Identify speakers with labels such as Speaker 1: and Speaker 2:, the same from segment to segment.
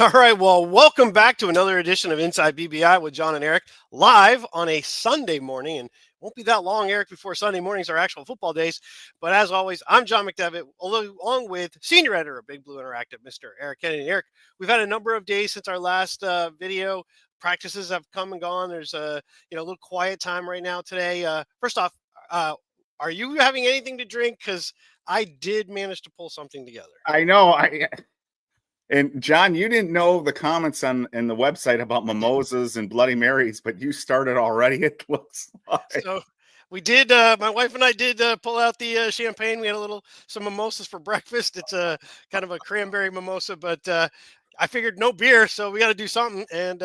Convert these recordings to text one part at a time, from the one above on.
Speaker 1: All right. Well, welcome back to another edition of Inside BBI with John and Eric, live on a Sunday morning. And it won't be that long, Eric, before Sunday mornings are actual football days. But as always, I'm John McDevitt, along with senior editor of Big Blue Interactive, Mr. Eric Kennedy. Eric, we've had a number of days since our last video. Practices have come and gone. There's a little quiet time right now today. First off, are you having anything to drink? Because I did manage to pull something together.
Speaker 2: I know. And John, you didn't know the comments in the website about mimosas and Bloody Marys, but you started already. It looks like.
Speaker 1: So we did. My wife and I did pull out the champagne. We had some mimosas for breakfast. It's a kind of a cranberry mimosa, but I figured no beer, so we got to do something. And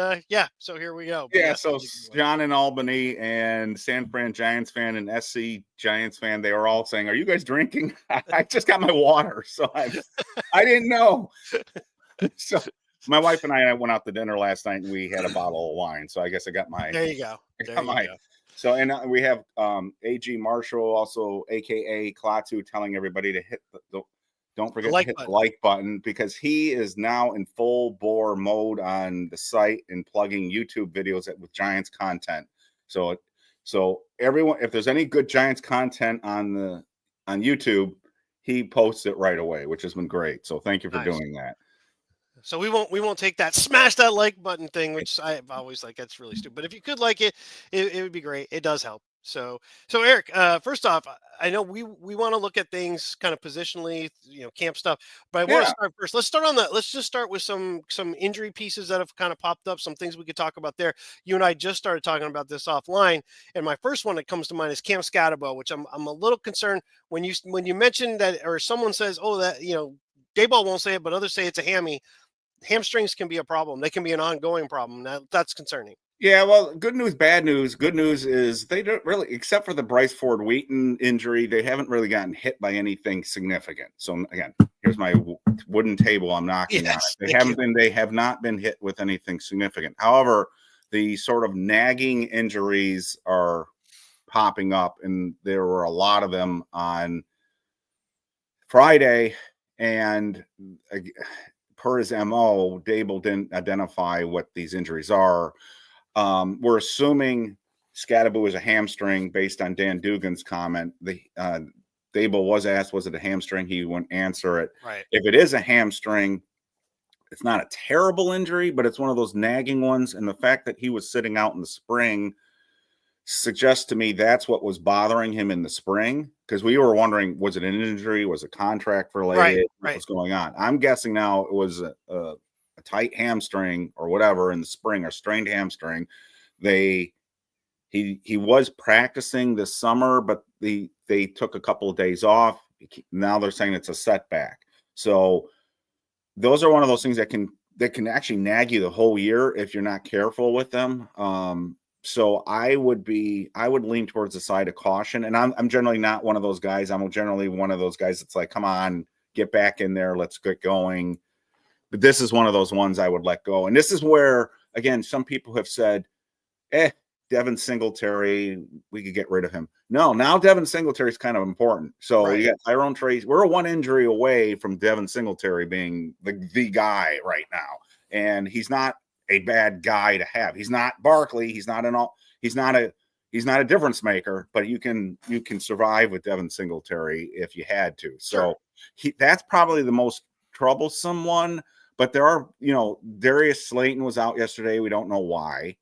Speaker 1: so here we go.
Speaker 2: Yeah. So John in Albany and San Fran Giants fan and SC Giants fan, they were all saying, "Are you guys drinking?" I just got my water, so I didn't know. So my wife and I went out to dinner last night and we had a bottle of wine. So I guess I got my.
Speaker 1: There you go. Go.
Speaker 2: So and we have AG Marshall, also AKA Klaatu, telling everybody to hit don't forget to hit the like button, because he is now in full bore mode on the site and plugging YouTube videos with Giants content. So everyone, if there's any good Giants content on YouTube, he posts it right away, which has been great. So thank you for doing that.
Speaker 1: So we won't take that smash that like button thing, which I've always like. That's really stupid. But if you could like it, it would be great. It does help. So Eric, first off, I know we want to look at things kind of positionally, camp stuff. But I want to start first. Let's just start with some injury pieces that have kind of popped up. Some things we could talk about there. You and I just started talking about this offline, and my first one that comes to mind is Cam Scatterbo, which I'm a little concerned when you mention that, or someone says, oh, that Dayball won't say it, but others say it's a hammy. Hamstrings can be a problem. They can be an ongoing problem. That's concerning.
Speaker 2: Yeah, well, good news, bad news. Good news is they don't really, except for the Bryce Ford Wheaton injury, they haven't really gotten hit by anything significant. So again, here's my wooden table I'm knocking on. They have not been hit with anything significant. However, the sort of nagging injuries are popping up, and there were a lot of them on Friday, and per his MO, Dable didn't identify what these injuries are. We're assuming Scatterbo is a hamstring based on Dan Dugan's comment. Dable was asked, was it a hamstring? He wouldn't answer it.
Speaker 1: Right.
Speaker 2: If it is a hamstring, it's not a terrible injury, but it's one of those nagging ones. And the fact that he was sitting out in the spring suggests to me that's what was bothering him in the spring, because we were wondering, was it an injury? Was it contract related? What was going on? I'm guessing now it was a tight hamstring or whatever in the spring, or strained hamstring. He was practicing this summer, but they took a couple of days off. Now they're saying it's a setback. So those are one of those things that can actually nag you the whole year if you're not careful with them. So I would lean towards the side of caution. And I'm generally not one of those guys. I'm generally one of those guys that's like, come on, get back in there. Let's get going. But this is one of those ones I would let go. And this is where, again, some people have said, Devin Singletary, we could get rid of him. No, now Devin Singletary is kind of important. So you got Tyrone Trace. We're one injury away from Devin Singletary being the guy right now. And he's not a bad guy to have. He's not Barkley. He's not a difference maker, but you can survive with Devin Singletary if you had to. So that's probably the most troublesome one. But there are, Darius Slayton was out yesterday. We don't know why.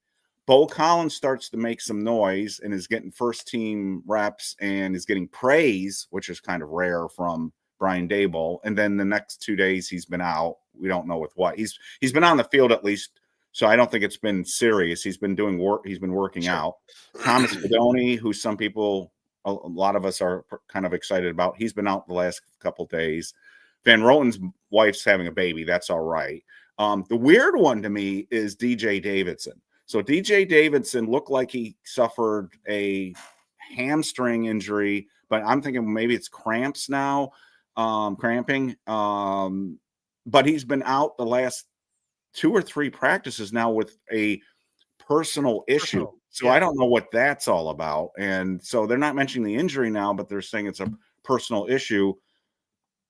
Speaker 2: Bo Collins starts to make some noise and is getting first team reps and is getting praise, which is kind of rare from Brian Daboll. And then the next 2 days he's been out. We don't know with what. He's been on the field at least, so I don't think it's been serious. He's been doing work. He's been working out. Thomas Fedoni, who some people, a lot of us are kind of excited about, he's been out the last couple of days. Van Roten's wife's having a baby. That's all right. The weird one to me is DJ Davidson. So DJ Davidson looked like he suffered a hamstring injury, but I'm thinking maybe it's cramps now, cramping. But he's been out the last 2 or 3 practices now with a personal issue. So I don't know what that's all about. And so they're not mentioning the injury now, but they're saying it's a personal issue.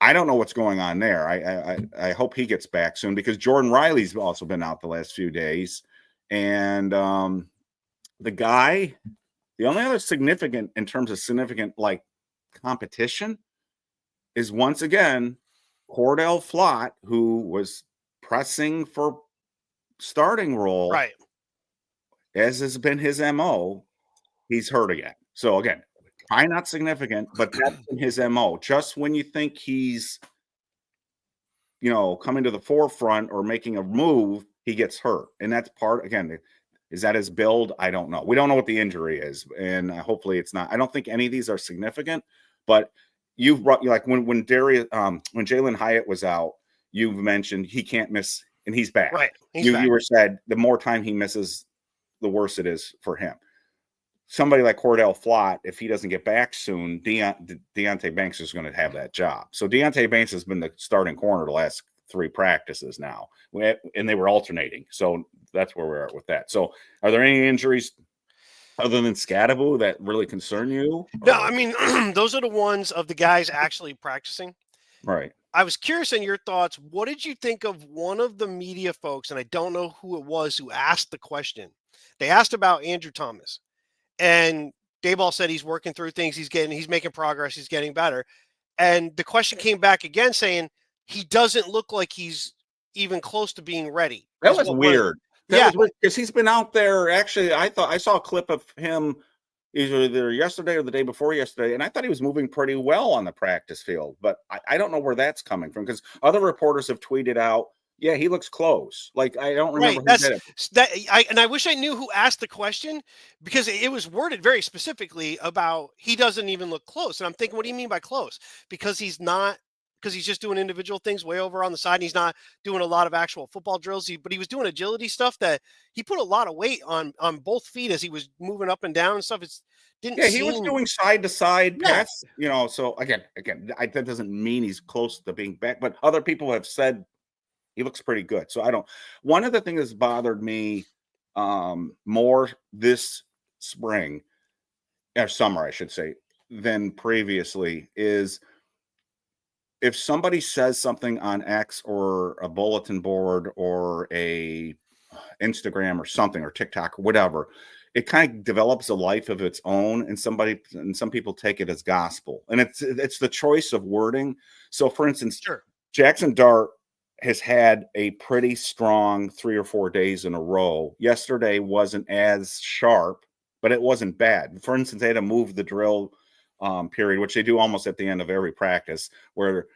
Speaker 2: I don't know what's going on there. I hope he gets back soon, because Jordan Riley's also been out the last few days. And the only other significant, in terms of significant, like, competition is, once again, Cordell Flott, who was pressing for starting role,
Speaker 1: Right.
Speaker 2: as has been his MO. He's hurt again. So again, probably not significant, but that's been his MO. Just when you think he's, coming to the forefront or making a move, he gets hurt. And that's part, again, is that his build? I don't know. We don't know what the injury is. And hopefully it's not. I don't think any of these are significant, but you've brought, like, when Jalen Hyatt was out, you've mentioned he can't miss, and he's back.
Speaker 1: Right.
Speaker 2: You were said the more time he misses, the worse it is for him. Somebody like Cordell Flott, if he doesn't get back soon, Deonte Banks is going to have that job. So Deonte Banks has been the starting corner the last 3 practices now, and they were alternating. So that's where we're at with that. So are there any injuries other than Scadaboo that really concern you?
Speaker 1: No, I mean, those are the ones of the guys actually practicing.
Speaker 2: Right.
Speaker 1: I was curious in your thoughts. What did you think of one of the media folks, and I don't know who it was, who asked the question? They asked about Andrew Thomas. And Dayball said he's working through things. He's making progress. He's getting better. And the question came back again saying he doesn't look like he's even close to being ready.
Speaker 2: That was weird.
Speaker 1: That
Speaker 2: was weird, because he's been out there. Actually, I thought I saw a clip of him either yesterday or the day before yesterday, and I thought he was moving pretty well on the practice field. But I don't know where that's coming from, because other reporters have tweeted out, yeah, he looks close. Like, I don't remember who did it.
Speaker 1: I wish I knew who asked the question, because it was worded very specifically about he doesn't even look close. And I'm thinking, what do you mean by close? Because he's just doing individual things way over on the side, and he's not doing a lot of actual football drills. But he was doing agility stuff that he put a lot of weight on both feet as he was moving up and down and stuff.
Speaker 2: He was doing side to side pass, So again, that doesn't mean he's close to being back, but other people have said he looks pretty good. So one of the things that's bothered me more this spring, or summer, I should say, than previously, is if somebody says something on X or a bulletin board or a Instagram or something, or TikTok or whatever, it kind of develops a life of its own, and some people take it as gospel, and it's the choice of wording. So for instance,
Speaker 1: Sure.
Speaker 2: Jackson Dart has had a pretty strong 3 or 4 days in a row. Yesterday wasn't as sharp, but it wasn't bad. For instance, they had to move the drill period, which they do almost at the end of every practice, where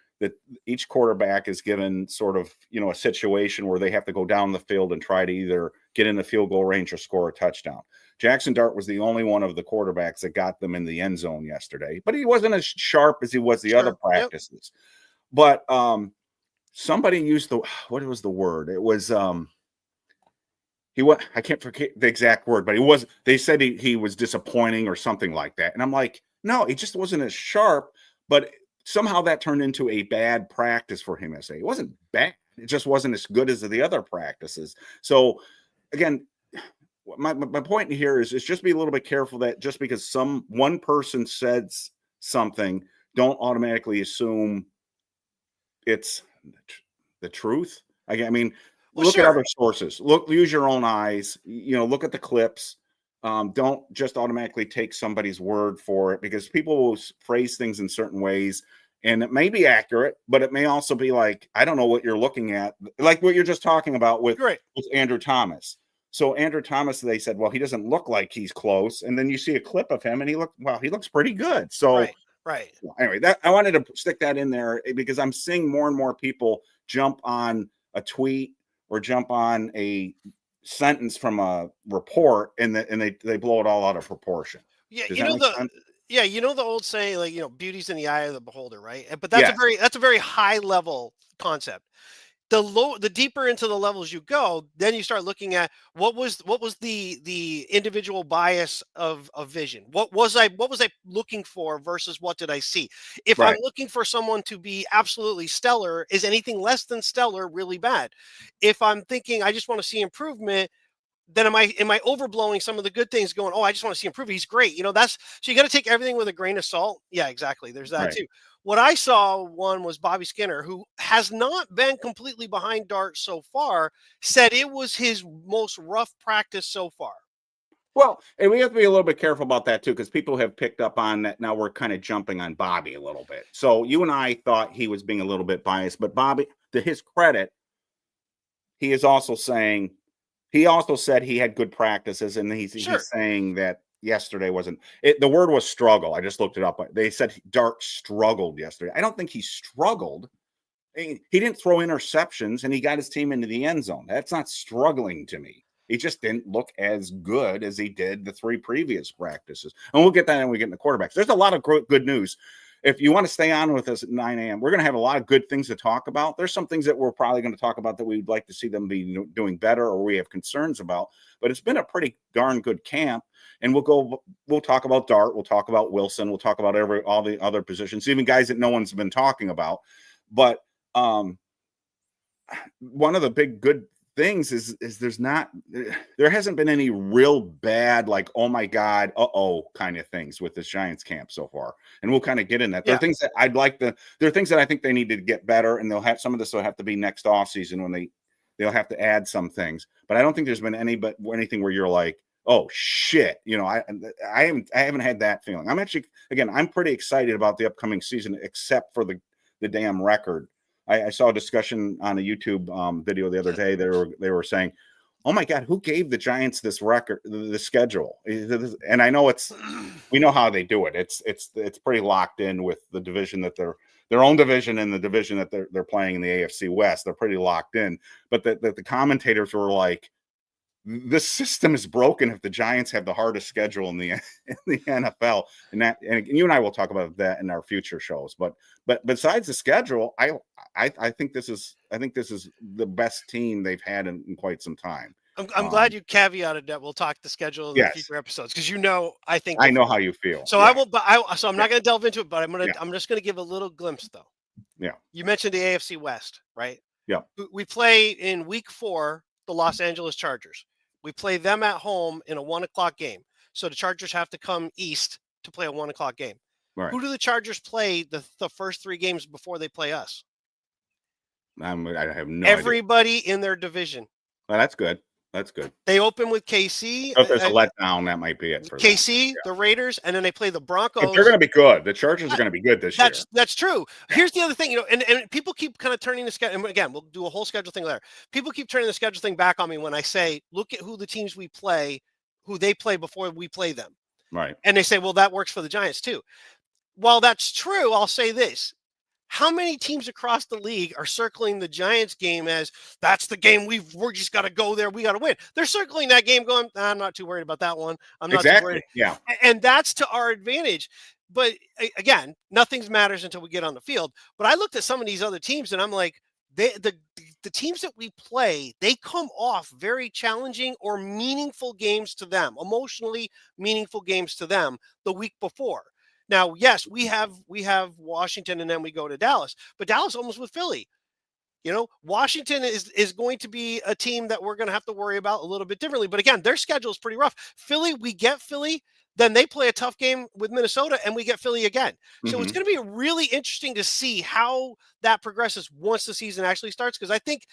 Speaker 2: each quarterback is given sort of, a situation where they have to go down the field and try to either get in the field goal range or score a touchdown. Jackson Dart was the only one of the quarterbacks that got them in the end zone yesterday, but he wasn't as sharp as he was the other practices. Yep. But somebody used what was the word? It was I can't forget the exact word, but they said he was disappointing or something like that. And I'm like, no, he just wasn't as sharp, but somehow that turned into a bad practice for him. It wasn't bad. It just wasn't as good as the other practices. So again, my point here is just be a little bit careful that just because one person says something, don't automatically assume it's the truth. I mean, look at other sources. Use your own eyes. Look at the clips. Don't just automatically take somebody's word for it, because people will phrase things in certain ways, and it may be accurate, but it may also be like, I don't know what you're looking at, like what you're just talking about with Andrew Thomas. So Andrew Thomas, they said, well, he doesn't look like he's close, and then you see a clip of him, and he looks pretty good. So.
Speaker 1: Right.
Speaker 2: Anyway, I wanted to stick that in there, because I'm seeing more and more people jump on a tweet or jump on a sentence from a report, and they blow it all out of proportion.
Speaker 1: Yeah, the old saying, like, beauty's in the eye of the beholder, right? But that's a very high level concept. The deeper into the levels you go, then you start looking at what was the individual bias of vision. What was I looking for versus what did I see? If I'm looking for someone to be absolutely stellar, is anything less than stellar really bad? If I'm thinking I just want to see improvement, then am I overblowing some of the good things going, oh, I just want to see him improve. He's great. So you got to take everything with a grain of salt. Yeah, exactly. There's that too. What I saw was Bobby Skinner, who has not been completely behind Dart so far, said it was his most rough practice so far.
Speaker 2: Well, and we have to be a little bit careful about that too, because people have picked up on that. Now we're kind of jumping on Bobby a little bit. So you and I thought he was being a little bit biased, but Bobby, to his credit, he is also saying, he also said he had good practices, and he's saying that yesterday wasn't it. The word was struggle. I just looked it up. They said Dart struggled yesterday. I don't think he struggled. He didn't throw interceptions, and he got his team into the end zone. That's not struggling to me. He just didn't look as good as he did the 3 previous practices. And we'll get that when we get into quarterbacks. There's a lot of good news. If you want to stay on with us at 9 a.m., we're going to have a lot of good things to talk about. There's some things that we're probably going to talk about that we'd like to see them be doing better or we have concerns about. But it's been a pretty darn good camp. And we'll talk about Dart. We'll talk about Wilson. We'll talk about all the other positions, even guys that no one's been talking about. But one of the big good things is there hasn't been any real bad, like, oh my God, kind of things with this Giants camp so far. And we'll kind of get in that. There are things that there are things that I think they need to get better, and they'll have some of this will have to be next off season when they'll have to add some things. But I don't think there's been anything where you're like, oh shit, I haven't had that feeling. I'm pretty excited about the upcoming season, except for the damn record. I saw a discussion on a YouTube video the other day. They were saying, "Oh my God, who gave the Giants this record, the schedule?" And I know we know how they do it. It's pretty locked in with the division that their own division and the division that they're playing in the AFC West. They're pretty locked in. But the commentators were like, this system is broken if the Giants have the hardest schedule in the NFL, and you and I will talk about that in our future shows. But besides the schedule, I think this is the best team they've had in quite some time.
Speaker 1: I'm glad you caveated that. We'll talk the schedule in the future episodes because I know
Speaker 2: how you feel.
Speaker 1: So I won't. But so I'm not going to delve into it. But I'm just going to give a little glimpse though.
Speaker 2: Yeah.
Speaker 1: You mentioned the AFC West, right?
Speaker 2: Yeah.
Speaker 1: We play in Week 4 the Los Angeles Chargers. We play them at home in a 1:00 game. So the Chargers have to come east to play a 1:00 game.
Speaker 2: Right.
Speaker 1: Who do the Chargers play the first 3 games before they play us?
Speaker 2: I have no
Speaker 1: Everybody
Speaker 2: idea.
Speaker 1: In their division.
Speaker 2: Well, that's good. That's good.
Speaker 1: They open with KC.
Speaker 2: So if there's a letdown, that might be it for
Speaker 1: KC, the Raiders, and then they play the Broncos.
Speaker 2: But they're going to be good. The Chargers are going to be good this year.
Speaker 1: That's true. Yeah. Here's the other thing, and people keep kind of turning the schedule. And again, we'll do a whole schedule thing later. People keep turning the schedule thing back on me when I say, look at who the teams we play, who they play before we play them.
Speaker 2: Right.
Speaker 1: And they say, well, that works for the Giants too. While that's true, I'll say this. How many teams across the league are circling the Giants game as that's the game we're just got to go there. We got to win. They're circling that game going, I'm not too worried about that one. I'm not too worried.
Speaker 2: Yeah.
Speaker 1: And that's to our advantage. But again, nothing matters until we get on the field. But I looked at some of these other teams and I'm like, the teams that we play, they come off very challenging or meaningful games to them, emotionally meaningful games to them the week before. Now, yes, we have Washington and then we go to Dallas, but Dallas almost with Philly. Washington is going to be a team that we're going to have to worry about a little bit differently. But again, their schedule is pretty rough. Philly, we get Philly, then they play a tough game with Minnesota and we get Philly again. So It's going to be really interesting to see how that progresses once the season actually starts. Because I think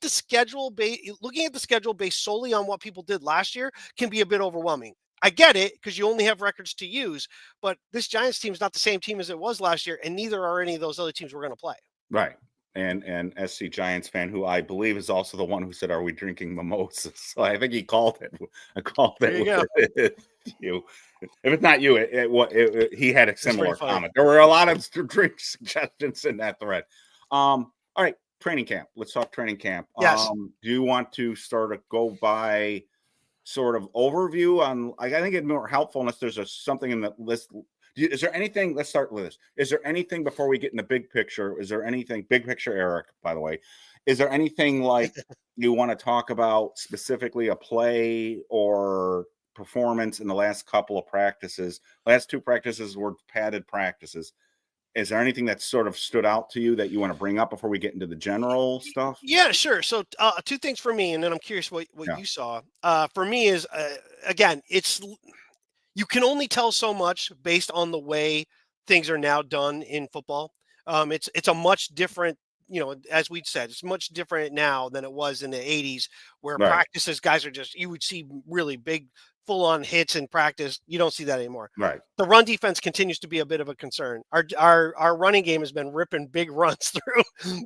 Speaker 1: the schedule, looking at the schedule based solely on what people did last year, can be a bit overwhelming. I get it because you only have records to use, but this Giants team is not the same team as it was last year, and neither are any of those other teams we're going to play.
Speaker 2: Right. And SC Giants fan, who I believe is also the one who said, "Are we drinking mimosas?" So I think he called it. I called it. You. If it's not you, he had a similar comment. There were a lot of drink suggestions in that thread. All right, training camp. Let's talk training camp.
Speaker 1: Yes.
Speaker 2: Do you want to sort of go by sort of overview on? I think it'd be more helpful unless there's something in the list. Is there anything? Let's start with this. Is there anything before we get in the big picture? Is there anything big picture, Eric? By the way, is there anything like you want to talk about specifically a play or performance in the last couple of practices? Last 2 practices were padded practices. is there anything that sort of stood out to you that you want to bring up before we get into the general stuff?
Speaker 1: Yeah, sure. So two things for me, and then I'm curious what
Speaker 2: Yeah.
Speaker 1: you saw. For me is again, you can only tell so much based on the way things are now done in football. It's a much different, as we said, it's much different now than it was in the '80s, where
Speaker 2: Right.
Speaker 1: practices guys are just you would see really big, full on hits in practice. You don't see that anymore.
Speaker 2: Right.
Speaker 1: The run defense continues to be a bit of a concern. Our running game has been ripping big runs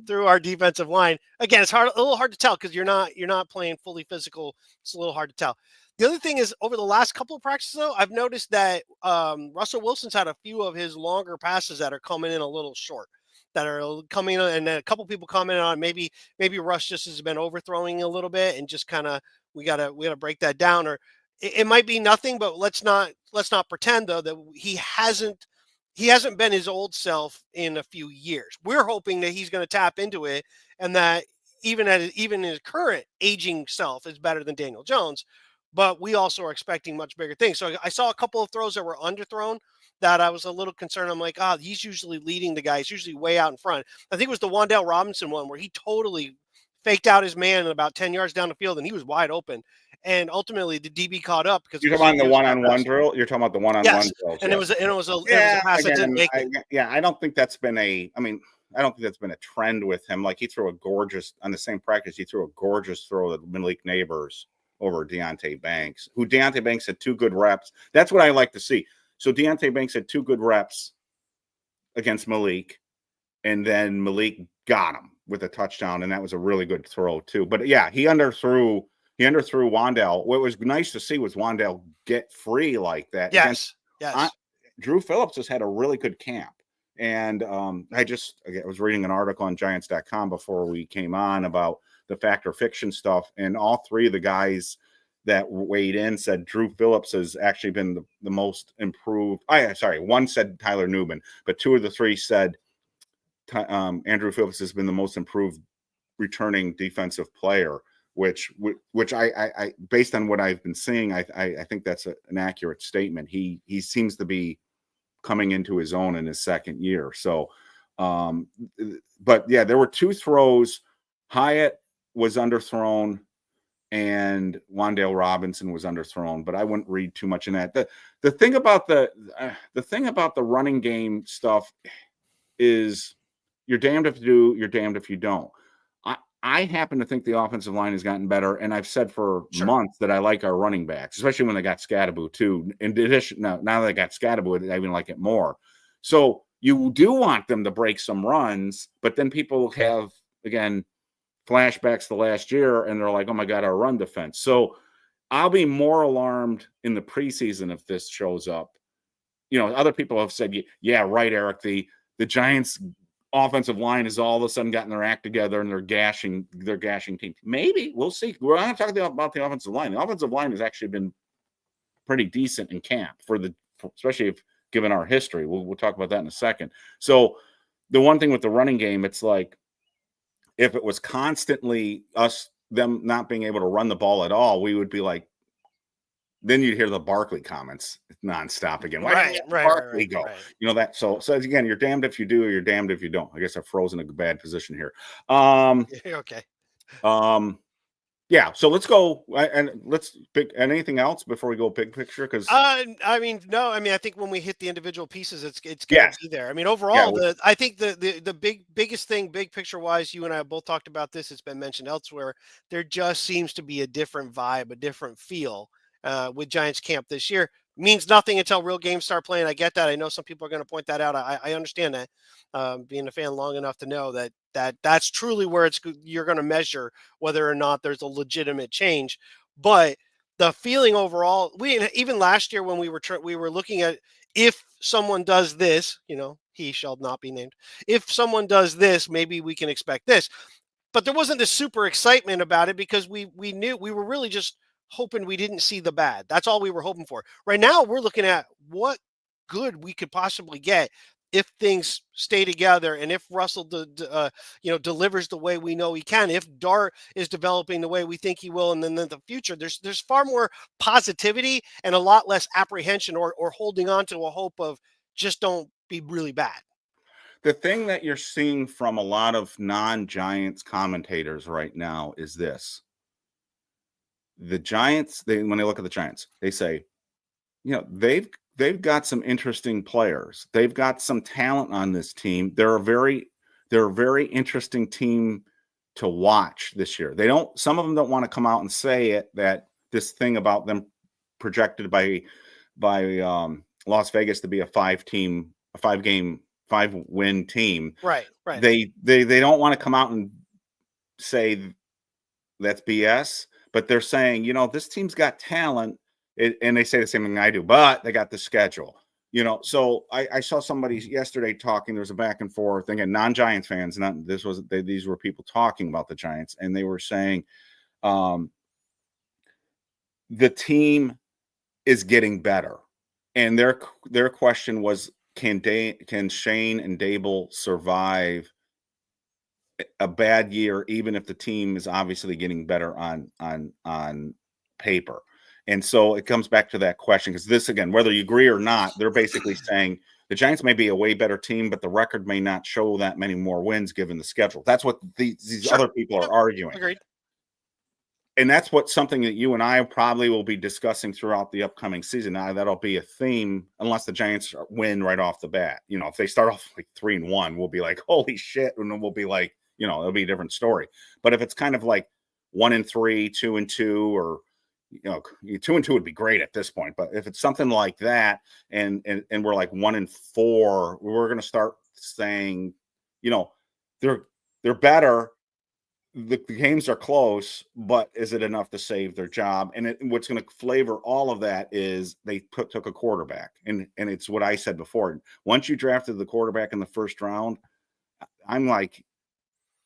Speaker 1: through our defensive line. Again, it's a little hard to tell because you're not playing fully physical. It's a little hard to tell. The other thing is over the last couple of practices, though, I've noticed that Russell Wilson's had a few of his longer passes that are coming in a little short, that are coming in, and then a couple people commenting on maybe Russ just has been overthrowing a little bit, and just kind of we gotta break that down, or it might be nothing, but let's not pretend though that he hasn't been his old self in a few years. We're hoping that he's going to tap into it, and that even his current aging self is better than Daniel Jones. But we also are expecting much bigger things. So I saw a couple of throws that were underthrown that I was a little concerned. I'm like, he's usually leading the guy. He's usually way out in front. I think it was the Wan'Dale Robinson one where he totally faked out his man about 10 yards down the field and he was wide open. And ultimately the DB caught up because
Speaker 2: You're talking about the one-on-one drill. You're talking about the one-on-one
Speaker 1: yes,
Speaker 2: drills.
Speaker 1: and
Speaker 2: Yeah.
Speaker 1: it was a pass that didn't make it.
Speaker 2: I don't think that's been I don't think that's been a trend with him. Like he threw a gorgeous on the same practice. He threw a gorgeous throw to Malik Neighbors over Deonte Banks, who Deonte Banks had 2 good reps. That's what I like to see. So Deonte Banks had 2 good reps against Malik, and then Malik got him with a touchdown, and that was a really good throw too. But yeah, he underthrew Wan'Dale. What was nice to see was Wan'Dale get free like that.
Speaker 1: Yes.
Speaker 2: Drew Phillips has had a really good camp. And I was reading an article on Giants.com before we came on about the fact or fiction stuff, and all 3 of the guys that weighed in said Drew Phillips has actually been the most improved. One said Tyler Newman, but 2 of the 3 said Andrew Phillips has been the most improved returning defensive player, which I based on what I've been seeing, I think that's an accurate statement. He seems to be coming into his own in his second year. So, but yeah, there were 2 throws. Hyatt was underthrown and Wan'Dale Robinson was underthrown, but I wouldn't read too much in that. The thing about the running game stuff is you're damned if you do, you're damned if you don't. I happen to think the offensive line has gotten better, and I've said for months that I like our running backs, especially when they got Scadaboo too. In addition, now that they got Scadaboo, I even like it more. So you do want them to break some runs, but then people have, again, flashbacks to last year, and they're like, oh my God, our run defense. So I'll be more alarmed in the preseason if this shows up. Other people have said, yeah, right, Eric, the Giants offensive line has all of a sudden gotten their act together and they're gashing teams. Maybe we'll see. We're not talking about the offensive line. The offensive line has actually been pretty decent in camp especially if given our history. We'll talk about that in a second. So the one thing with the running game, it's like if it was constantly them not being able to run the ball at all, we would be like, then you'd hear the Barkley comments nonstop again. Why did Barkley go? That. So again, you're damned if you do, or you're damned if you don't. I guess I've frozen a bad position here.
Speaker 1: Okay.
Speaker 2: Yeah. So let's go and let's pick anything else before we go big picture. Because
Speaker 1: I think when we hit the individual pieces, it's going to be there. I mean, overall, I think the biggest thing, big picture wise, you and I have both talked about this. It's been mentioned elsewhere. There just seems to be a different vibe, a different feel. With Giants camp this year. Means nothing until real games start playing. I get that. I know some people are going to point that out. I understand that. Being a fan long enough to know that's truly where you're going to measure whether or not there's a legitimate change. But the feeling overall, even last year when we were looking at if someone does this, he shall not be named. If someone does this, maybe we can expect this. But there wasn't this super excitement about it because we knew we were really just hoping we didn't see the bad. That's all we were hoping for. Right now, we're looking at what good we could possibly get if things stay together and if Russell delivers the way we know he can, if Dart is developing the way we think he will, and then in the future, there's far more positivity and a lot less apprehension or holding on to a hope of just don't be really bad.
Speaker 2: The thing that you're seeing from a lot of non-Giants commentators right now is this. The Giants, when they look at the Giants, they say, they've got some interesting players. They've got some talent on this team. They're a very interesting team to watch this year. Some of them don't want to come out and say it, that this thing about them projected by Las Vegas to be a 5-win team.
Speaker 1: Right.
Speaker 2: They don't want to come out and say that's BS, but they're saying, this team's got talent, and they say the same thing I do, but they got the schedule. So I saw somebody yesterday talking. There was a back and forth. Again, non-Giants fans. These were people talking about the Giants, and they were saying, the team is getting better, and their question was, can Shane and Dable survive a bad year, even if the team is obviously getting better on paper? And so it comes back to that question, because this, again, whether you agree or not, they're basically saying the Giants may be a way better team, but the record may not show that many more wins given the schedule. That's what these
Speaker 1: Sure.
Speaker 2: other people are arguing.
Speaker 1: Agreed.
Speaker 2: And that's something that you and I probably will be discussing throughout the upcoming season. Now, that'll be a theme, unless the Giants win right off the bat. If they start off like 3-1, we'll be like, holy shit. And then we'll be like, it'll be a different story. But if it's kind of like 1-3, 2-2, or 2-2 would be great at this point. But if it's something like that, and we're like 1-4, we're going to start saying, they're better. The games are close, but is it enough to save their job? And what's going to flavor all of that is they took a quarterback, and it's what I said before. Once you drafted the quarterback in the first round, I'm like,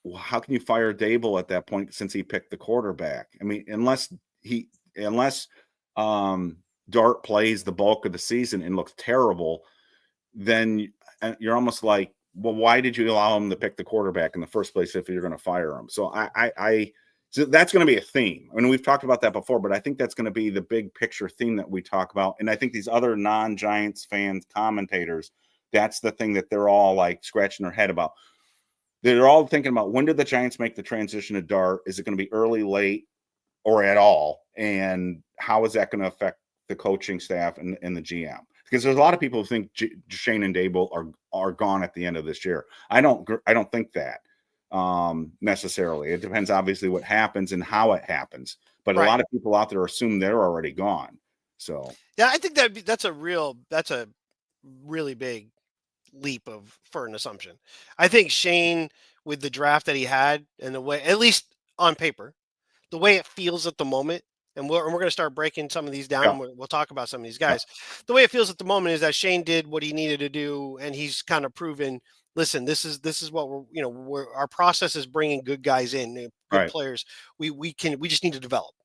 Speaker 2: well, how can you fire Dable at that point since he picked the quarterback? I mean, unless Dart plays the bulk of the season and looks terrible, then you're almost like, well, why did you allow him to pick the quarterback in the first place if you're going to fire him? So so that's going to be a theme. I mean, we've talked about that before, but I think that's going to be the big picture theme that we talk about. And I think these other non-Giants fans, commentators, that's the thing that they're all like scratching their head about. They're all thinking about, when did the Giants make the transition to Dart? Is it going to be early, late, or at all? And how is that going to affect the coaching staff and the GM? Because there's a lot of people who think Shane and Dable are gone at the end of this year. I don't think that necessarily. It depends, obviously, what happens and how it happens. But a lot of people out there assume they're already gone. So
Speaker 1: yeah, I think that's a really big leap for an assumption. I think Shane, with the draft that he had and the way, at least on paper, the way it feels at the moment, and we're going to start breaking some of these down. Yeah. We'll talk about some of these guys. Yeah. The way it feels at the moment is that Shane did what he needed to do, and he's kind of proven, listen, this is what our process is bringing good guys in, good players. We just need to develop.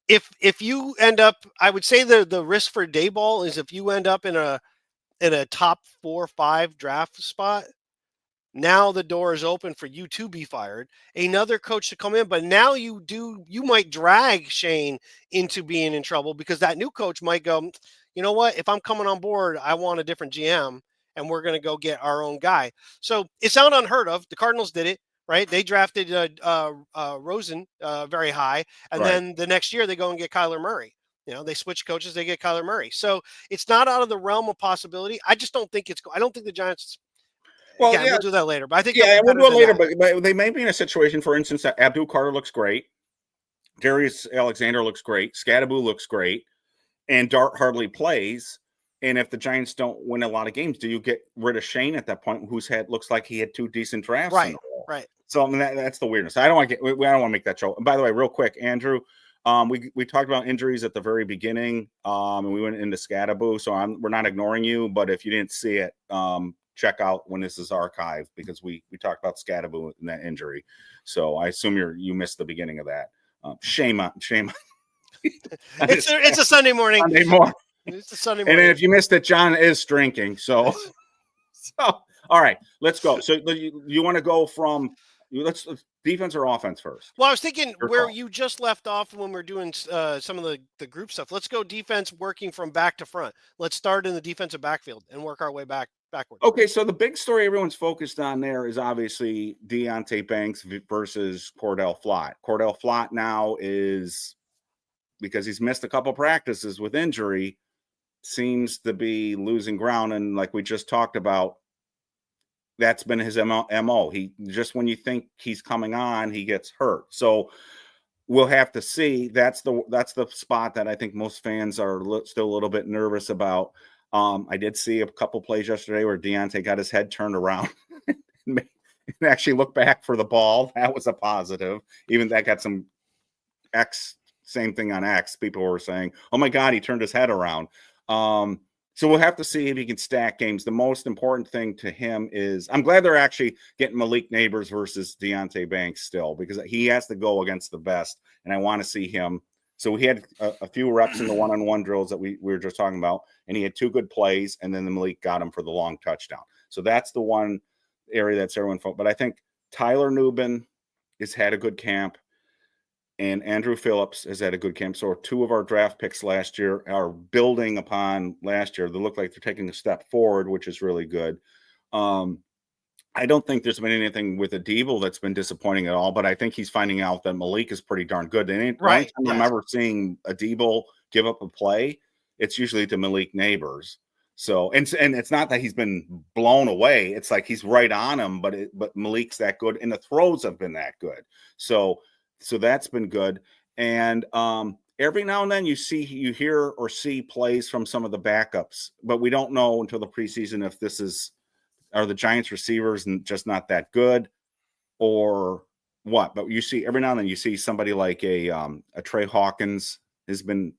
Speaker 1: If you end up, I would say the risk for Dayball is if you end up in a top 4 or 5 draft spot, now the door is open for you to be fired, another coach to come in. But now you might drag Shane into being in trouble, because that new coach might go, you know what, if I'm coming on board, I want a different GM, and we're going to go get our own guy. So it's not unheard of. The Cardinals did it, right? They drafted Rosen very high, and then the next year they go and get Kyler Murray. They switch coaches, they get Kyler Murray. So it's not out of the realm of possibility. I just don't think I don't think the Giants. Well, yeah, we'll do that later. But I think
Speaker 2: we'll do it later. But they may be in a situation, for instance, that Abdul Carter looks great, Darius Alexander looks great, Scadaboo looks great, and Dart hardly plays. And if the Giants don't win a lot of games, do you get rid of Shane at that point, looks like he had 2 decent drafts?
Speaker 1: Right.
Speaker 2: So I mean, that's the weirdness. I don't want to make that show. And by the way, real quick, Andrew, we talked about injuries at the very beginning, and we went into Scadaboo. So we're not ignoring you, but if you didn't see it, check out when this is archived, because we talked about Scadaboo and that injury. So I assume you missed the beginning of that. Shame on.
Speaker 1: It's a Sunday morning. It's a Sunday morning.
Speaker 2: And if you missed it, John is drinking. So all right, let's go. So you want to go from let's defense or offense first?
Speaker 1: Well, I was thinking where you just left off when we're doing some of the group stuff. Let's go defense, working from back to front. Let's start in the defensive backfield and work our way back backwards.
Speaker 2: Okay, so the big story everyone's focused on there is obviously Deonte Banks versus Cordell Flott. Cordell Flott now is, because he's missed a couple practices with injury, seems to be losing ground. And like we just talked about, that's been his MO. He just, when you think he's coming on, he gets hurt. So we'll have to see. That's the spot that I think most fans are still a little bit nervous about. I did see a couple plays yesterday where Deonte got his head turned around and actually looked back for the ball. That was a positive. Even that got some same thing on X. People were saying, "Oh my God, he turned his head around." So we'll have to see if he can stack games. The most important thing to him is, I'm glad they're actually getting Malik Neighbors versus Deonte Banks still, because he has to go against the best, and I want to see him. So he had a few reps in the one-on-one drills that we were just talking about, and he had 2 good plays, and then the Malik got him for the long touchdown. So that's the one area that's everyone focused. But I think Tyler Nubin has had a good camp, and Andrew Phillips has had a good camp. So 2 of our draft picks last year are building upon last year. They look like they're taking a step forward, which is really good. I don't think there's been anything with Adebo that's been disappointing at all, but I think he's finding out that Malik is pretty darn good. And the only time I'm ever seeing Adebo give up a play, it's usually to Malik Neighbors. So, and it's not that he's been blown away. It's like he's right on him, but Malik's that good, and the throws have been that good. So that's been good. And every now and then you hear or see plays from some of the backups, but we don't know until the preseason if are the Giants receivers and just not that good or what. But you see every now and then you see somebody like a Trey Hawkins has been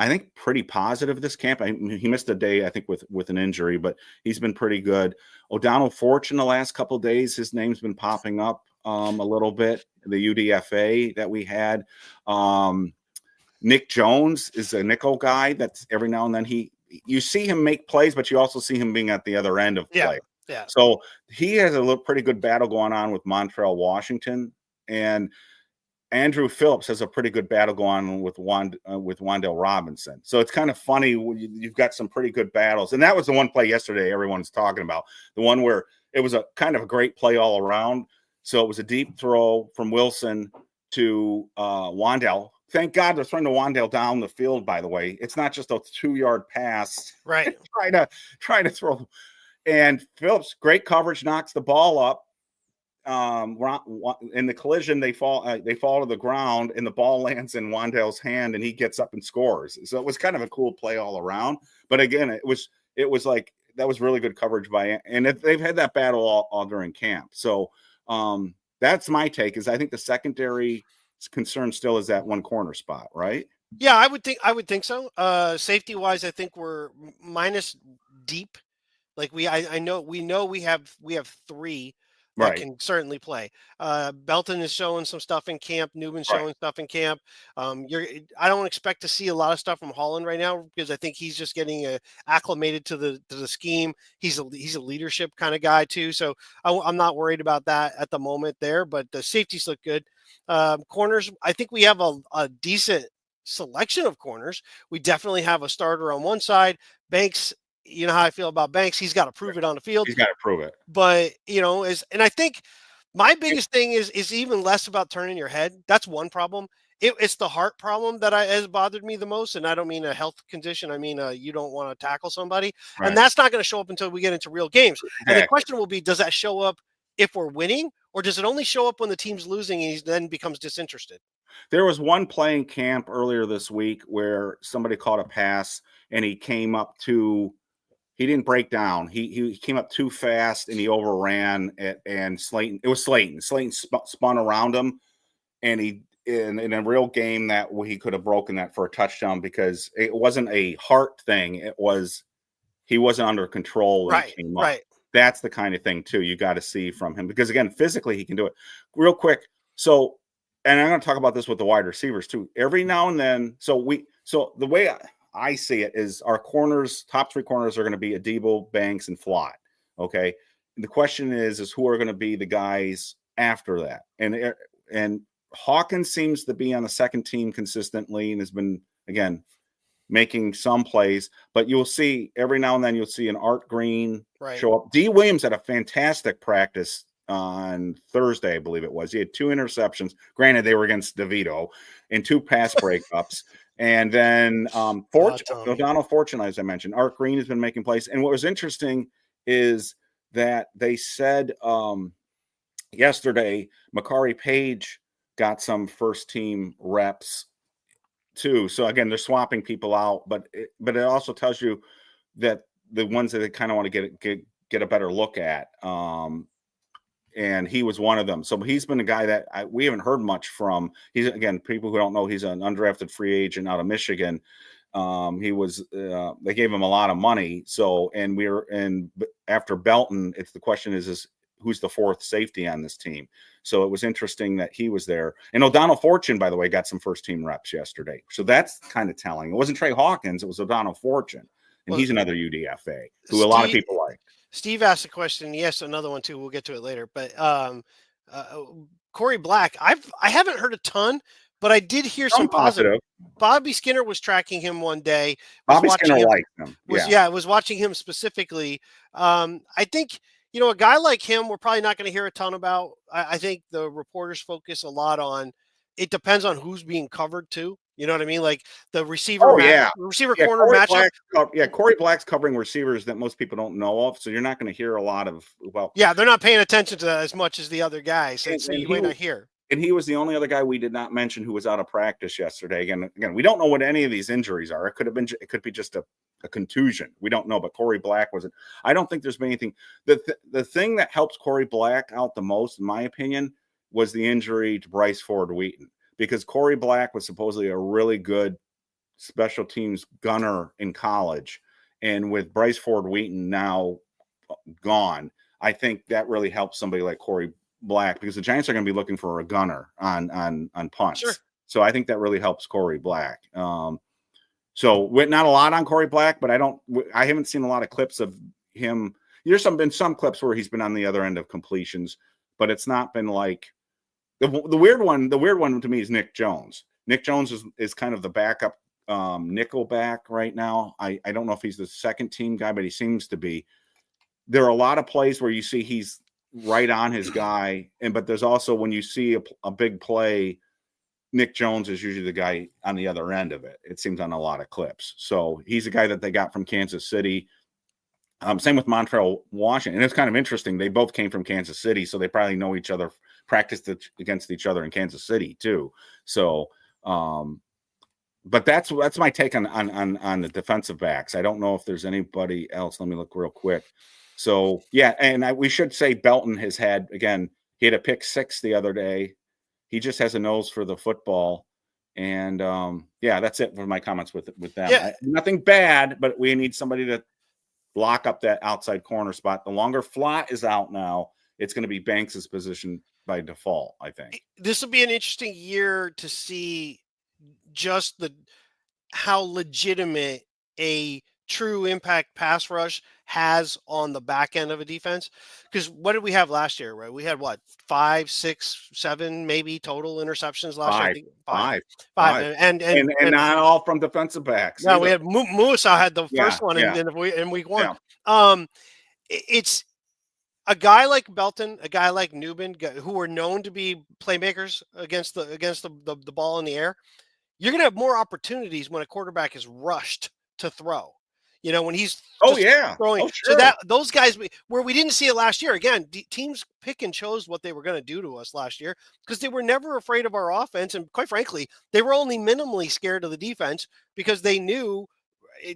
Speaker 2: I think pretty positive this camp. He missed a day, I think, with an injury, but he's been pretty good. O'Donnell Fortune the last couple of days, his name's been popping up a little bit. The UDFA that we had. Nick Jones is a nickel guy that's every now and then you see him make plays, but you also see him being at the other end of play.
Speaker 1: Yeah.
Speaker 2: So he has a pretty good battle going on with Montrell Washington, and Andrew Phillips has a pretty good battle going on with Wan'Dale Robinson. So it's kind of funny. You've got some pretty good battles. And that was the one play yesterday everyone's talking about, the one where it was a kind of a great play all around. So it was a deep throw from Wilson to Wan'Dale. Thank God they're throwing to Wan'Dale down the field, by the way. It's not just a 2-yard pass.
Speaker 1: Right.
Speaker 2: trying to throw. And Phillips, great coverage, knocks the ball up. In the collision, they fall to the ground, and the ball lands in Wan'Dale's hand, and he gets up and scores. So it was kind of a cool play all around. But again, it was like that was really good coverage and they've had that battle all during camp. So that's my take. Is I think the secondary concern still is that one corner spot, right?
Speaker 1: Yeah, I would think so. Safety wise, I think we're minus deep. Like we know we have 3 that can certainly play. Belton is showing some stuff in camp. Newman's showing stuff in camp. I don't expect to see a lot of stuff from Holland right now, because I think he's just getting acclimated to the scheme. He's a leadership kind of guy too. So I'm not worried about that at the moment there, but the safeties look good. Corners, I think we have a decent selection of corners. We definitely have a starter on one side. Banks, you know how I feel about Banks. He's got to prove it on the field.
Speaker 2: He's got to prove it.
Speaker 1: But, and I think my biggest thing is even less about turning your head. That's one problem. It's the heart problem that has bothered me the most. And I don't mean a health condition. I mean, you don't want to tackle somebody. Right. And that's not going to show up until we get into real games. Exactly. And the question will be, does that show up if we're winning, or does it only show up when the team's losing and he then becomes disinterested?
Speaker 2: There was one play in camp earlier this week where somebody caught a pass and he came up he didn't break down. He came up too fast and he overran it. And Slayton spun around him, and in a real game that he could have broken that for a touchdown, because it wasn't a heart thing. It was he wasn't under control when he came up. Right. That's the kind of thing too you got to see from him, because again, physically he can do it. Real quick. So, and I'm going to talk about this with the wide receivers too. Every now and then, so the way I see it is our top 3 corners are going to be Adebo, Banks, and Flott. Okay. And the question is who are going to be the guys after that? And Hawkins seems to be on the second team consistently and has been, again, making some plays, but you'll see every now and then you'll see an Art Green
Speaker 1: Right.
Speaker 2: show up. D. Williams had a fantastic practice on Thursday, I believe it was. He had 2 interceptions. Granted, they were against DeVito, and 2 pass breakups. And then O'Donnell Fortune, as I mentioned, Art Green has been making plays. And what was interesting is that they said yesterday, Makari Page got some first team reps too. So again, they're swapping people out, but it also tells you that the ones that they kind of want to get a better look at. And he was one of them. So he's been a guy that we haven't heard much from. He's, again, people who don't know, he's an undrafted free agent out of Michigan. He was they gave him a lot of money. So and after Belton, the question is who's the 4th safety on this team? So it was interesting that he was there. And O'Donnell Fortune, by the way, got some first team reps yesterday. So that's kind of telling. It wasn't Trey Hawkins, it was O'Donnell Fortune. And he's another UDFA who a lot of people like.
Speaker 1: Steve asked a question. Yes, another one too. We'll get to it later. But Corey Black, I haven't heard a ton, but I did hear some positive. Bobby Skinner was tracking him one day.
Speaker 2: Bobby Skinner liked him.
Speaker 1: Was watching him specifically. I think, a guy like him, we're probably not going to hear a ton about. I think the reporters focus a lot on. It depends on who's being covered too. You know what I mean? Like the receiver, corner matchup.
Speaker 2: Corey Black's covering receivers that most people don't know of, so you're not going to hear a lot of.
Speaker 1: They're not paying attention to that as much as the other guys, so you might not hear.
Speaker 2: And he was the only other guy we did not mention who was out of practice yesterday. Again, we don't know what any of these injuries are. It could be just a contusion. We don't know, but Corey Black wasn't. I don't think there's been anything. The thing that helps Corey Black out the most, in my opinion, was the injury to Bryce Ford Wheaton. Because Corey Black was supposedly a really good special teams gunner in college. And with Bryce Ford Wheaton now gone, I think that really helps somebody like Corey Black, because the Giants are going to be looking for a gunner on punts. Sure. So I think that really helps Corey Black. So not a lot on Corey Black, but I haven't seen a lot of clips of him. There's been some clips where he's been on the other end of completions, but it's not been like the weird one. The weird one to me is Nick Jones. Nick Jones is kind of the backup nickel back right now. I don't know if he's the second team guy, but he seems to be. There are a lot of plays where you see he's right on his guy, but there's also when you see a big play, Nick Jones is usually the guy on the other end of it. It seems on a lot of clips. So he's a guy that they got from Kansas City. Same with Montreal Washington. And it's kind of interesting. They both came from Kansas City, so they probably know each other, practiced against each other in Kansas City too. So, but that's my take on the defensive backs. I don't know if there's anybody else. Let me look real quick. So yeah, and we should say Belton has had, again, he had a pick 6 the other day. He just has a nose for the football. And that's it for my comments with them.
Speaker 1: Yeah.
Speaker 2: Nothing bad, but we need somebody to lock up that outside corner spot. The longer Flott is out now, it's going to be Banks's position by default, I think.
Speaker 1: This will be an interesting year to see just how legitimate a true impact pass rush has on the back end of a defense. Because what did we have last year, right? We had 5, 6, 7 maybe total interceptions last year.
Speaker 2: Five.
Speaker 1: And
Speaker 2: not all from defensive backs.
Speaker 1: No, we had Musa had the first one in week 1.
Speaker 2: Yeah.
Speaker 1: It's a guy like Belton, a guy like Newman, who are known to be playmakers against the ball in the air. You're going to have more opportunities when a quarterback is rushed to throw. When he's throwing.
Speaker 2: Oh, sure.
Speaker 1: So those guys, where we didn't see it last year, again, teams pick and chose what they were going to do to us last year because they were never afraid of our offense. And quite frankly, they were only minimally scared of the defense because they knew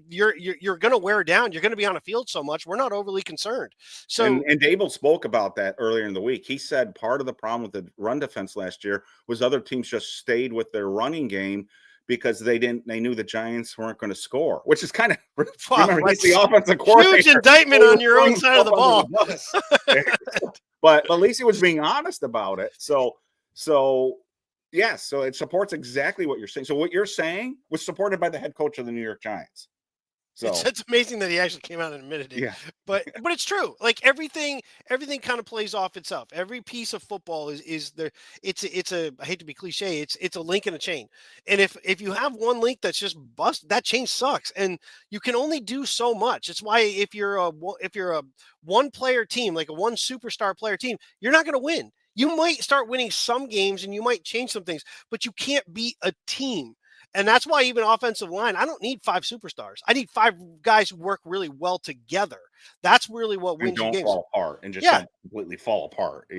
Speaker 1: you're going to wear down. You're going to be on a field so much. We're not overly concerned. So
Speaker 2: and Dable spoke about that earlier in the week. He said part of the problem with the run defense last year was other teams just stayed with their running game because they knew the Giants weren't going to score, which is kind of remember he's the offensive coordinator.
Speaker 1: Huge indictment on your own side of the ball.
Speaker 2: But at least he was being honest about it. So it supports exactly what you're saying. So what you're saying was supported by the head coach of the New York Giants. So
Speaker 1: It's amazing that he actually came out and admitted it.
Speaker 2: yeah,
Speaker 1: But it's true. Like everything kind of plays off itself. Every piece of football is there. It's a I hate to be cliche. It's a link in a chain. And if you have one link that's just bust, that chain sucks. And you can only do so much. It's why if you're a one player team, like a one superstar player team, you're not going to win. You might start winning some games and you might change some things, but you can't beat a team. And that's why even offensive line, I don't need five superstars. I need five guys who work really well together. That's really what
Speaker 2: and
Speaker 1: wins you
Speaker 2: don't
Speaker 1: games.
Speaker 2: fall apart and just
Speaker 1: Yeah.
Speaker 2: don't completely fall apart.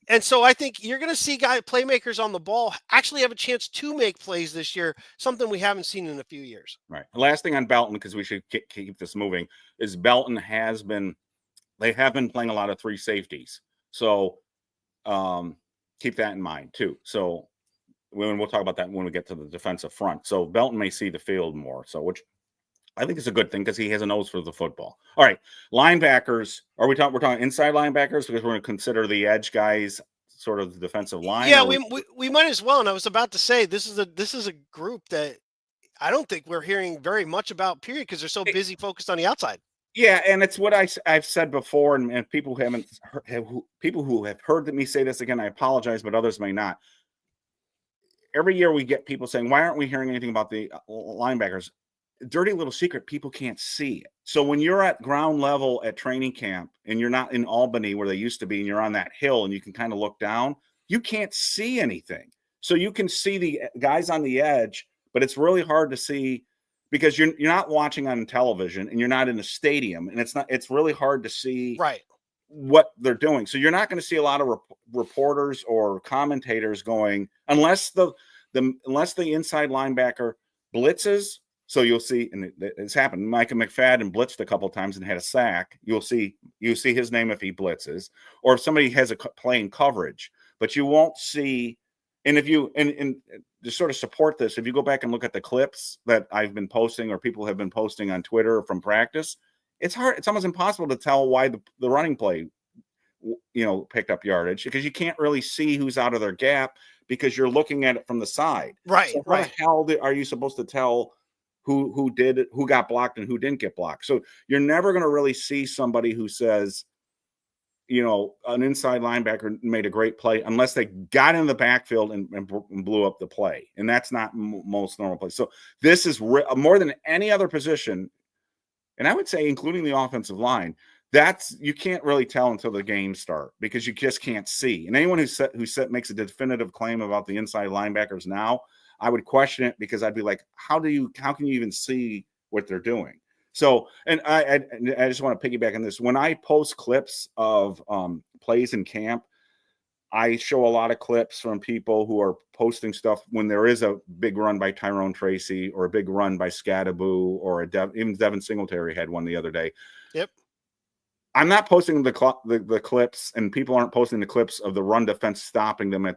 Speaker 1: And so I think you're going to see playmakers on the ball actually have a chance to make plays this year, something we haven't seen in a few years.
Speaker 2: Right. Last thing on Belton, because we should keep this moving, is Belton they have been playing a lot of three safeties. So keep that in mind too. So we'll talk about that when we get to the defensive front. So Belton may see the field more. So which I think is a good thing because he has a nose for the football. All right, linebackers. We're talking inside linebackers because we're going to consider the edge guys sort of the defensive line.
Speaker 1: Yeah, we might as well. And I was about to say this is a group that I don't think we're hearing very much about. Period, because they're so busy focused on the outside.
Speaker 2: Yeah, and it's what I've said before, and people who haven't people who have heard me say this again, I apologize, but others may not. Every year we get people saying, "Why aren't we hearing anything about the linebackers?" Dirty little secret, people can't see it. So when you're at ground level at training camp and you're not in Albany where they used to be, and you're on that hill and you can kind of look down, you can't see anything. So you can see the guys on the edge, but it's really hard to see because you're not watching on television and you're not in a stadium, and it's really hard to see
Speaker 1: Right
Speaker 2: what they're doing. So you're not going to see a lot of reporters or commentators going unless the inside linebacker blitzes. So you'll see, and it's happened. Micah McFadden blitzed a couple of times and had a sack. You see his name if he blitzes, or if somebody has a playing coverage. But you won't see. And if you and to sort of support this, if you go back and look at the clips that I've been posting or people have been posting on Twitter from practice, it's hard. It's almost impossible to tell why the running play, picked up yardage because you can't really see who's out of their gap because you're looking at it from the side.
Speaker 1: Right.
Speaker 2: So how the hell are you supposed to tell who did it, who got blocked and who didn't get blocked? So you're never going to really see somebody who says, an inside linebacker made a great play unless they got in the backfield and blew up the play. And that's not most normal play. So this is more than any other position. And I would say, including the offensive line, you can't really tell until the games start because you just can't see. And anyone who makes a definitive claim about the inside linebackers now, I would question it because I'd be like, how can you even see what they're doing? So, and I just want to piggyback on this. When I post clips of plays in camp, I show a lot of clips from people who are posting stuff when there is a big run by Tyrone Tracy or a big run by Scadaboo or even Devin Singletary had one the other day.
Speaker 1: Yep.
Speaker 2: I'm not posting the clips, and people aren't posting the clips of the run defense stopping them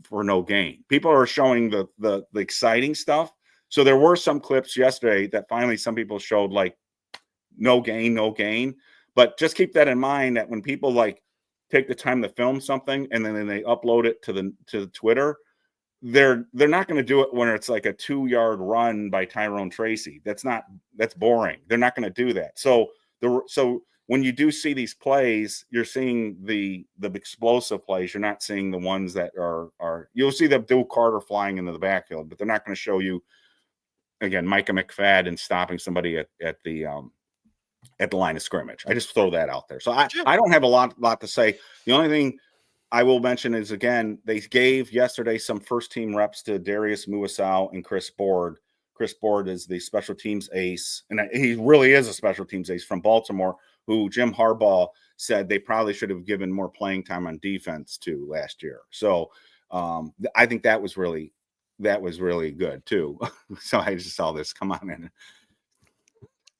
Speaker 2: for no gain. People are showing the exciting stuff. So there were some clips yesterday that finally some people showed like no gain. But just keep that in mind that when people take the time to film something and then they upload it to Twitter, they're not going to do it when it's like a 2-yard run by Tyrone Tracy. That's boring. They're not going to do that. So when you do see these plays, you're seeing the explosive plays. You're not seeing the ones that are you'll see the Bill Carter flying into the backfield, but they're not going to show you again Micah McFadden stopping somebody at the line of scrimmage. I just throw that out there. So I don't have a lot to say. The only thing I will mention is, again, they gave yesterday some first-team reps to Darius Muasau and Chris Board. Chris Board is the special teams ace, and he really is a special teams ace from Baltimore, who Jim Harbaugh said they probably should have given more playing time on defense to last year. So I think that was really good, too. So I just saw this. Come on in.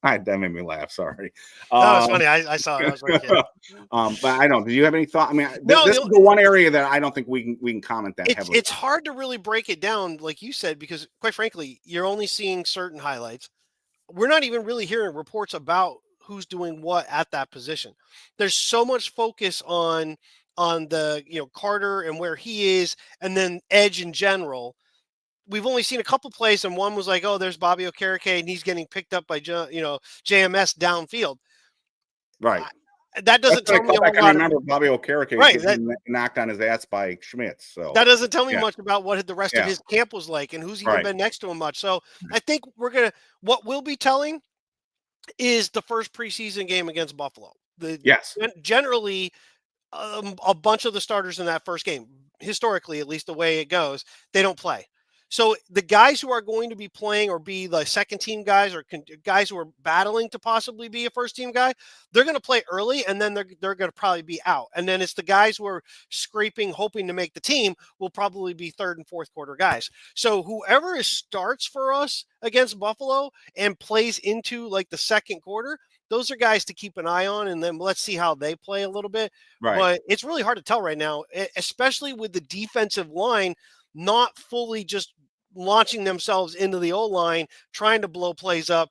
Speaker 2: That made me laugh. Sorry.
Speaker 1: That was funny. I saw it. I was like, yeah.
Speaker 2: But I don't. Do you have any thought? I mean, this is the one area that I don't think we can comment that heavily.
Speaker 1: It's hard to really break it down, like you said, because quite frankly, you're only seeing certain highlights. We're not even really hearing reports about who's doing what at that position. There's so much focus on the Carter and where he is, and then edge in general. we've only seen a couple plays, and one was like, oh, there's Bobby Okereke, and he's getting picked up by JMS downfield.
Speaker 2: Right.
Speaker 1: That
Speaker 2: That's
Speaker 1: doesn't
Speaker 2: what I
Speaker 1: tell me
Speaker 2: go
Speaker 1: a
Speaker 2: back
Speaker 1: whole
Speaker 2: and
Speaker 1: lot.
Speaker 2: remember Bobby Okereke
Speaker 1: Right. That
Speaker 2: getting knocked on his ass by Schmitz. So
Speaker 1: that doesn't tell me
Speaker 2: yeah,
Speaker 1: much about what the rest of
Speaker 2: yeah,
Speaker 1: his camp was like and who's even
Speaker 2: right.
Speaker 1: been next to him much. So I think what we'll be telling is the first preseason game against Buffalo.
Speaker 2: Yes.
Speaker 1: Generally, a bunch of the starters in that first game, historically, at least the way it goes, they don't play. So the guys who are going to be playing or be the second team guys or guys who are battling to possibly be a first team guy, they're going to play early and then they're going to probably be out. And then it's the guys who are scraping, hoping to make the team will probably be third and fourth quarter guys. So whoever starts for us against Buffalo and plays into like the second quarter, those are guys to keep an eye on, and then let's see how they play a little bit.
Speaker 2: Right.
Speaker 1: But it's really hard to tell right now, especially with the defensive line not fully just launching themselves into the O line, trying to blow plays up.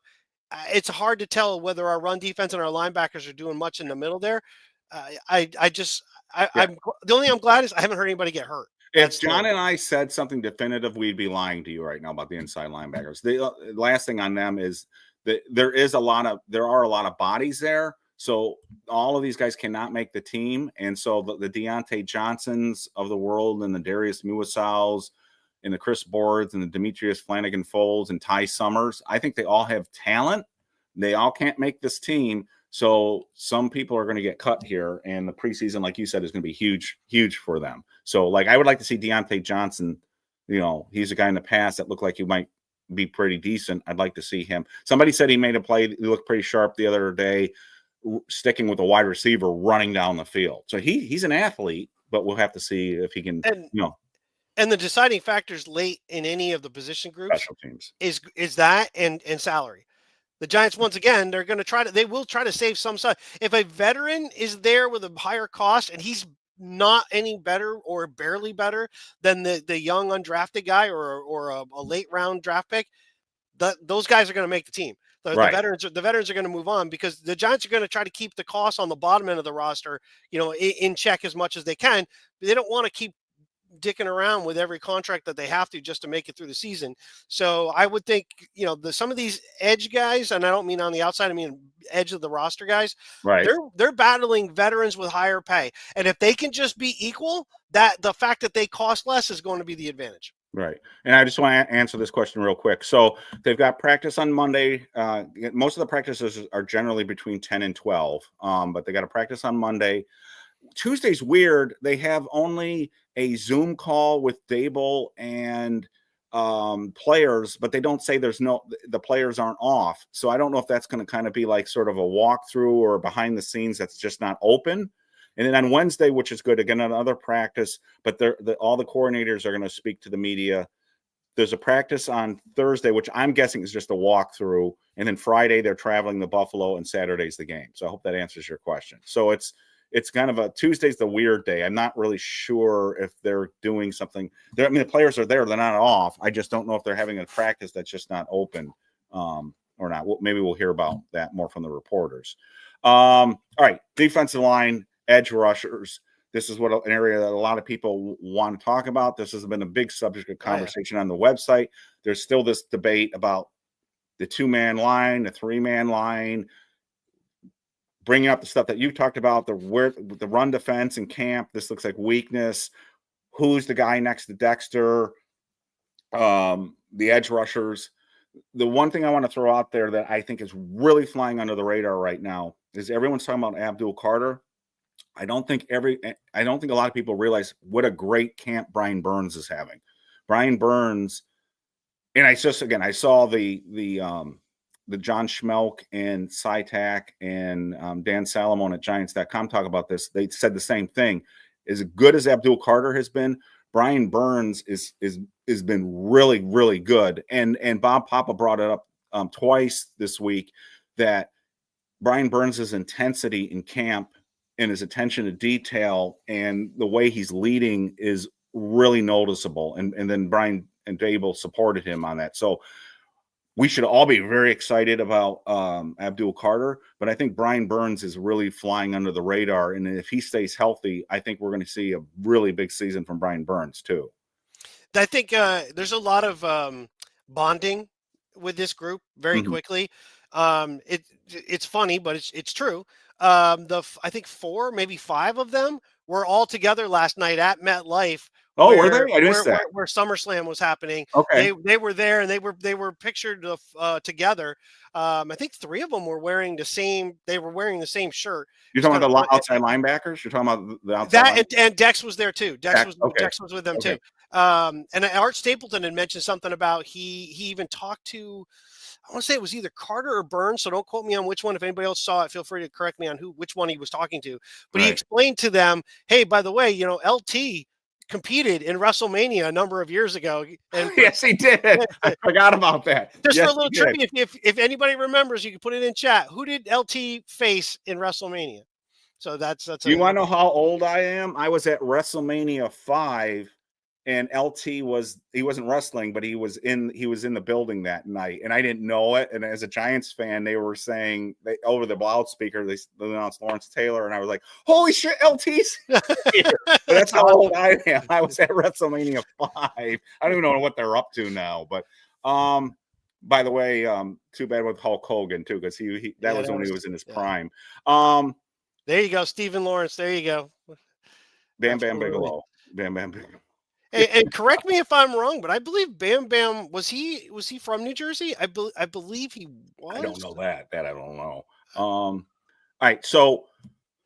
Speaker 1: It's hard to tell whether our run defense and our linebackers are doing much in the middle there.
Speaker 2: Yeah.
Speaker 1: I'm the only thing I'm glad is I haven't heard anybody get hurt.
Speaker 2: If
Speaker 1: That's the
Speaker 2: John and I said something definitive, we'd be lying to you right now about the inside linebackers. The last thing on them is that there are a lot of bodies there. So all of these guys cannot make the team. And so the Deontay Johnsons of the world and the Darius Muasaus and the Chris Boards and the Demetrius Flanagan Folds and Ty Summers, I think they all have talent. They all can't make this team. So some people are going to get cut here, and the preseason, like you said, is going to be huge, huge for them. So, like, I would like to see Deontay Johnson. You know, he's a guy in the past that looked like he might be pretty decent. I'd like to see him. Somebody said he made a play. He looked pretty sharp the other day, sticking with a wide receiver running down the field. So he's an athlete, but we'll have to see if he can,
Speaker 1: and the deciding factors late in any of the position groups
Speaker 2: special teams
Speaker 1: is that and salary. The Giants, once again, they will try to save some side. If a veteran is there with a higher cost and he's not any better or barely better than the young undrafted guy or a late round draft pick, those guys are going to make the team.
Speaker 2: Right.
Speaker 1: The veterans are going to move on because the Giants are going to try to keep the costs on the bottom end of the roster, in check as much as they can. But they don't want to keep dicking around with every contract that they have to just to make it through the season. So I would think, some of these edge guys, and I don't mean on the outside, I mean edge of the roster guys,
Speaker 2: Right.
Speaker 1: They're battling veterans with higher pay. And if they can just be equal, that the fact that they cost less is going to be the advantage.
Speaker 2: Right. And I just want to answer this question real quick. So they've got practice on Monday. Most of the practices are generally between 10 and 12, but they got a practice on Monday. Tuesday's weird. They have only a Zoom call with Dable and players, but they don't say the players aren't off. So I don't know if that's going to kind of be like sort of a walkthrough or behind the scenes that's just not open. And then on Wednesday, which is good, again, another practice, but all the coordinators are going to speak to the media. There's a practice on Thursday, which I'm guessing is just a walkthrough. And then Friday, they're traveling to Buffalo, and Saturday's the game. So I hope that answers your question. So it's kind of Tuesday's the weird day. I'm not really sure if they're doing something. The players are there. They're not off. I just don't know if they're having a practice that's just not open or not. Maybe we'll hear about that more from the reporters. All right, defensive line, edge rushers. This is an area that a lot of people want to talk about. This has been a big subject of conversation on the website. There's still this debate about the 2-man line, the 3-man line, bringing up the stuff that you talked about, the run defense in camp. This looks like weakness. Who's the guy next to Dexter? The edge rushers. The one thing I want to throw out there that I think is really flying under the radar right now is everyone's talking about Abdul Carter. I don't think a lot of people realize what a great camp Brian Burns is having. Brian Burns, and I saw the John Schmelk and SciTac and Dan Salamone at Giants.com talk about this. They said the same thing. As good as Abdul Carter has been, Brian Burns is been really, really good. And Bob Papa brought it up twice this week that Brian Burns' intensity in camp and his attention to detail and the way he's leading is really noticeable. And then Brian and Dable supported him on that. So we should all be very excited about Abdul Carter, but I think Brian Burns is really flying under the radar. And if he stays healthy, I think we're going to see a really big season from Brian Burns too.
Speaker 1: I think there's a lot of bonding with this group very
Speaker 2: Mhm.
Speaker 1: quickly. It's funny, but it's true. I think 4, maybe 5 of them were all together last night at MetLife,
Speaker 2: Oh, were they? I missed that.
Speaker 1: where SummerSlam was happening.
Speaker 2: Okay.
Speaker 1: They were there, and they were pictured together. I think 3 of them were wearing the same. They were wearing the same shirt.
Speaker 2: You're
Speaker 1: It's
Speaker 2: talking
Speaker 1: kind of
Speaker 2: about
Speaker 1: fun.
Speaker 2: the outside linebackers? You're talking about the outside
Speaker 1: That
Speaker 2: line?
Speaker 1: and Dex was there too.
Speaker 2: Okay.
Speaker 1: Dex was with them
Speaker 2: Okay.
Speaker 1: too. And Art Stapleton had mentioned something about he even talked to, I want to say it was either Carter or Burns, so don't quote me on which one. If anybody else saw it, feel free to correct me on which one he was talking to. But he
Speaker 2: Right.
Speaker 1: explained to them, hey, by the way, LT competed in WrestleMania a number of years ago, and
Speaker 2: Yes, he did. I forgot about that.
Speaker 1: just for
Speaker 2: Yes,
Speaker 1: a little
Speaker 2: he did.
Speaker 1: trivia, if anybody remembers, you can put it in chat. Who did LT face in WrestleMania? So that's
Speaker 2: Do you want
Speaker 1: a
Speaker 2: to know how old I am? I was at WrestleMania 5 and LT he wasn't wrestling, but he was in the building that night, and I didn't know it. And as a Giants fan, they were saying over the loudspeaker, they announced Lawrence Taylor, and I was like, "Holy shit, LT's here!" But that's how old I am. I was at WrestleMania 5. I don't even know what they're up to now. But by the way, too bad with Hulk Hogan too, because that was when he was in his prime.
Speaker 1: There you go, Stephen Lawrence. There you go.
Speaker 2: Bam Bam
Speaker 1: Absolutely.
Speaker 2: Bigelow. Bam Bam Bigelow.
Speaker 1: And correct me if I'm wrong, but I believe Bam Bam was he from New Jersey? I believe he was.
Speaker 2: I don't know that. That I don't know. All right. So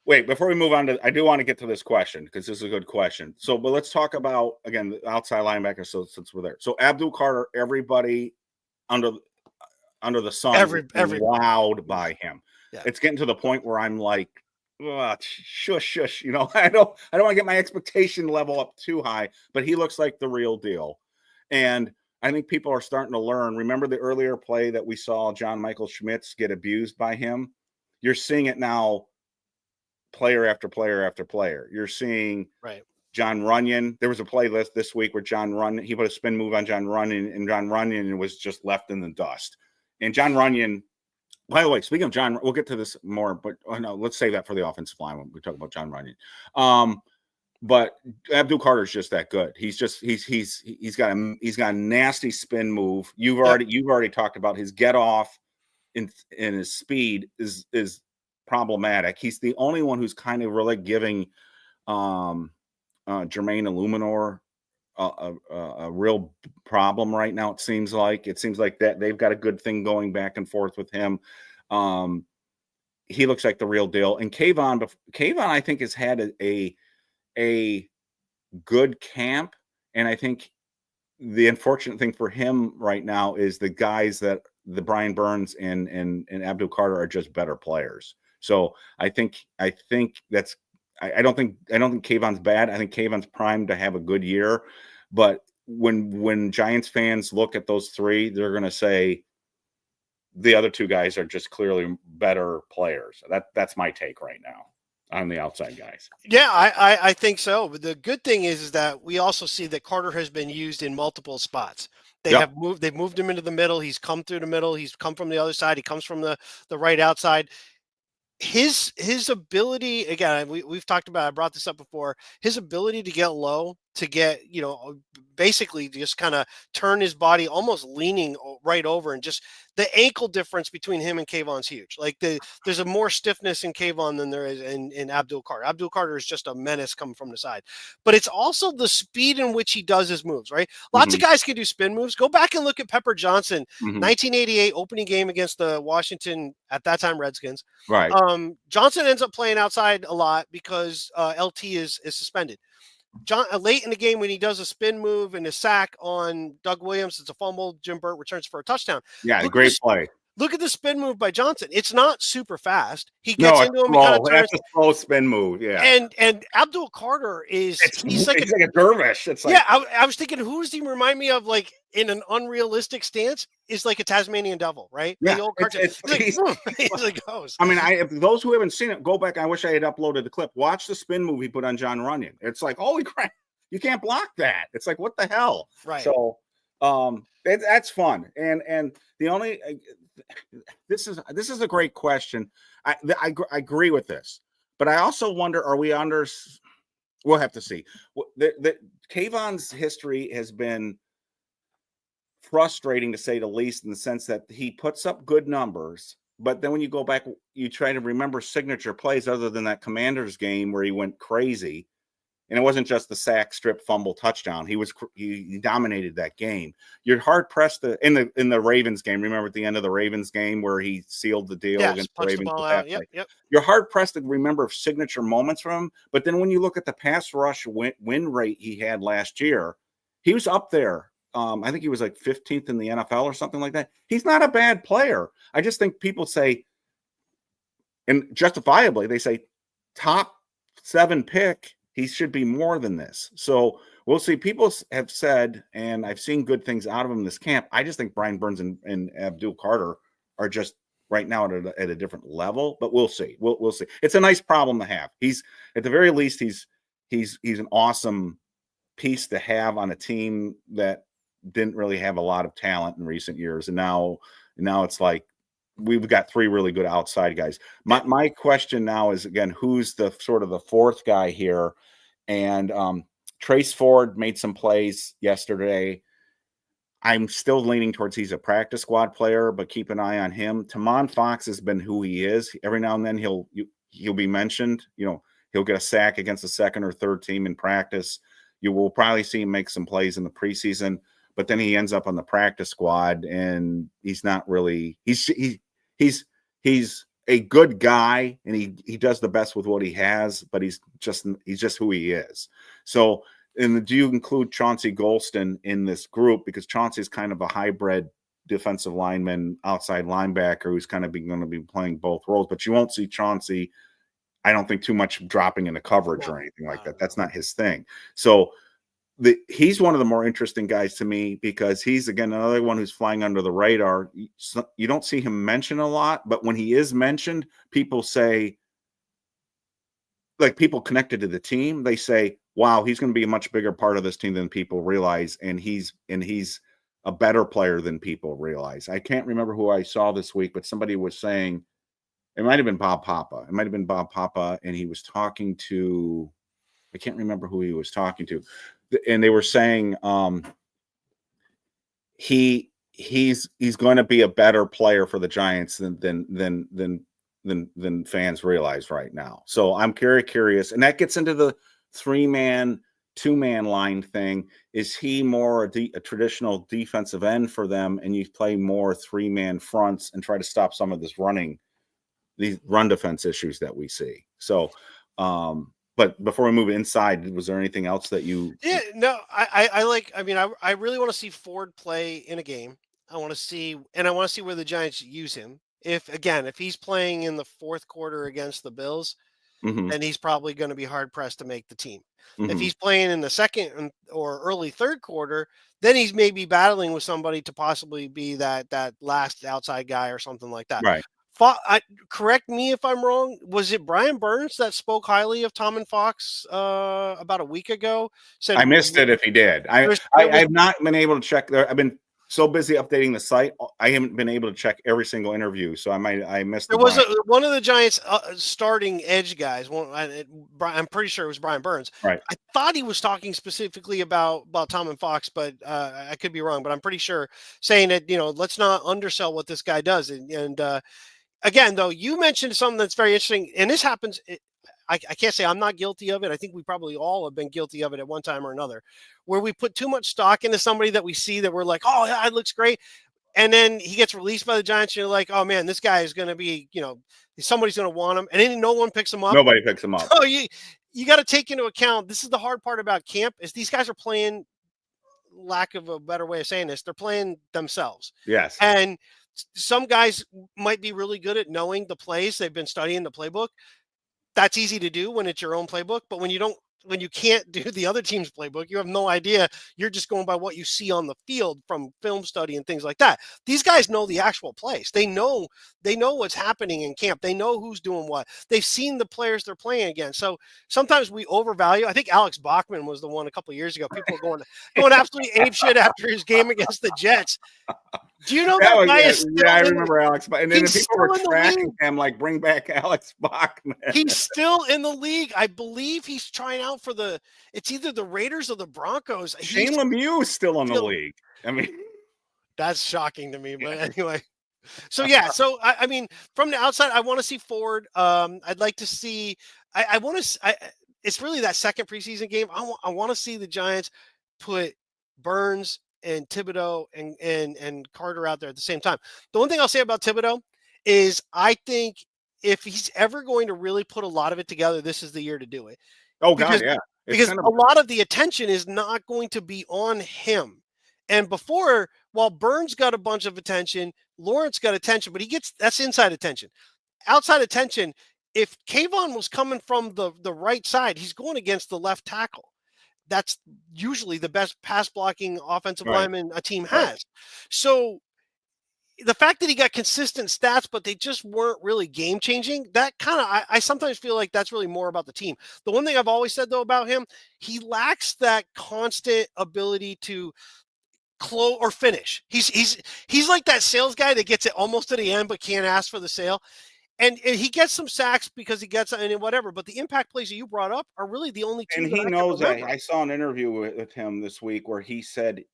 Speaker 2: wait, before we move on I do want to get to this question because this is a good question. So, but let's talk about again the outside linebacker. So since we're there, so Abdul Carter, everybody under the sun,
Speaker 1: Every
Speaker 2: wowed by him.
Speaker 1: Yeah.
Speaker 2: It's getting to the point where I'm like, shush, shush. I don't want to get my expectation level up too high, but he looks like the real deal. And I think people are starting to learn. Remember the earlier play that we saw John Michael Schmitz get abused by him? You're seeing it now, player after player after player. You're seeing John Runyon. There was a play list this week where John Runyon, he put a spin move on John Runyon, and John Runyon was just left in the dust. And John Runyon, by the way, speaking of John, we'll get to this more, but no, let's save that for the offensive line when we talk about John Runyon. But Abdul Carter's just that good. He's got a nasty spin move. You've already talked about his get off and his speed is problematic. He's the only one who's kind of really giving Jermaine Illuminor a real problem right now. It seems like that they've got a good thing going back and forth with him. He looks like the real deal. And Kayvon, I think, has had a good camp. And I think the unfortunate thing for him right now is the guys that the Brian Burns and Abdul Carter are just better players. So I think that's, I don't think Kayvon's bad. I think Kayvon's primed to have a good year. But when Giants fans look at those three, they're going to say the other two guys are just clearly better players. That's my take right now on the outside guys.
Speaker 1: Yeah, I think so. But the good thing is that we also see that Carter has been used in multiple spots. They've moved him into the middle. He's come through the middle. He's come from the other side. He comes from the right outside. His ability, again, we've talked about, I brought this up before, his ability to get low, to get, basically just kind of turn his body almost leaning right over, and just the ankle difference between him and Kayvon's huge. Like there's a more stiffness in Kayvon than there is in Abdul Carter. Abdul Carter is just a menace coming from the side, but it's also the speed in which he does his moves, right? Lots of guys can do spin moves. Go back and look at Pepper Johnson, 1988 opening game against the Washington, at that time, Redskins.
Speaker 2: Right.
Speaker 1: Johnson ends up playing outside a lot because LT is suspended. Late in the game, when he does a spin move and a sack on Doug Williams, it's a fumble. Jim Burt returns for a touchdown.
Speaker 2: Yeah, great play.
Speaker 1: Look at the spin move by Johnson. It's not super fast. He gets into him.
Speaker 2: That's a slow spin move. Yeah.
Speaker 1: And Abdul Carter he's like
Speaker 2: a dervish. It's like,
Speaker 1: yeah. I was thinking, who does he remind me of? Like in an unrealistic stance, is like a Tasmanian devil, right?
Speaker 2: Yeah,
Speaker 1: the old cartoon. He's like goes.
Speaker 2: I mean, if those who haven't seen it, go back. I wish I had uploaded the clip. Watch the spin move he put on John Runyon. It's like, holy crap, you can't block that. It's like, what the hell?
Speaker 1: Right.
Speaker 2: So, that's fun. And the only this is a great question. I agree with this, but I also wonder, are we under? We'll have to see. Kayvon's history has been frustrating, to say the least, in the sense that he puts up good numbers, but then when you go back, you try to remember signature plays other than that Commanders game where he went crazy. And it wasn't just the sack, strip, fumble, touchdown. He dominated that game. You're hard pressed in the Ravens game. Remember at the end of the Ravens game where he sealed the deal against the
Speaker 1: punched the
Speaker 2: Ravens
Speaker 1: ball
Speaker 2: with
Speaker 1: out.
Speaker 2: that
Speaker 1: Yep,
Speaker 2: play.
Speaker 1: yep.
Speaker 2: You're hard pressed to remember signature moments from him. But then when you look at the pass rush win rate he had last year, he was up there. I think he was like 15th in the NFL or something like that. He's not a bad player. I just think people say, and justifiably, they say top 7 pick. He should be more than this. So we'll see. People have said, and I've seen good things out of him in this camp. I just think Brian Burns and Abdul Carter are just right now at a different level. But we'll see. We'll see. It's a nice problem to have. He's at the very least he's an awesome piece to have on a team that didn't really have a lot of talent in recent years, and now it's like we've got 3 really good outside guys. My question now is, again, who's the sort of the 4th guy here? And Trace Ford made some plays yesterday. I'm still leaning towards he's a practice squad player, but keep an eye on him. Tamon Fox has been who he is. Every now and then he'll be mentioned. He'll get a sack against the 2nd or 3rd team in practice. You will probably see him make some plays in the preseason, but then he ends up on the practice squad, and he's not really. He's a good guy, and he does the best with what he has, but he's just who he is. So, and do you include Chauncey Golston in this group? Because Chauncey is kind of a hybrid defensive lineman, outside linebacker, who's kind of going to be playing both roles. But you won't see Chauncey, I don't think, too much dropping into coverage or anything like that. That's not his thing. So he's one of the more interesting guys to me, because he's, again, another one who's flying under the radar. You don't see him mentioned a lot, but when he is mentioned, people say, like people connected to the team, they say, wow, he's going to be a much bigger part of this team than people realize. And he's a better player than people realize. I can't remember who I saw this week, but somebody was saying, it might've been Bob Papa. And he was talking to, I can't remember who he was talking to. And they were saying he's going to be a better player for the Giants than fans realize right now. So I'm very curious, and that gets into the 3-man, 2-man line thing. Is he more a traditional defensive end for them, and you play more 3-man fronts and try to stop some of these run defense issues that we see? So, but before we move inside, was there anything else that you?
Speaker 1: Yeah, no, I really want to see Ford play in a game. I want to see where the Giants use him. If he's playing in the 4th quarter against the Bills, then he's probably going to be hard pressed to make the team. If he's playing in the 2nd or early 3rd quarter, then he's maybe battling with somebody to possibly be that last outside guy or something like that.
Speaker 2: Right.
Speaker 1: Correct me if I'm wrong. Was it Brian Burns that spoke highly of Tom and Fox about a week ago?
Speaker 2: I missed it if he did. I've not been able to check there. I've been so busy updating the site, I haven't been able to check every single interview. So I missed.
Speaker 1: There was one of the Giants starting edge guys. I'm pretty sure it was Brian Burns.
Speaker 2: Right.
Speaker 1: I thought he was talking specifically about Tom and Fox, but I could be wrong. But I'm pretty sure saying that, let's not undersell what this guy does. And again, though, you mentioned something that's very interesting, and this happens. I can't say I'm not guilty of it. I think we probably all have been guilty of it at one time or another, where we put too much stock into somebody that we see that we're like, oh, yeah, it looks great. And then he gets released by the Giants. And you're like, oh, man, this guy is going to be, somebody's going to want him. And then no one picks him up.
Speaker 2: Nobody picks him up.
Speaker 1: So you got to take into account, this is the hard part about camp, is these guys are playing, lack of a better way of saying this, they're playing themselves.
Speaker 2: Yes.
Speaker 1: And some guys might be really good at knowing the plays. They've been studying the playbook. That's easy to do when it's your own playbook. But when you can't do the other team's playbook, you have no idea. You're just going by what you see on the field from film study and things like that. These guys know the actual plays. They know what's happening in camp. They know who's doing what. They've seen the players they're playing against. So sometimes we overvalue. I think Alex Bachman was the one a couple of years ago. People were going absolutely apeshit after his game against the Jets. Do you know that guy is still
Speaker 2: I remember Alex. And then people were tracking
Speaker 1: him
Speaker 2: like, bring back Alex Bachman.
Speaker 1: He's still in the league. I believe he's trying out out for it's either the Raiders or the Broncos.
Speaker 2: Shane Lemieux is still in the league. I mean,
Speaker 1: that's shocking to me, but anyway. So yeah, so I mean, from the outside, I want to see Ford. I'd like to see. I want to. It's really that second preseason game. I want to see the Giants put Burns and Thibodeaux and Carter out there at the same time. The one thing I'll say about Thibodeaux is I think if he's ever going to really put a lot of it together, this is the year to do it.
Speaker 2: Oh God, yeah.
Speaker 1: Because a lot of the attention is not going to be on him. And before, while Burns got a bunch of attention, Lawrence got attention, but that's inside attention. Outside attention, if Kayvon was coming from the right side, he's going against the left tackle. That's usually the best pass blocking offensive lineman a team has. So the fact that he got consistent stats, but they just weren't really game changing, that kind of, I sometimes feel like that's really more about the team. The one thing I've always said though about him, he lacks that constant ability to close or finish. He's like that sales guy that gets it almost to the end, but can't ask for the sale. And he gets some sacks because he gets and whatever, but the impact plays that you brought up are really the only two.
Speaker 2: And he knows that. I saw an interview with him this week where he said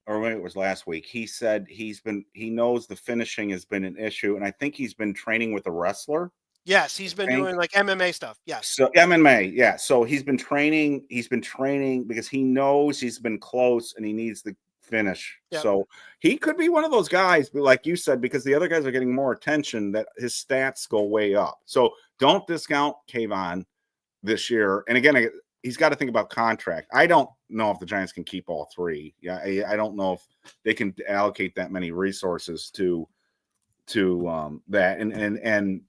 Speaker 2: or maybe it was last week, he said he knows the finishing has been an issue. And I think he's been training with a wrestler.
Speaker 1: Yes, he's been doing like MMA stuff. Yes.
Speaker 2: So MMA, yeah. So he's been training because he knows he's been close and he needs the finish. Yep. So he could be one of those guys, like you said, because the other guys are getting more attention, that his stats go way up. So don't discount Kayvon this year. And again, he's got to think about contract. I don't know if the Giants can keep all three. Yeah, I don't know if they can allocate that many resources to that. And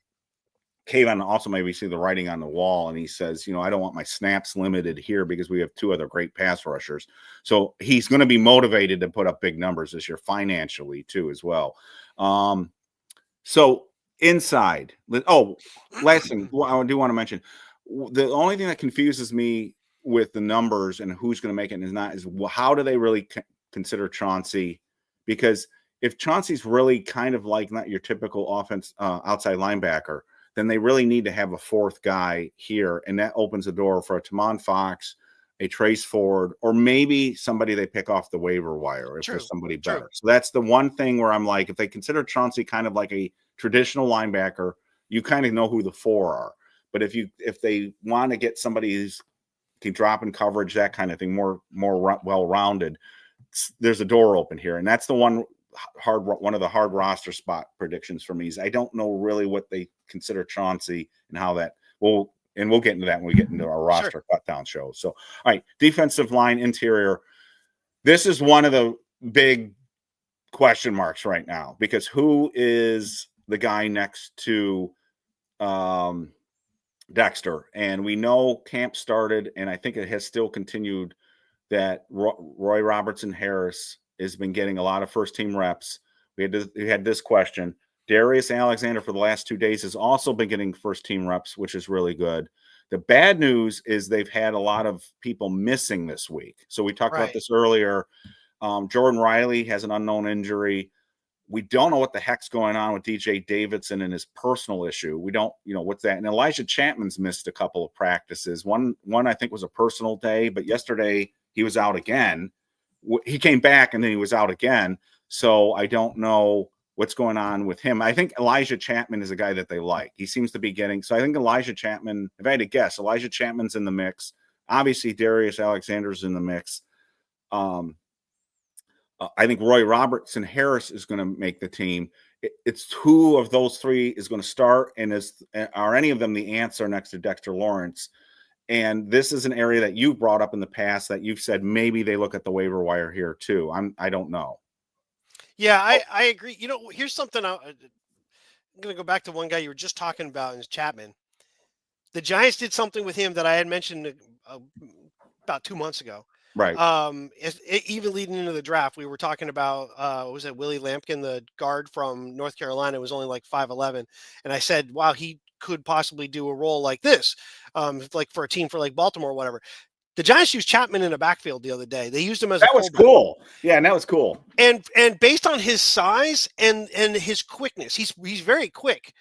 Speaker 2: Kayvon also maybe see the writing on the wall, and he says, I don't want my snaps limited here because we have two other great pass rushers. So he's going to be motivated to put up big numbers this year financially too, as well. So inside, last thing I do want to mention, the only thing that confuses me with the numbers and who's going to make it and is not is how do they really consider Chauncey? Because if Chauncey's really kind of like not your typical offense outside linebacker, then they really need to have a fourth guy here. And that opens the door for a Tamon Fox, a Trace Ford, or maybe somebody they pick off the waiver wire if there's somebody better. So that's the one thing where I'm like, if they consider Chauncey kind of like a traditional linebacker, you kind of know who the four are. But if they want to get somebody who's can drop in coverage, that kind of thing, more well-rounded, there's a door open here. And that's the one of the hard roster spot predictions for me is I don't know really what they consider Chauncey and how that we'll get into that when we get into our roster cut down show. So, all right, defensive line interior. This is one of the big question marks right now because who is the guy next to Dexter? And we know camp started, and I think it has still continued that Roy Robertson Harris has been getting a lot of first-team reps. We had this question. Darius Alexander for the last 2 days has also been getting first-team reps, which is really good. The bad news is they've had a lot of people missing this week. So we talked about this earlier. Jordan Riley has an unknown injury. We don't know what the heck's going on with DJ Davidson and his personal issue. We don't, what's that? And Elijah Chapman's missed a couple of practices. One I think was a personal day, but yesterday he was out again. He came back and then he was out again. So I don't know what's going on with him. I think Elijah Chapman is a guy that they like. He seems to be getting, so I think Elijah Chapman, if I had to guess, Elijah Chapman's in the mix. Obviously Darius Alexander's in the mix. I think Roy Robertson Harris is going to make the team. It's who of those three is going to start, and are any of them the answer next to Dexter Lawrence? And this is an area that you've brought up in the past that you've said maybe they look at the waiver wire here too. I don't know.
Speaker 1: Yeah, I agree. Here's something I'm going to go back to one guy you were just talking about is Chapman. The Giants did something with him that I had mentioned about 2 months ago.
Speaker 2: Right.
Speaker 1: Even leading into the draft, we were talking about was it Willie Lampkin, the guard from North Carolina, was only like 5'11", and I said, wow, he could possibly do a role like this, like for a team for like Baltimore or whatever. The Giants used Chapman in a backfield the other day. They used him as
Speaker 2: that was cool. Yeah, and that was cool.
Speaker 1: And based on his size and his quickness, he's very quick.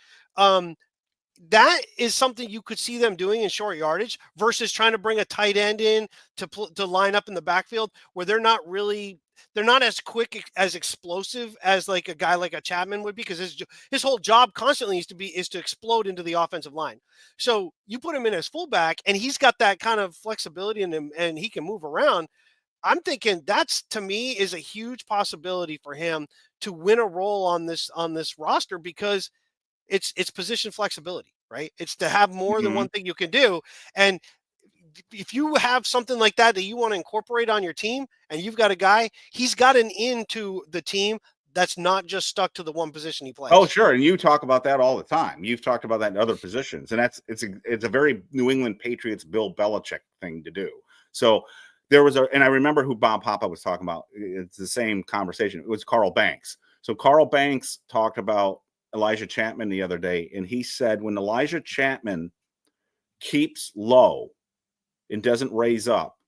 Speaker 1: that is something you could see them doing in short yardage versus trying to bring a tight end in to line up in the backfield where they're not as quick as explosive as like a guy like a Chapman would be, because his whole job constantly is to explode into the offensive line. So you put him in as fullback and he's got that kind of flexibility in him and he can move around. I'm thinking that's, to me, is a huge possibility for him to win a role on this roster, because it's position flexibility, right? It's to have more than one thing you can do. And if you have something like that you want to incorporate on your team and you've got a guy, he's got an into the team that's not just stuck to the one position he plays.
Speaker 2: Oh, sure. And you talk about that all the time. You've talked about that in other positions. And it's a very New England Patriots, Bill Belichick thing to do. So and I remember who Bob Papa was talking about. It's the same conversation. It was Carl Banks. So Carl Banks talked about Elijah Chapman the other day. And he said, when Elijah Chapman keeps low and doesn't raise up,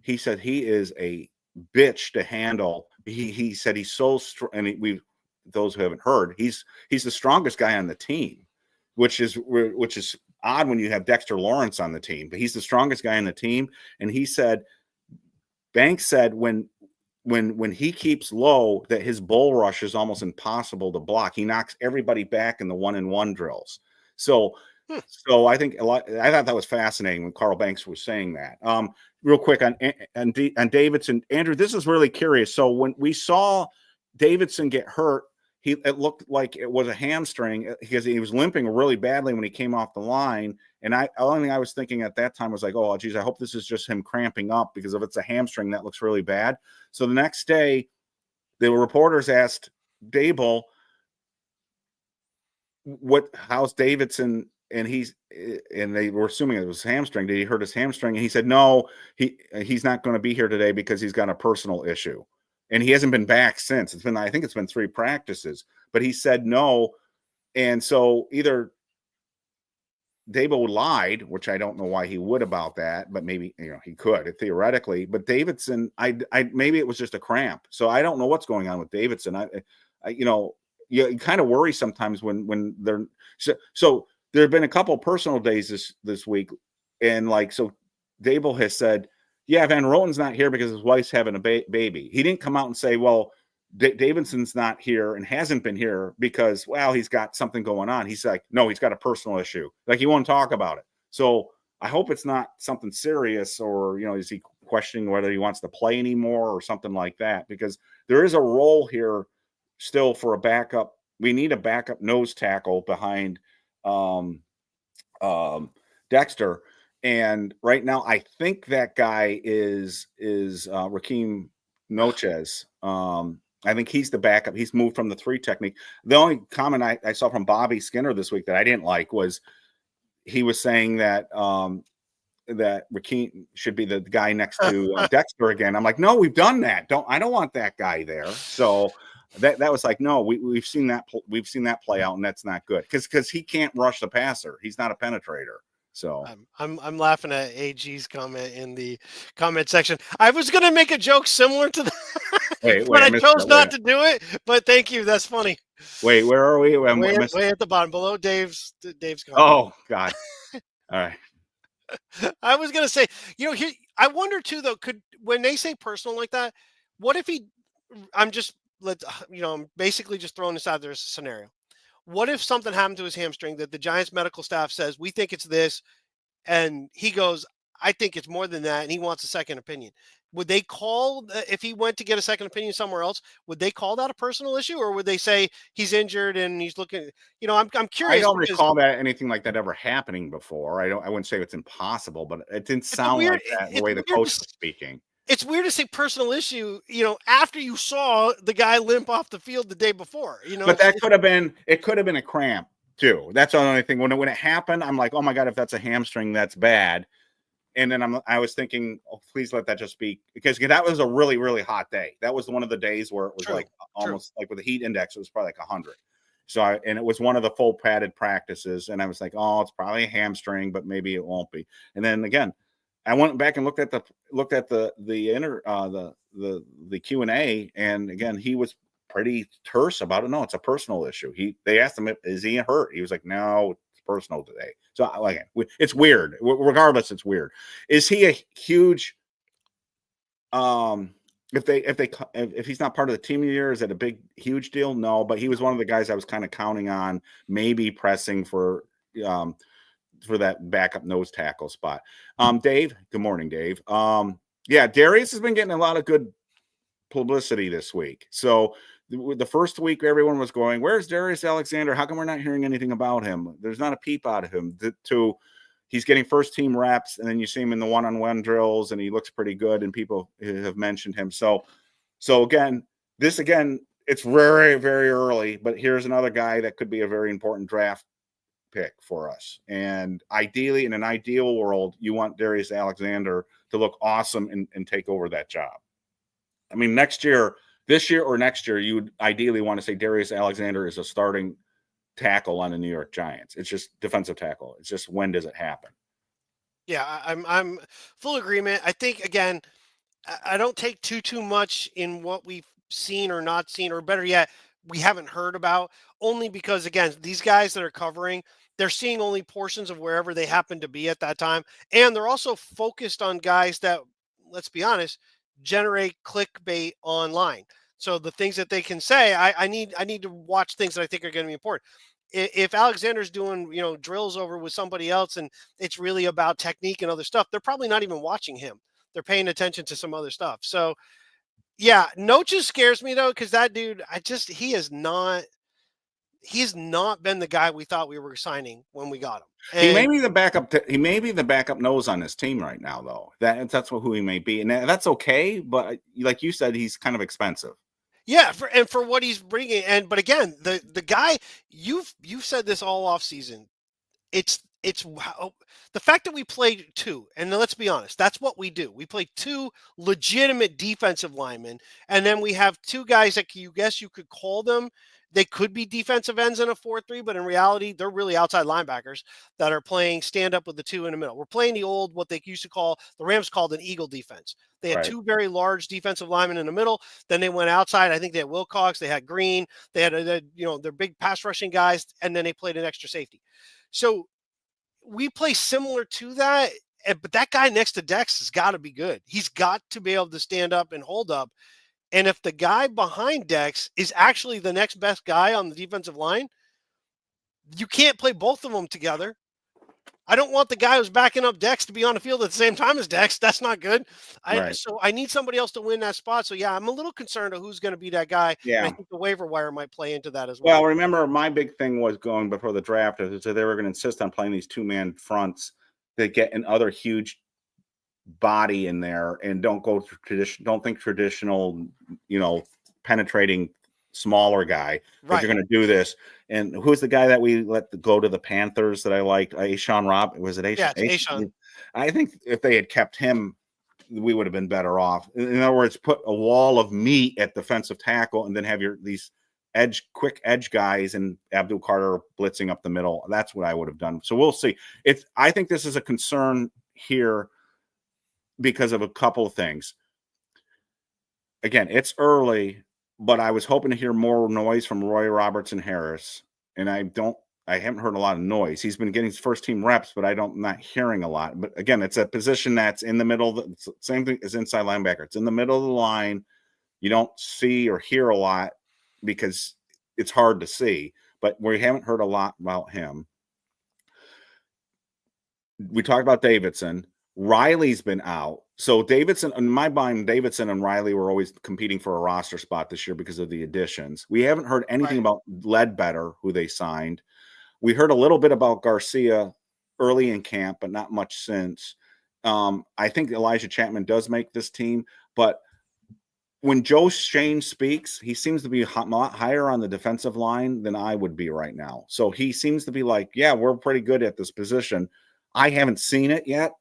Speaker 2: he said he is a bitch to handle. He said he's so strong, and those who haven't heard, he's the strongest guy on the team, which is odd when you have Dexter Lawrence on the team, but he's the strongest guy on the team. And he said, Banks said when he keeps low, that his bull rush is almost impossible to block. He knocks everybody back in the 1-and-1 drills. So I think I thought that was fascinating when Carl Banks was saying that. Real quick on Davidson, Andrew, this is really curious. So when we saw Davidson get hurt, it looked like it was a hamstring because he was limping really badly when he came off the line. And the only thing I was thinking at that time was like, oh, geez, I hope this is just him cramping up, because if it's a hamstring, that looks really bad. So the next day, the reporters asked Dable, how's Davidson? And they were assuming it was hamstring. Did he hurt his hamstring? And he said, no, he's not going to be here today because he's got a personal issue. And he hasn't been back since. I think it's been 3 practices, but he said no. And so either Dable lied, which I don't know why he would about that, but maybe, he could theoretically. But Davidson, maybe it was just a cramp. So I don't know what's going on with Davidson. You kind of worry sometimes when they're so there have been a couple of personal days this week, and so Dable has said, yeah, Van Roten's not here because his wife's having a baby. He didn't come out and say, well, Davidson's not here and hasn't been here because, well, he's got something going on. He's like, no, he's got a personal issue. He won't talk about it. So I hope it's not something serious, or, is he questioning whether he wants to play anymore or something like that? Because there is a role here still for a backup. We need a backup nose tackle behind Dexter. And right now, I think that guy is Raheem Nochez. I think he's the backup. He's moved from the 3 technique. The only comment I saw from Bobby Skinner this week that I didn't like was he was saying that that Raheem should be the guy next to Dexter again. I'm like, no, we've done that. I don't want that guy there. So that was like, no, we've seen that play out, and that's not good because he can't rush the passer. He's not a penetrator. So
Speaker 1: I'm laughing at AG's comment in the comment section. I was going to make a joke similar to that, but I chose not to do it. But thank you. That's funny.
Speaker 2: Wait, where are we?
Speaker 1: Way at the bottom, below Dave's comment.
Speaker 2: Oh God! All right.
Speaker 1: I was going to say, I wonder too, though, when they say personal like that, what if I'm basically just throwing this out there as a scenario. What if something happened to his hamstring that the Giants medical staff says, we think it's this, and he goes, I think it's more than that, and he wants a second opinion? Would they call, if he went to get a second opinion somewhere else, would they call that a personal issue, or would they say he's injured and he's looking, I'm curious.
Speaker 2: I don't recall anything like that ever happening before. I wouldn't say it's impossible, but it didn't sound like that the way the coach was speaking.
Speaker 1: It's weird to say personal issue, after you saw the guy limp off the field the day before,
Speaker 2: But it could have been a cramp too. That's the only thing. When it happened, I'm like, oh my God, if that's a hamstring, that's bad. And then I was thinking, oh, please let that just be, because that was a really, really hot day. That was one of the days where it was almost like with the heat index, it was probably like 100. So and it was one of the full padded practices. And I was like, oh, it's probably a hamstring, but maybe it won't be. And then again, I went back and looked at the Q&A, and again, he was pretty terse about it. No, it's a personal issue. They asked him, is he hurt? He was like, no, personal today. So again, it's weird. Regardless, it's weird. Is he a huge? If he's not part of the team of the year, is it a huge deal? No, but he was one of the guys I was kind of counting on, maybe pressing for that backup nose tackle spot. Dave, good morning, Dave. Yeah, Darius has been getting a lot of good publicity this week. So the first week, everyone was going, "Where's Darius Alexander? How come we're not hearing anything about him? There's not a peep out of him." He's getting first team reps, and then you see him in the one-on-one drills, and he looks pretty good. And people have mentioned him. So again, it's very, very early, but here's another guy that could be a very important draft pick for us. And ideally, in an ideal world, you want Darius Alexander to look awesome and take over that job. I mean, this year or next year, you would ideally want to say Darius Alexander is a starting tackle on the New York Giants. It's just defensive tackle. It's just, when does it happen?
Speaker 1: Yeah, I'm full agreement. I think, again, I don't take too much in what we've seen or not seen, or better yet, we haven't heard about, only because, again, these guys that are covering, they're seeing only portions of wherever they happen to be at that time. And they're also focused on guys that, let's be honest, generate clickbait online. So the things that they can say, I need to watch things that I think are going to be important. If Alexander's doing, drills over with somebody else and it's really about technique and other stuff, they're probably not even watching him. They're paying attention to some other stuff. So yeah, Noche scares me though, because that dude, he's not been the guy we thought we were signing when we got him.
Speaker 2: He may be the backup. He may be the backup nose on his team right now, though. That's who he may be, and that's okay. But like you said, he's kind of expensive.
Speaker 1: Yeah, for what he's bringing, but again, the guy, you've said this all off season. It's the fact that we played two, and let's be honest, that's what we do. We play two legitimate defensive linemen, and then we have two guys that you could call them. They could be defensive ends in a 4-3, but in reality, they're really outside linebackers that are playing stand up with the two in the middle. We're playing the old, what they used to call, the Rams called an eagle defense. They had two very large defensive linemen in the middle. Then they went outside. I think they had Wilcox, they had Green, they had their big pass rushing guys, and then they played an extra safety. So we play similar to that, but that guy next to Dex has got to be good. He's got to be able to stand up and hold up. And if the guy behind Dex is actually the next best guy on the defensive line, you can't play both of them together. I don't want the guy who's backing up Dex to be on the field at the same time as Dex. That's not good. So I need somebody else to win that spot. So, yeah, I'm a little concerned of who's going to be that guy.
Speaker 2: Yeah.
Speaker 1: And I think the waiver wire might play into that as well.
Speaker 2: Well, remember, my big thing was going before the draft is that they were going to insist on playing these two-man fronts that get another huge body in there and don't think traditional, penetrating smaller guy. Right. If you're going to do this. And who's the guy that we let go to the Panthers that I liked? Ashawn Robb. Was it Ashawn?
Speaker 1: Yeah, it's Ashawn.
Speaker 2: I think if they had kept him, we would have been better off. In other words, put a wall of meat at defensive tackle and then have these quick edge guys and Abdul Carter blitzing up the middle. That's what I would have done. So we'll see. I think this is a concern here because of a couple of things. Again, it's early, but I was hoping to hear more noise from Roy Robertson Harris, and I haven't heard a lot of noise. He's been getting his first team reps, but I'm not hearing a lot. But again, it's a position that's in the middle. Same thing as inside linebacker. It's in the middle of the line. You don't see or hear a lot because it's hard to see, but we haven't heard a lot about him. We talked about Davidson. Riley's been out. So Davidson, in my mind, Davidson and Riley were always competing for a roster spot this year because of the additions. We haven't heard anything about Ledbetter, who they signed. We heard a little bit about Garcia early in camp, but not much since. I think Elijah Chapman does make this team, but when Joe Shane speaks, he seems to be a lot higher on the defensive line than I would be right now. So he seems to be like, yeah, we're pretty good at this position. I haven't seen it yet.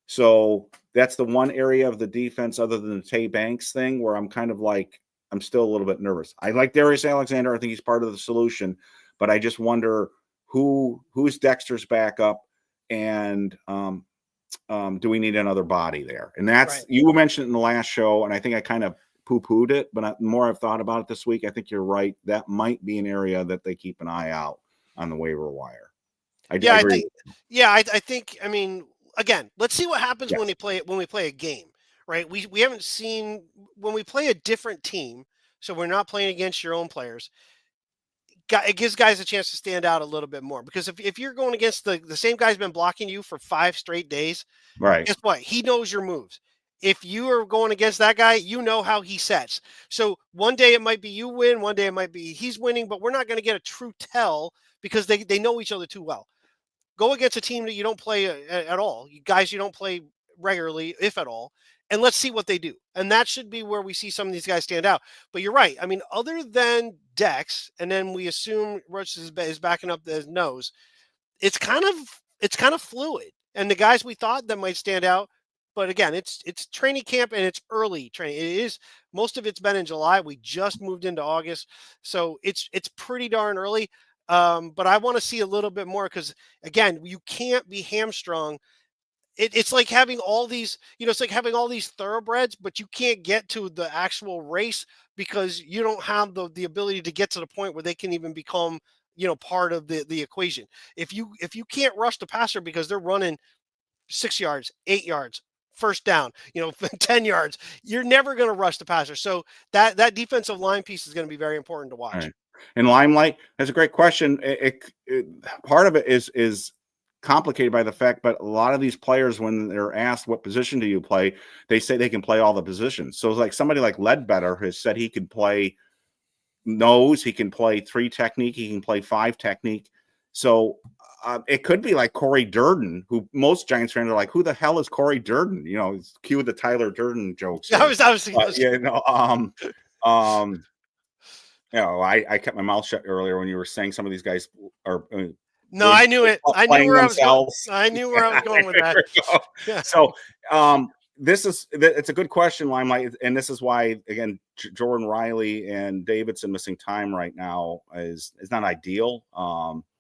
Speaker 2: So that's the one area of the defense other than the Tay Banks thing where I'm kind of like, I'm still a little bit nervous. I like Darius Alexander. I think he's part of the solution, but I just wonder who's Dexter's backup and do we need another body there? And that's, you mentioned it in the last show, and I think I kind of poo-pooed it, but the more I've thought about it this week, I think you're right. That might be an area that they keep an eye out on the waiver wire. I
Speaker 1: Yeah, I
Speaker 2: agree.
Speaker 1: think. Yeah, I think. I mean, again, let's see what happens when
Speaker 2: Yes.
Speaker 1: they play when we play a game, right? We haven't seen when we play a different team, so we're not playing against your own players. It gives guys a chance to stand out a little bit more because if you're going against the same guy's been blocking you for 5 straight days,
Speaker 2: Right.
Speaker 1: guess what? He knows your moves. If you are going against that guy, you know how he sets. So one day it might be you win, one day it might be he's winning, but we're not going to get a true tell because they know each other too well. Go against a team that you don't play at all, you guys you don't play regularly, if at all, and let's see what they do. And that should be where we see some of these guys stand out. But you're right. I mean, other than Dex, and then we assume Rush is backing up his nose. It's kind of fluid. And the guys we thought that might stand out, but again, it's training camp and it's early training. It is most of it's been in July. We just moved into August, so it's pretty darn early. But I want to see a little bit more because again, you can't be hamstrung. It's like having all these, it's like having all these thoroughbreds, but you can't get to the actual race because you don't have the ability to get to the point where they can even become, part of the equation. If you can't rush the passer because they're running 6 yards, 8 yards, first down, 10 yards, you're never going to rush the passer. So that defensive line piece is going to be very important to watch.
Speaker 2: Right. And Limelight, that's a great question. Part of it is complicated by the fact, but a lot of these players, when they're asked what position do you play, they say they can play all the positions. So like somebody like Ledbetter has said he could play nose, he can play 3 technique, he can play 5 technique. So it could be like Corey Durden, who most Giants fans are like, who the hell is Corey Durden? Cue the Tyler Durden jokes.
Speaker 1: I was
Speaker 2: I kept my mouth shut earlier when you were saying some of these guys are
Speaker 1: No, I knew it. I knew
Speaker 2: playing
Speaker 1: where I was going.
Speaker 2: themselves.
Speaker 1: I knew where I was going with that. Yeah.
Speaker 2: So it's a good question, Limelight, and this is why again Jordan Riley and Davidson missing time right now is not ideal.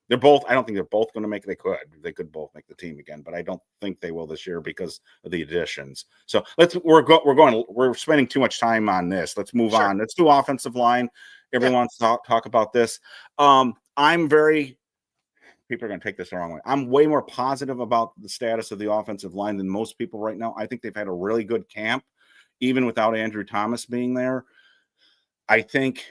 Speaker 2: They're both. I don't think they're both going to make it. They could both make the team again, but I don't think they will this year because of the additions. So we're spending too much time on this. Let's move on. Let's do offensive line. Everyone wants to talk about this. People are going to take this the wrong way. I'm way more positive about the status of the offensive line than most people right now. I think they've had a really good camp, even without Andrew Thomas being there. I think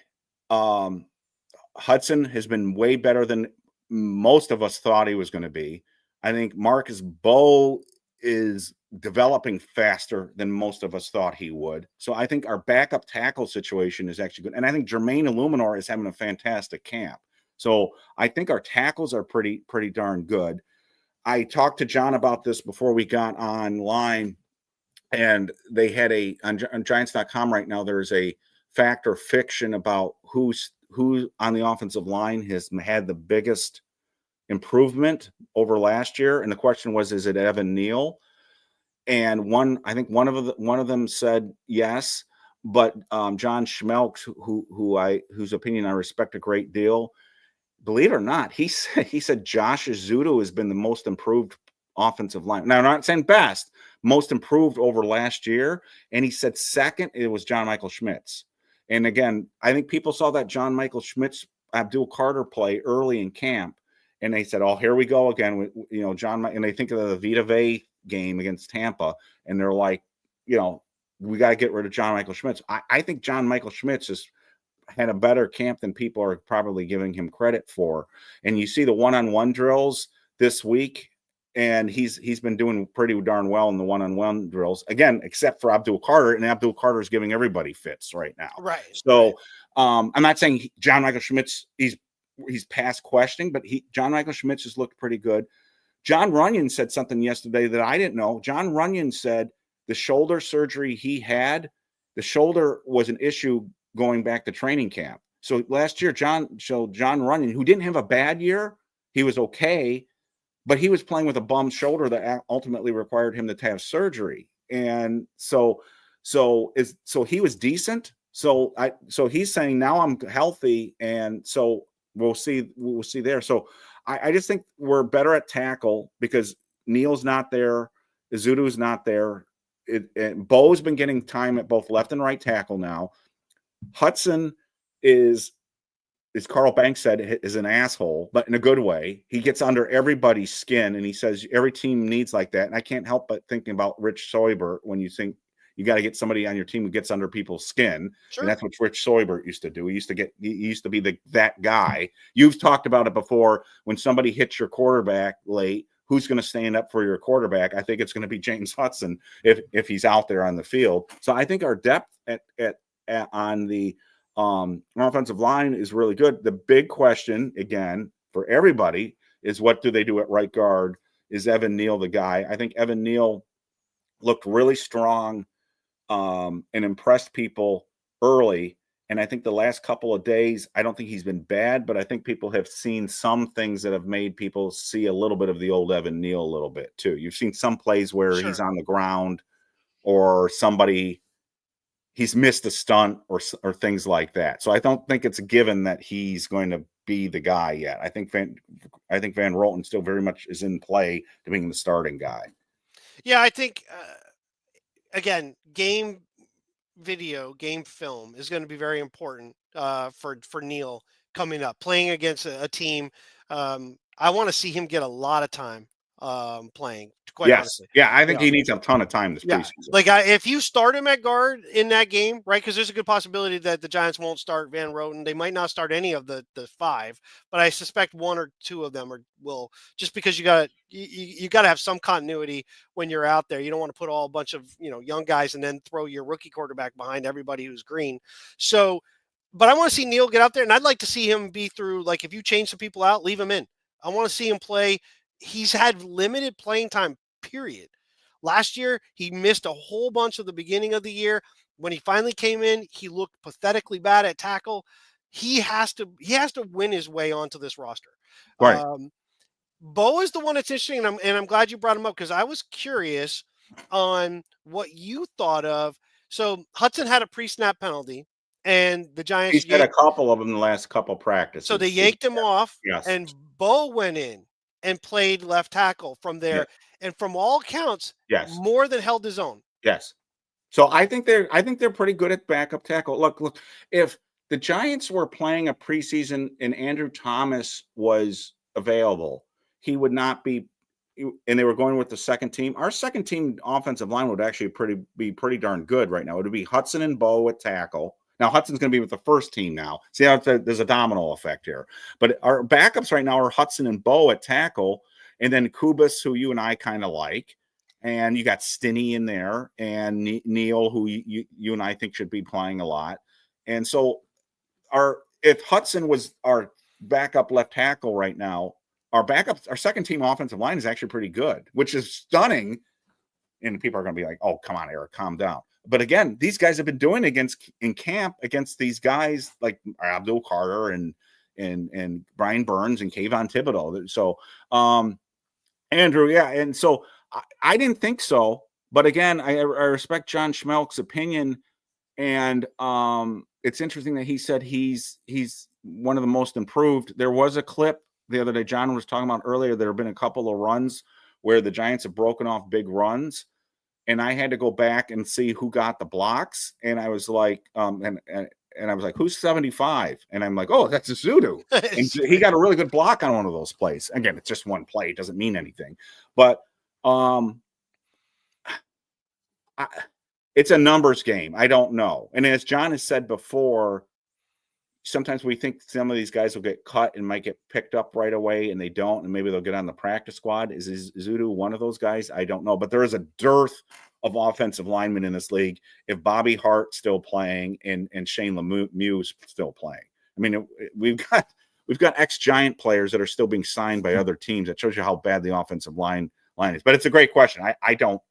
Speaker 2: Hudson has been way better than most of us thought he was going to be. I think Marcus Bowe is developing faster than most of us thought he would. So I think our backup tackle situation is actually good. And I think Jermaine Illuminor is having a fantastic camp. So I think our tackles are pretty darn good. I talked to John about this before we got online, and they had on Giants.com right now, there's a fact or fiction about who on the offensive line has had the biggest improvement over last year. And the question was, is it Evan Neal? And I think one of them said yes, but John Schmelks, whose opinion I respect a great deal, believe it or not, he said Josh Zudu has been the most improved offensive line. Now, I'm not saying best, most improved over last year. And he said second, it was John Michael Schmitz. And again, I think people saw that John Michael Schmitz Abdul Carter play early in camp, and they said, "Oh, here we go again." With John, and they think of the Vita Vea game against Tampa, and they're like, we got to get rid of John Michael Schmitz. I think John Michael Schmitz is had a better camp than people are probably giving him credit for. And you see the one-on-one drills this week, and he's been doing pretty darn well in the one-on-one drills, again, except for Abdul Carter, and Abdul Carter is giving everybody fits right now.
Speaker 1: Right.
Speaker 2: So I'm not saying John Michael Schmitz, he's past questioning, but John Michael Schmitz has looked pretty good. John Runyon said something yesterday that I didn't know. John Runyon said the shoulder surgery he had, the shoulder was an issue going back to training camp. So last year, John Runyon, who didn't have a bad year, he was okay, but he was playing with a bum shoulder that ultimately required him to have surgery. And so he was decent. So he's saying now I'm healthy, and so we'll see there. So I just think we're better at tackle because Neal's not there, Zudu's not there. Bo's been getting time at both left and right tackle now. Hudson is as Carl Banks said, is an asshole, but in a good way. He gets under everybody's skin, and he says every team needs like that. And I can't help but thinking about Rich Soibert when you think you got to get somebody on your team who gets under people's skin.
Speaker 1: Sure.
Speaker 2: And that's what Rich Soibert used to do. He used to be that guy. You've talked about it before. When somebody hits your quarterback late, who's going to stand up for your quarterback? I think it's going to be James Hudson if he's out there on the field. So I think our depth on the offensive line is really good. The big question, again, for everybody is what do they do at right guard? Is Evan Neal the guy? I think Evan Neal looked really strong and impressed people early. And I think the last couple of days, I don't think he's been bad, but I think people have seen some things that have made people see a little bit of the old Evan Neal a little bit too. You've seen some plays where
Speaker 1: Sure.
Speaker 2: he's on the ground or he's missed a stunt or things like that. So I don't think it's a given that he's going to be the guy yet. I think Van Roten still very much is in play to being the starting guy.
Speaker 1: Yeah, I think again, game film is going to be very important for Neal coming up, playing against a team. I want to see him get a lot of time playing. Quite honestly.
Speaker 2: Yeah, I think he needs a ton of time this preseason.
Speaker 1: Like if you start him at guard in that game, right? Because there's a good possibility that the Giants won't start Van Roten. They might not start any of the 5, but I suspect 1 or 2 of them will, just because you got to have some continuity when you're out there. You don't want to put a bunch of young guys and then throw your rookie quarterback behind everybody who's green. So, but I want to see Neal get out there, and I'd like to see him be through. Like if you change some people out, leave him in. I want to see him play. He's had limited playing time, period. Last year, he missed a whole bunch of the beginning of the year. When he finally came in, he looked pathetically bad at tackle. He has to win his way onto this roster.
Speaker 2: Right.
Speaker 1: Bo is the one that's interesting, and I'm glad you brought him up because I was curious on what you thought of. So Hudson had a pre-snap penalty, and the Giants.
Speaker 2: He's had a couple of them in the last couple practices.
Speaker 1: So they yanked him off,
Speaker 2: yes.
Speaker 1: And Bo went in and played left tackle from there.
Speaker 2: Yes.
Speaker 1: And from all accounts, more than held his own.
Speaker 2: Yes. So I think they're pretty good at backup tackle. Look, if the Giants were playing a preseason and Andrew Thomas was available, he would not be, and they were going with the second team. Our second team offensive line would actually be pretty darn good right now. It would be Hudson and Bo at tackle. Now, Hudson's going to be with the first team now. See how there's a domino effect here. But our backups right now are Hudson and Bo at tackle, and then Kubas, who you and I kind of like. And you got Stinney in there, and Neal, who you and I think should be playing a lot. And so if Hudson was our backup left tackle right now, our second team offensive line is actually pretty good, which is stunning. And people are going to be like, oh, come on, Eric, calm down. But again, these guys have been doing in camp against these guys like Abdul Carter and Brian Burns and Kayvon Thibodeaux. So Andrew, yeah. And so I didn't think so. But again, I respect John Schmelk's opinion. And it's interesting that he said he's one of the most improved. There was a clip the other day John was talking about earlier. There have been a couple of runs where the Giants have broken off big runs. And I had to go back and see who got the blocks. And I was like, and I was like, who's 75? And I'm like, oh, that's a Zudu. And he got a really good block on one of those plays. Again, it's just one play. It doesn't mean anything. But it's a numbers game. I don't know. And as John has said before, sometimes we think some of these guys will get cut and might get picked up right away, and they don't, and maybe they'll get on the practice squad. Is Zudu one of those guys? I don't know. But there is a dearth of offensive linemen in this league. If Bobby Hart's still playing and Shane Lemieux's still playing, I mean, we've got ex-Giant players that are still being signed by other teams. That shows you how bad the offensive line is. But it's a great question. I don't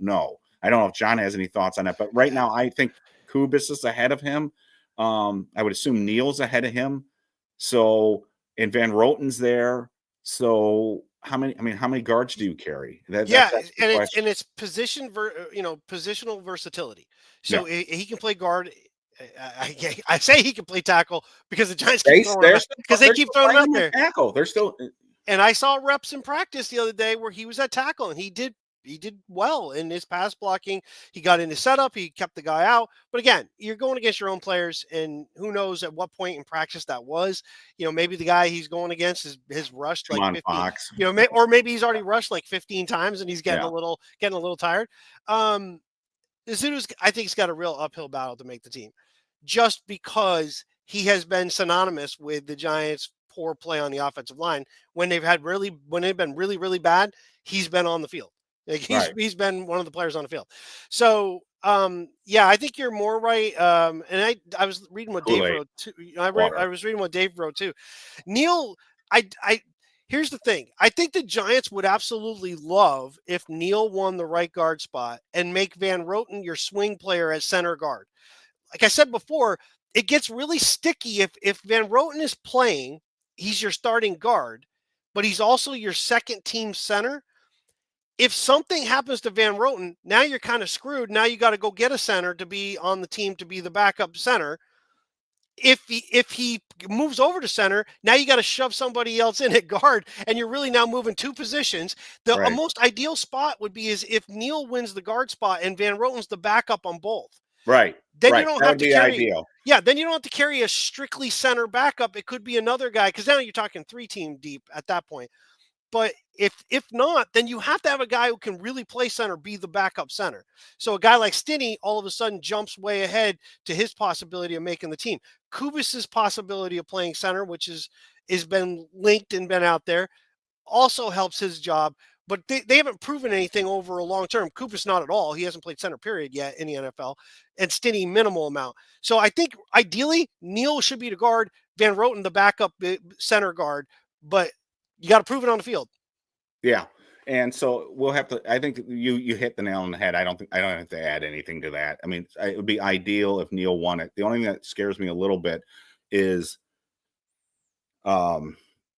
Speaker 2: know. I don't know if John has any thoughts on that. But right now, I think Kubis is ahead of him. I would assume Neal's ahead of him. So, and Van Roten's there. So how many guards do you carry?
Speaker 1: It's positional versatility. So he can play guard. I say he can play tackle because the Giants keep throwing him out there.
Speaker 2: Tackle. They're still.
Speaker 1: And I saw reps in practice the other day where he was at tackle and he did well in his pass blocking. He got in his setup. He kept the guy out. But again, you're going against your own players, and who knows at what point in practice that was. Maybe the guy he's going against has rushed
Speaker 2: Come
Speaker 1: like
Speaker 2: on,
Speaker 1: 50.
Speaker 2: Fox.
Speaker 1: Or maybe he's already rushed like 15 times, and he's getting
Speaker 2: Yeah.
Speaker 1: a little tired. Zudu's, I think, he's got a real uphill battle to make the team, just because he has been synonymous with the Giants' poor play on the offensive line. When they've been really, really bad, he's been on the field. Like he's been one of the players on the field. So yeah, I think you're more right. And I was reading what Dave
Speaker 2: Kool-Aid.
Speaker 1: wrote too. I was reading what Dave wrote too. Neil, I here's the thing. I think the Giants would absolutely love if Neil won the right guard spot and make Van Roten your swing player at center guard. Like I said before, it gets really sticky if Van Roten is playing, he's your starting guard, but he's also your second team center. If something happens to Van Roten, now you're kind of screwed. Now you got to go get a center to be on the team to be the backup center. If he moves over to center, now you got to shove somebody else in at guard, and you're really now moving two positions. A most ideal spot would be is if Neil wins the guard spot and Van Roten's the backup on both.
Speaker 2: Right.
Speaker 1: Then you don't have to carry.
Speaker 2: Ideal.
Speaker 1: Yeah, then you don't have to carry a strictly center backup. It could be another guy, because now you're talking 3-team deep at that point. But if not, then you have to have a guy who can really play center, be the backup center. So a guy like Stinney all of a sudden jumps way ahead to his possibility of making the team. Kubas's possibility of playing center, which is been linked and been out there, also helps his job. But they haven't proven anything over a long term. Kubas not at all. He hasn't played center period yet in the NFL, and Stinney minimal amount. So I think ideally Neil should be the guard, Van Roten the backup center guard, but you got to prove it on the field.
Speaker 2: Yeah. And so we'll have to, I think you hit the nail on the head. I don't have to add anything to that. I mean, it would be ideal if Neil won it. The only thing that scares me a little bit is one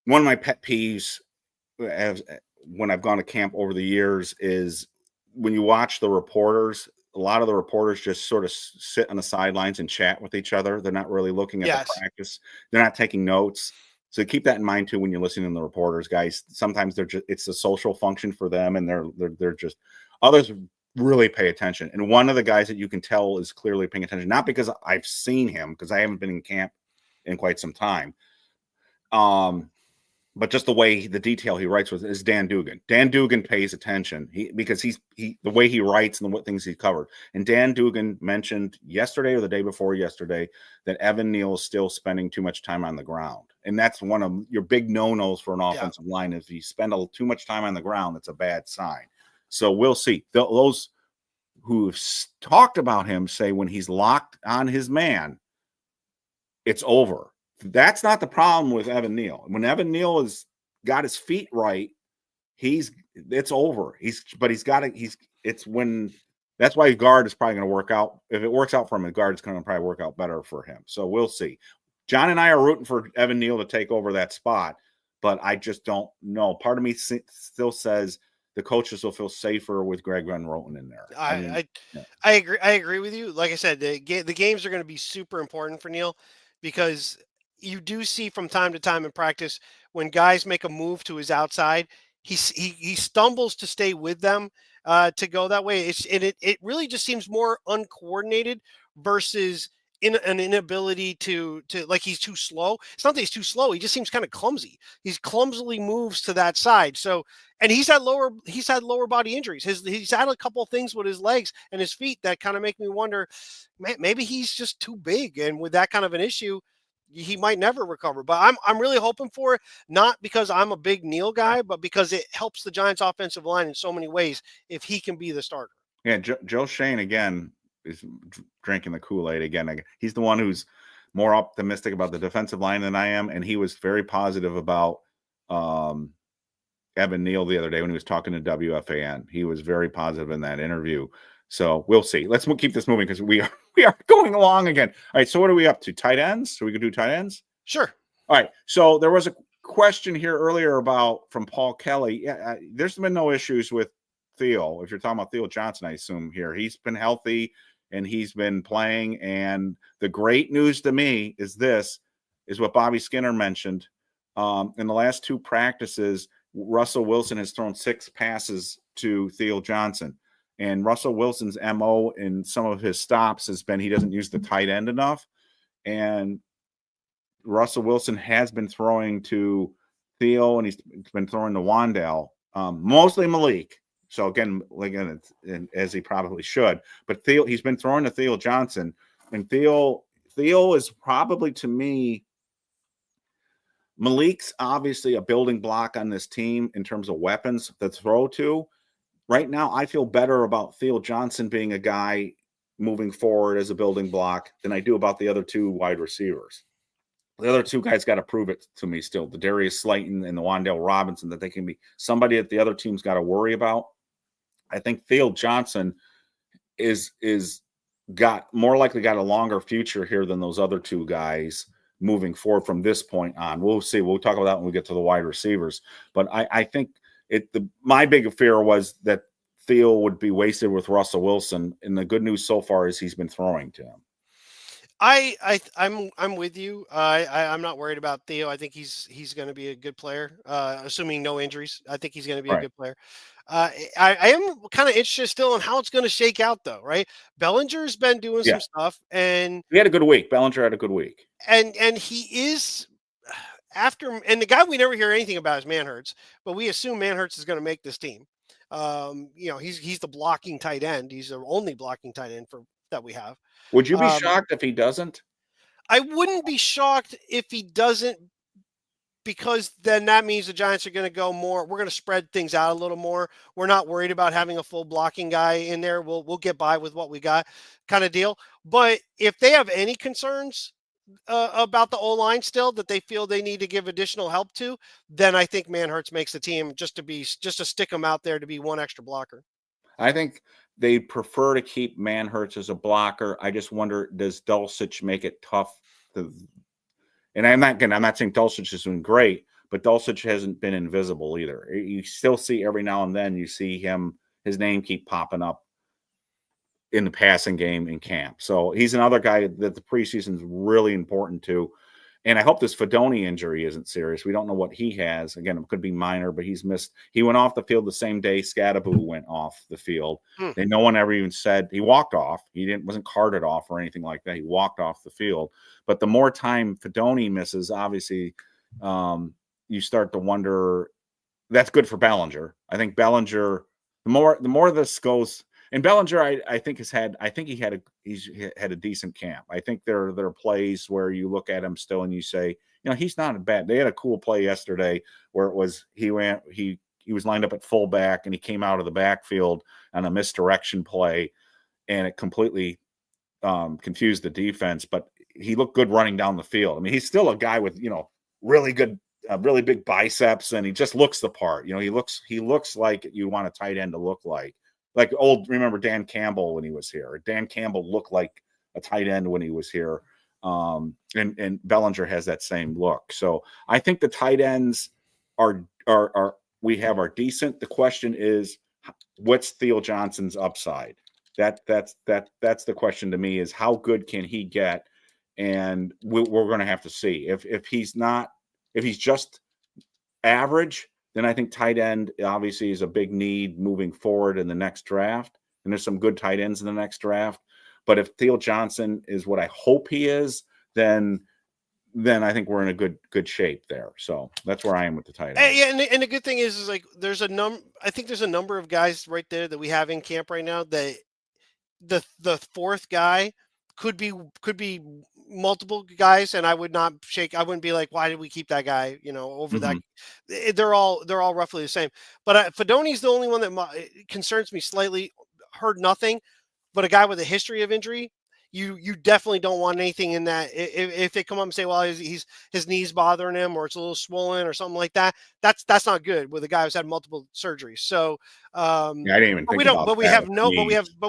Speaker 2: of my pet peeves when I've gone to camp over the years is when you watch the reporters, a lot of the reporters just sort of sit on the sidelines and chat with each other. They're not really looking at the practice. They're not taking notes. So keep that in mind too when you're listening to the reporters, guys. Sometimes it's a social function for them, and they're just others really pay attention. And one of the guys that you can tell is clearly paying attention, not because I've seen him, because I haven't been in camp in quite some time. But just the detail he writes with is Dan Dugan. Dan Dugan pays attention because the way he writes and what things he covered. And Dan Dugan mentioned yesterday or the day before yesterday that Evan Neal is still spending too much time on the ground. And that's one of your big no-nos for an offensive line. If you spend too much time on the ground, it's a bad sign. So we'll see. Those who've talked about him say when he's locked on his man, it's over. That's not the problem with Evan Neal. When Evan Neal has got his feet right, it's over. That's why guard is probably going to work out. If it works out for him, the guard is going to probably work out better for him. So we'll see. John and I are rooting for Evan Neal to take over that spot, but I just don't know. Part of me still says the coaches will feel safer with Greg Van Roten in there.
Speaker 1: I agree. I agree with you. Like I said, the games are going to be super important for Neal, because you do see from time to time in practice when guys make a move to his outside, he stumbles to stay with them to go that way. It really just seems more uncoordinated versus an inability to like he's too slow. It's not that he's too slow. He just seems kind of clumsy. He's clumsily moves to that side. So, and he's had lower body injuries. He's had a couple of things with his legs and his feet that kind of make me wonder, maybe he's just too big. And with that kind of an issue, he might never recover. But I'm really hoping for it, not because I'm a big Neal guy, but because it helps the Giants offensive line in so many ways if he can be the starter.
Speaker 2: Yeah, Joe Shane again is drinking the Kool-Aid again. He's the one who's more optimistic about the defensive line than I am, and he was very positive about Evan Neal the other day when he was talking to WFAN. He was very positive in that interview. So we'll see. Let's keep this moving because we are going along again. All right. So what are we up to? Tight ends? So we could do tight ends?
Speaker 1: Sure.
Speaker 2: All right. So there was a question here earlier from Paul Kelly. Yeah, there's been no issues with Theo. If you're talking about Theo Johnson, I assume here. He's been healthy and he's been playing. And the great news to me is what Bobby Skinner mentioned. In the last two practices, Russell Wilson has thrown 6 passes to Theo Johnson. And Russell Wilson's MO in some of his stops has been he doesn't use the tight end enough. And Russell Wilson has been throwing to Theo, and he's been throwing to Wan'Dale, mostly Malik. So again, as he probably should. But he's been throwing to Theo Johnson. And Theo is probably, to me, Malik's obviously a building block on this team in terms of weapons to throw to. Right now, I feel better about Theo Johnson being a guy moving forward as a building block than I do about the other two wide receivers. The other two guys got to prove it to me still, the Darius Slayton and the Wan'Dale Robinson, that they can be somebody that the other team's got to worry about. I think Theo Johnson is got more likely got a longer future here than those other two guys moving forward from this point on. We'll see. We'll talk about that when we get to the wide receivers. But I think my big fear was that Theo would be wasted with Russell Wilson, and the good news so far is he's been throwing to him.
Speaker 1: I'm with you. I'm not worried about Theo. I think he's going to be a good player, assuming no injuries. I think he's going to be a good player. I am kind of interested still in how it's going to shake out, though. Right? Bellinger's been doing some stuff, and
Speaker 2: he had a good week. Bellinger had a good week,
Speaker 1: and he is after. And the guy we never hear anything about is Manhurts, but we assume Manhurts is going to make this team. He's the blocking tight end. He's the only blocking tight end that we have.
Speaker 2: Would you be shocked if he doesn't?
Speaker 1: I wouldn't be shocked if he doesn't, because then that means the Giants are going to go more. We're going to spread things out a little more. We're not worried about having a full blocking guy in there. We'll get by with what we got, kind of deal. But if they have any concerns about the O-line still that they feel they need to give additional help to, then I think Manhurts makes the team just to stick him out there to be one extra blocker.
Speaker 2: I think they prefer to keep Manhurts as a blocker. I just wonder, does Dulcich make it tough and I'm not saying Dulcich is doing great, but Dulcich hasn't been invisible either. You still see every now and then his name keep popping up in the passing game in camp. So he's another guy that the preseason is really important to. And I hope this Fedoni injury isn't serious. We don't know what he has. Again, it could be minor, but he's missed. He went off the field the same day Scadaboo went off the field. And no one ever even said he walked off. He wasn't carted off or anything like that. He walked off the field. But the more time Fedoni misses, obviously, you start to wonder. That's good for Bellinger. I think Bellinger, the more this goes. And Bellinger, I think he's had a decent camp. I think there are plays where you look at him still and you say, he's not bad. They had a cool play yesterday where it was he was lined up at fullback and he came out of the backfield on a misdirection play, and it completely confused the defense. But he looked good running down the field. I mean, he's still a guy with really good, really big biceps, and he just looks the part. He looks like you want a tight end to look like. Remember Dan Campbell when he was here? Dan Campbell looked like a tight end when he was here. And Bellinger has that same look. So I think the tight ends are decent. The question is, what's Theo Johnson's upside? That's the question to me, is how good can he get? And we're going to have to see. If he's just average, then I think tight end obviously is a big need moving forward in the next draft. And there's some good tight ends in the next draft. But if Theo Johnson is what I hope he is, then I think we're in a good shape there. So that's where I am with the tight end.
Speaker 1: Yeah, and the good thing is like I think there's a number of guys right there that we have in camp right now that the fourth guy could be multiple guys, and I wouldn't be like, why did we keep that guy, over that? They're all roughly the same. But Fedoni's the only one that concerns me slightly. Heard nothing, but a guy with a history of injury, you definitely don't want anything in that. If they come up and say, well, his knee's bothering him or it's a little swollen or something like that, that's not good with a guy who's had multiple surgeries. So
Speaker 2: I didn't even think about
Speaker 1: but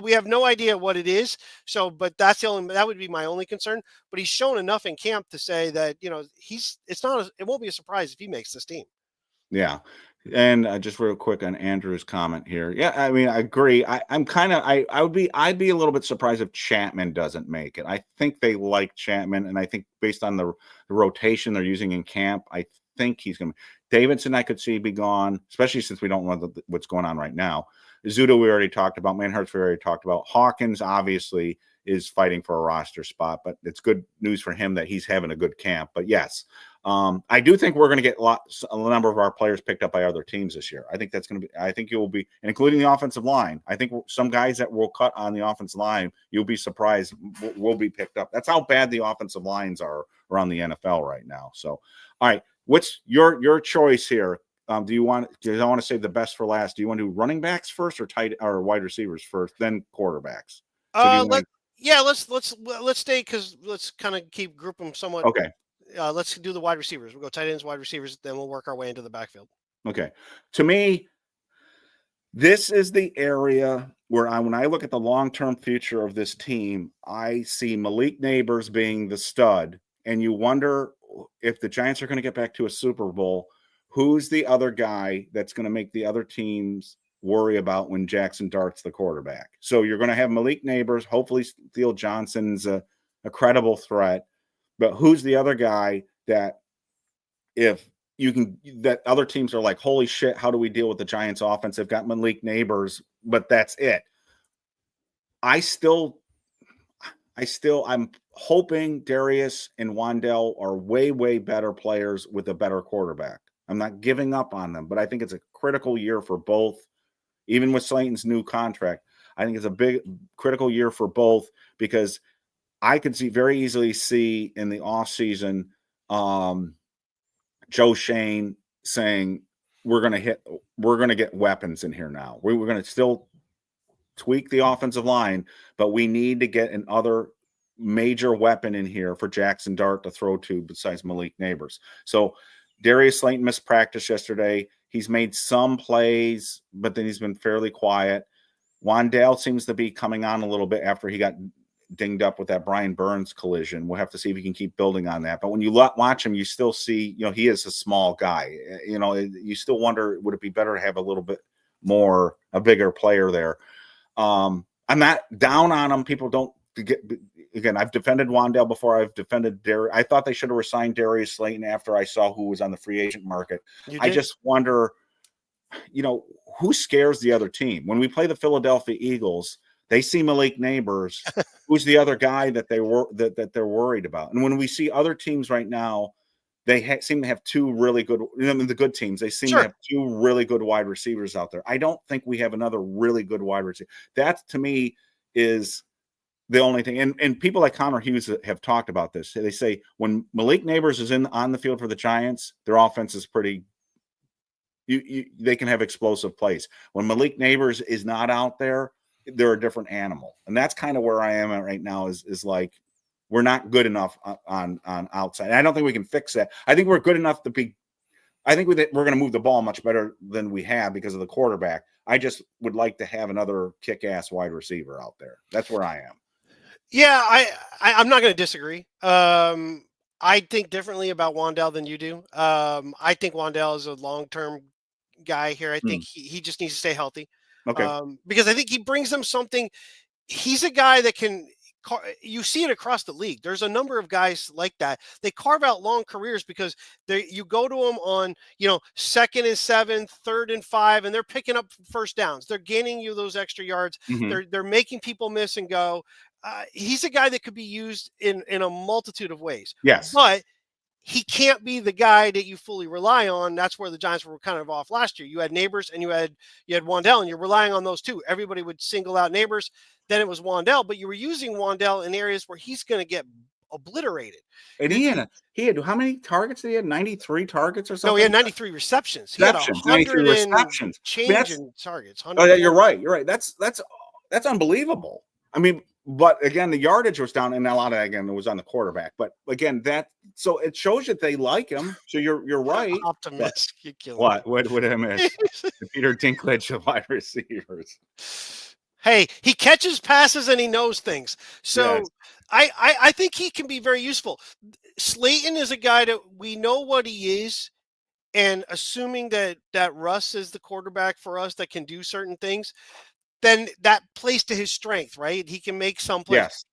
Speaker 1: we have no idea what it is. So, but that would be my only concern. But he's shown enough in camp to say that it won't be a surprise if he makes this team.
Speaker 2: Yeah. And just real quick on Andrew's comment here. Yeah, I mean, I agree. I'd be a little bit surprised if Chapman doesn't make it. I think they like Chapman, and I think based on the rotation they're using in camp, I think he's going to. Davidson, I could see be gone, especially since we don't know what's going on right now. Zudu, we already talked about. Manhurst, we already talked about. Hawkins, obviously, is fighting for a roster spot, but it's good news for him that he's having a good camp. But yes, I do think we're going to get a number of our players picked up by other teams this year. I think that's going to be. I think you will be, including the offensive line. I think some guys that will cut on the offensive line, you'll be surprised, will be picked up. That's how bad the offensive lines are around the NFL right now. So, all right, what's your choice here? Do you want to save the best for last? Do you want to do running backs first, or tight or wide receivers first, then quarterbacks? So
Speaker 1: let's stay, because let's kind of keep group them somewhat.
Speaker 2: Okay.
Speaker 1: Let's do the wide receivers. We'll go tight ends, wide receivers, then we'll work our way into the backfield.
Speaker 2: Okay. To me, this is the area where when I look at the long-term future of this team, I see Malik Neighbors being the stud, and you wonder if the Giants are going to get back to a Super Bowl, who's the other guy that's going to make the other teams worry about when Jackson Dart's the quarterback? So you're going to have Malik Neighbors. Hopefully Theo Johnson's a credible threat. But who's the other guy that that other teams are like, holy shit, how do we deal with the Giants offense? They've got Malik Neighbors, but that's it. I'm hoping Darius and Wan'Dale are way, way better players with a better quarterback. I'm not giving up on them, but I think it's a critical year for both. Even with Slayton's new contract, I think it's a big critical year for both, because I could very easily see in the offseason Joe Shane saying, we're going to get weapons in here now. We're going to still tweak the offensive line, but we need to get another major weapon in here for Jackson Dart to throw to besides Malik Neighbors. So Darius Slayton missed practice yesterday. He's made some plays, but then he's been fairly quiet. Wan'Dale seems to be coming on a little bit after he got dinged up with that Brian Burns collision. We'll have to see if he can keep building on that. But when you watch him, you still see, he is a small guy. You still wonder, would it be better to have a bigger player there? I'm not down on him. People don't get, again, I've defended Wan'Dale before. I've defended Darius. I thought they should have resigned Darius Slayton after I saw who was on the free agent market. I just wonder, who scares the other team? When we play the Philadelphia Eagles, they see Malik Neighbors. Who's the other guy that they're worried about? And when we see other teams right now, they seem to have two really good. The good teams, they seem to have two really good wide receivers out there. I don't think we have another really good wide receiver. That to me is the only thing. And people like Connor Hughes have talked about this. They say when Malik Neighbors is on the field for the Giants, their offense is pretty. They can have explosive plays. When Malik Neighbors is not out there, they're a different animal. And that's kind of where I am at right now is like, we're not good enough on outside. And I don't think we can fix that. I think we're good enough to be, I think we're going to move the ball much better than we have because of the quarterback. I just would like to have another kick-ass wide receiver out there. That's where I am.
Speaker 1: Yeah, I'm not going to disagree. I think differently about Wan'Dale than you do. I think Wan'Dale is a long-term guy here. I think he just needs to stay healthy.
Speaker 2: Okay.
Speaker 1: Because I think he brings them something. He's a guy that can, you see it across the league. There's a number of guys like that. They carve out long careers because you go to them on, 2nd and 7, 3rd and 5, and they're picking up first downs. They're gaining you those extra yards.
Speaker 2: Mm-hmm.
Speaker 1: They're making people miss and go. He's a guy that could be used in a multitude of ways.
Speaker 2: Yes.
Speaker 1: But he can't be the guy that you fully rely on. That's where the Giants were kind of off last year. You had Neighbors and you had Wan'Dale, and you're relying on those two. Everybody would single out Neighbors. Then it was Wan'Dale, but you were using Wan'Dale in areas where he's going to get obliterated.
Speaker 2: And he had how many targets did he have? 93 targets or something?
Speaker 1: No, he had 93 receptions. He had
Speaker 2: 93 receptions.
Speaker 1: Change in targets.
Speaker 2: Oh, yeah, you're right. You're right. That's unbelievable. I mean, but again, the yardage was down, and a lot of it was on the quarterback. But again, so it shows that they like him. So you're right.
Speaker 1: Optimist. You kill
Speaker 2: what did I miss? The Peter Dinklage of wide receivers.
Speaker 1: Hey, he catches passes and he knows things. So yes. I think he can be very useful. Slayton is a guy that we know what he is, and assuming that Russ is the quarterback for us that can do certain things, then that plays to his strength, right? He can make some plays.
Speaker 2: Yes.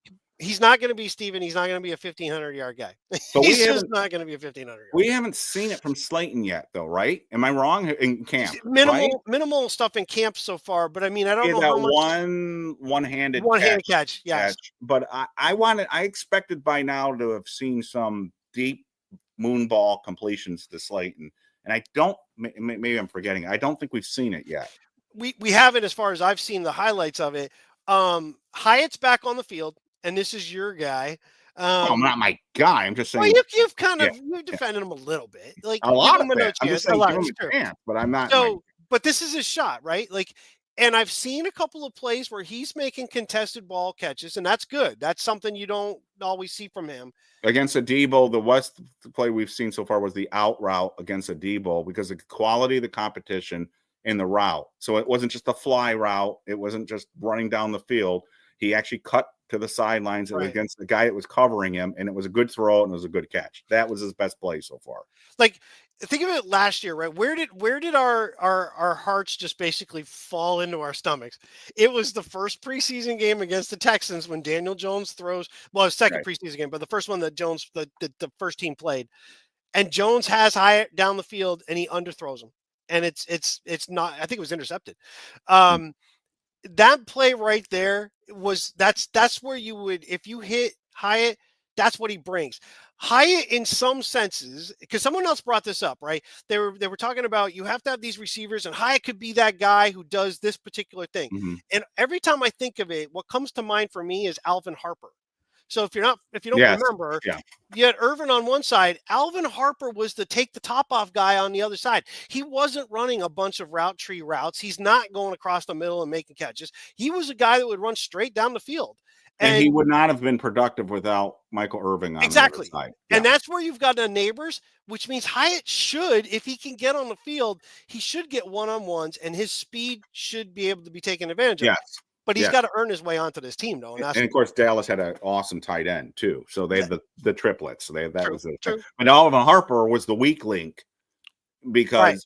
Speaker 1: He's not going to be Steven. He's not going to be a 1,500-yard guy.
Speaker 2: But
Speaker 1: He's just not going to be a 1,500-yard.
Speaker 2: We haven't seen it from Slayton yet, though, right? Am I wrong? In camp,
Speaker 1: minimal stuff in camp so far. But I mean, I don't know how much
Speaker 2: one-handed
Speaker 1: one-handed catch. Yes,
Speaker 2: but I expected by now to have seen some deep moon ball completions to Slayton, and I don't. Maybe I'm forgetting. I don't think we've seen it yet.
Speaker 1: We haven't, as far as I've seen the highlights of it. Hyatt's back on the field, and this is your guy.
Speaker 2: I'm not my guy. I'm just saying.
Speaker 1: Well, you've kind of you've defended him a little bit, like
Speaker 2: a lot of
Speaker 1: it.
Speaker 2: I'm just saying, give him a chance, but I'm not.
Speaker 1: So, but this is his shot, right? Like, and I've seen a couple of plays where he's making contested ball catches, and that's good. That's something you don't always see from him.
Speaker 2: Against Adebo, the play we've seen so far was the out route against Adebo because of the quality of the competition in the route. So it wasn't just a fly route. It wasn't just running down the field. He actually cut to the sidelines against the guy that was covering him, and it was a good throw and it was a good catch. That was his best play so far.
Speaker 1: Like, think of it last year, right? Where did our hearts just basically fall into our stomachs? It was the first preseason game against the Texans when Daniel Jones throws. Well, his second preseason game, but the first one that Jones, the first team played, and Jones has Hyatt down the field and he underthrows him. And it's not, I think it was intercepted. That play right there that's where you would, if you hit Hyatt, that's what he brings. Hyatt, in some senses, because someone else brought this up, right? They were talking about you have to have these receivers, and Hyatt could be that guy who does this particular thing.
Speaker 2: Mm-hmm.
Speaker 1: And every time I think of it, what comes to mind for me is Alvin Harper. So if you don't remember, you had Irvin on one side. Alvin Harper was the take the top off guy on the other side. He wasn't running a bunch of route tree routes. He's not going across the middle and making catches. He was a guy that would run straight down the field.
Speaker 2: And he would not have been productive without Michael Irving on the other side.
Speaker 1: Yeah. And that's where you've got the neighbors, which means Hyatt should, if he can get on the field, he should get one-on-ones, and his speed should be able to be taken advantage of.
Speaker 2: Yes.
Speaker 1: But he's got to earn his way onto this team, though.
Speaker 2: And of course, Dallas had an awesome tight end, too. So they had the triplets. So was
Speaker 1: true.
Speaker 2: And Alvin Harper was the weak link because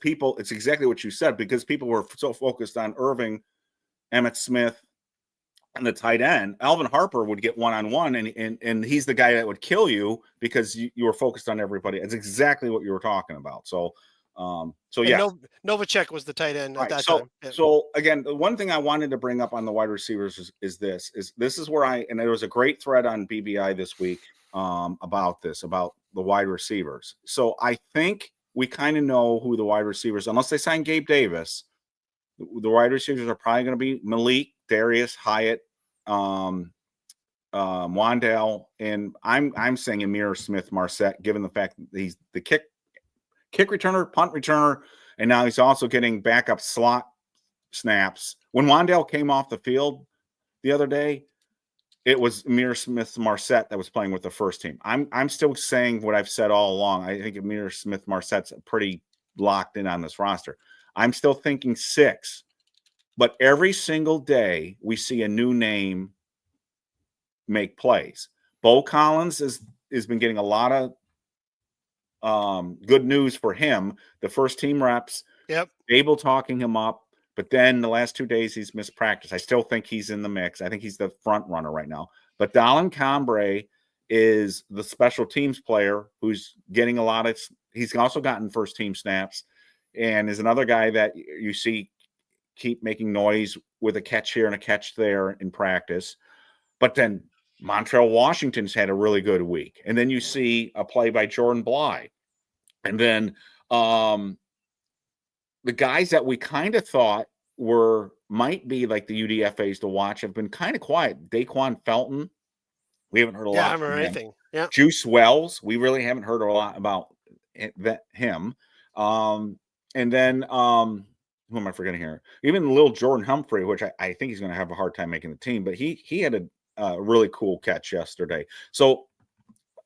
Speaker 2: people, it's exactly what you said, because people were so focused on Irving, Emmitt Smith, and the tight end. Alvin Harper would get one-on-one, and he's the guy that would kill you because you were focused on everybody. It's exactly what you were talking about. So
Speaker 1: Novacek was the tight end at that time. Yeah.
Speaker 2: So again, the one thing I wanted to bring up on the wide receivers is this is where and there was a great thread on BBI this week about the wide receivers. So I think we kind of know who the wide receivers, unless they sign Gabe Davis, the wide receivers are probably going to be Malik, Darius, Hyatt, Wandale, and I'm saying Amir Smith-Marset, given the fact that he's the kick returner, punt returner, and now he's also getting backup slot snaps. When Wandale came off the field the other day, it was Amir Smith-Marset that was playing with the first team. I'm still saying what I've said all along. I think Amir Smith-Marset's pretty locked in on this roster. I'm still thinking 6, but every single day we see a new name make plays. Bo Collins has been getting a lot of good news for him. The first team reps, able talking him up, but then the last 2 days he's missed practice. I still think he's in the mix. I think he's the front runner right now. But Dallin Cambray is the special teams player who's getting a lot of. He's also gotten first team snaps, and is another guy that you see keep making noise with a catch here and a catch there in practice. But then Montreal Washington's had a really good week. And then you see a play by Jordan Bly. And then the guys that we kind of thought might be like the UDFAs to watch have been kind of quiet. Daquan Felton, we haven't heard a lot.
Speaker 1: I haven't heard anything. Yeah.
Speaker 2: Juice Wells, we really haven't heard a lot about him. And then who am I forgetting here? Even little Jordan Humphrey, which I think he's going to have a hard time making the team, but he had a really cool catch yesterday. So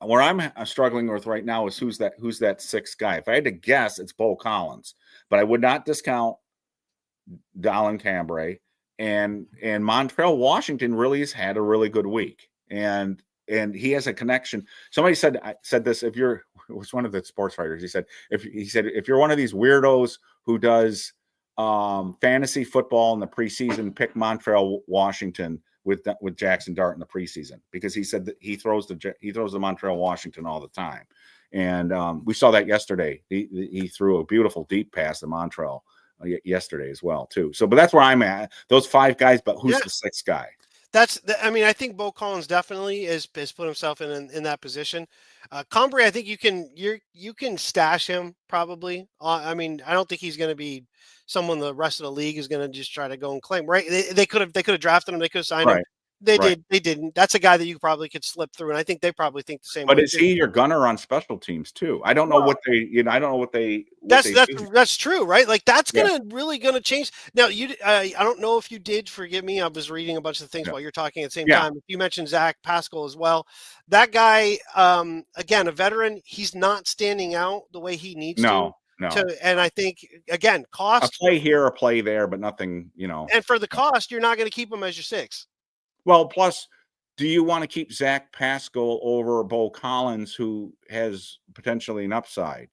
Speaker 2: where I'm struggling with right now is who's that 6th guy. If I had to guess, it's Bo Collins, but I would not discount Dallin Cambray. And Montreal Washington really has had a really good week, and he has a connection. Somebody said this. It was one of the sports writers. He said if you're one of these weirdos who does fantasy football in the preseason, pick Montreal Washington. with Jackson Dart in the preseason, because he said that he throws the Montreal Washington all the time, and we saw that yesterday. He threw a beautiful deep pass to Montreal yesterday as well too. So, but that's where I'm at. Those 5 guys, but who's the 6th guy?
Speaker 1: I mean, I think Bo Collins definitely has put himself in that position. Combrey, I think you can stash him probably. I mean, I don't think he's going to be someone the rest of the league is going to just try to go and claim. Right? They could have drafted him. They could have signed him.
Speaker 2: Right.
Speaker 1: They did. They didn't. That's a guy that you probably could slip through, and I think they probably think the same
Speaker 2: But
Speaker 1: way
Speaker 2: is
Speaker 1: too.
Speaker 2: he your gunner on special teams too? I don't know what they, I don't know what they.
Speaker 1: That's true, right? Like that's
Speaker 2: Yeah.
Speaker 1: really gonna change. Now I don't know if you did. Forgive me. I was reading a bunch of things while you're talking at the same time. You mentioned Zach Pascal as well. That guy, again, a veteran. He's not standing out the way he needs to. And I think again, cost.
Speaker 2: A play here, a play there, but nothing,
Speaker 1: And for the cost, you're not going to keep him as your 6.
Speaker 2: Well, plus, do you want to keep Zach Pascal over Bo Collins, who has potentially an upside?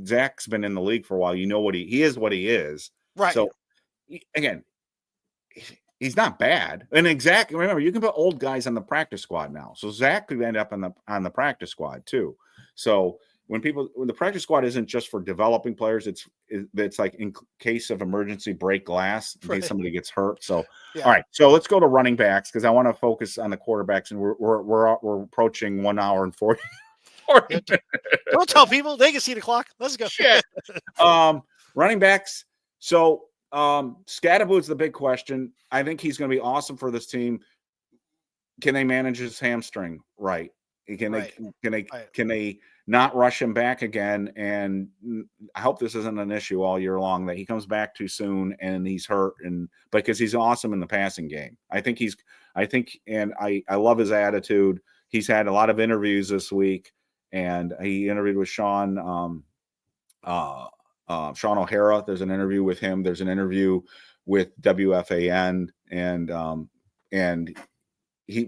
Speaker 2: Zach's been in the league for a while. You know what he is, what he is.
Speaker 1: Right.
Speaker 2: So again, he's not bad. And remember, you can put old guys on the practice squad now. So Zach could end up on the practice squad too. So when the practice squad isn't just for developing players, it's like in case of emergency break glass in case somebody gets hurt. So all right, so let's go to running backs, because I want to focus on the quarterbacks, and we're approaching 1 hour and 40 minutes.
Speaker 1: Don't tell people, they can see the clock. Let's go.
Speaker 2: Shit. Running backs. So Scadaboo is the big question. I think he's going to be awesome for this team. Can they manage his hamstring right? Can they not rush him back again? And I hope this isn't an issue all year long, that he comes back too soon and he's hurt, and because he's awesome in the passing game. And I love his attitude. He's had a lot of interviews this week, and he interviewed with Sean O'Hara. There's an interview with him. There's an interview with WFAN, and